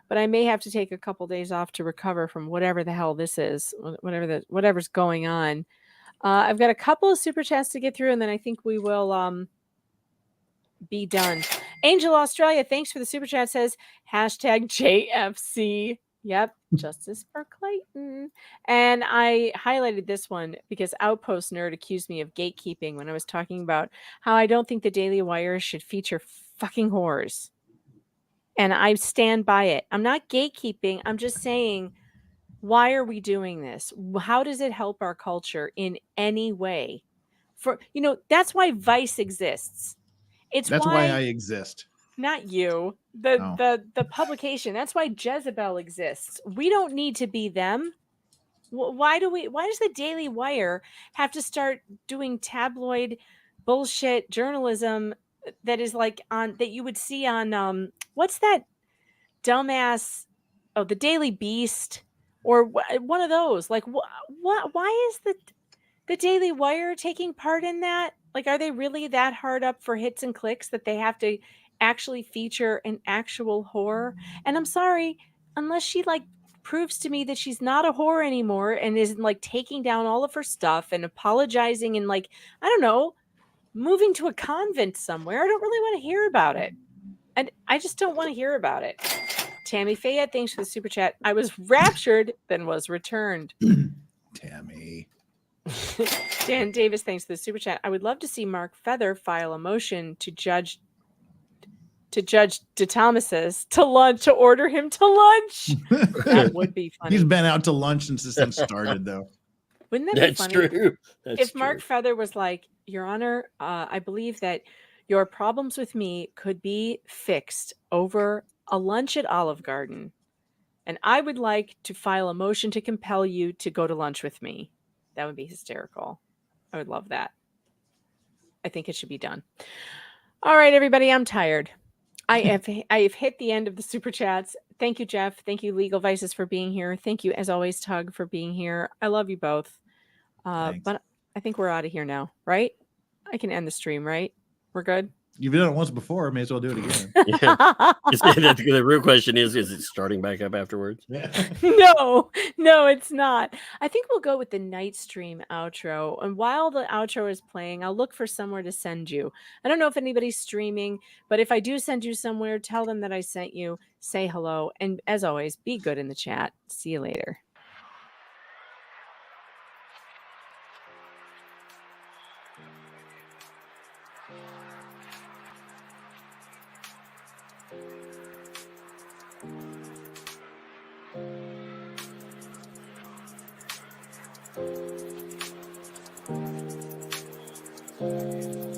but I may have to take a couple days off to recover from whatever the hell this is, whatever's going on. I've got a couple of super chats to get through, and then I think we will be done. Angel Australia, thanks for the super chat, says #JFC. Yep, justice for Clayton. And I highlighted this one because Outpost Nerd accused me of gatekeeping when I was talking about how I don't think the Daily Wire should feature fucking whores. And I stand by it. I'm not gatekeeping. I'm just saying, why are we doing this? How does it help our culture in any way? That's why Vice exists. That's why I exist. Not you. The publication. That's why Jezebel exists. We don't need to be them. Why does the Daily Wire have to start doing tabloid bullshit journalism that is like that you would see on what's that dumbass the Daily Beast or one of those? Like why is the Daily Wire taking part in that? Like, are they really that hard up for hits and clicks that they have to actually feature an actual whore? And I'm sorry, unless she like proves to me that she's not a whore anymore and is like taking down all of her stuff and apologizing and like, I don't know, moving to a convent somewhere, I don't really want to hear about it. And I just don't want to hear about it. Tammy Fayette, thanks for the super chat. I was raptured, then was returned. Tammy. Dan Davis, thanks for the super chat. I would love to see Mark Feather file a motion to Judge DeThomas's to order him to lunch. That would be funny. He's been out to lunch since this thing started, though. Wouldn't that be funny? True. If Mark Feather was like, Your Honor, I believe that your problems with me could be fixed over a lunch at Olive Garden, and I would like to file a motion to compel you to go to lunch with me. That would be hysterical. I would love that. I think it should be done. All right, everybody, I'm tired. I have hit the end of the super chats. Thank you, Jeff. Thank you, Legal Vices, for being here. Thank you, as always, Tug, for being here. I love you both. But I think we're out of here now, right? I can end the stream, right? We're good? You've done it once before. May as well do it again. Yeah. The real question is it starting back up afterwards? No, it's not. I think we'll go with the night stream outro. And while the outro is playing, I'll look for somewhere to send you. I don't know if anybody's streaming, but if I do send you somewhere, tell them that I sent you. Say hello. And as always, be good in the chat. See you later. Thank you.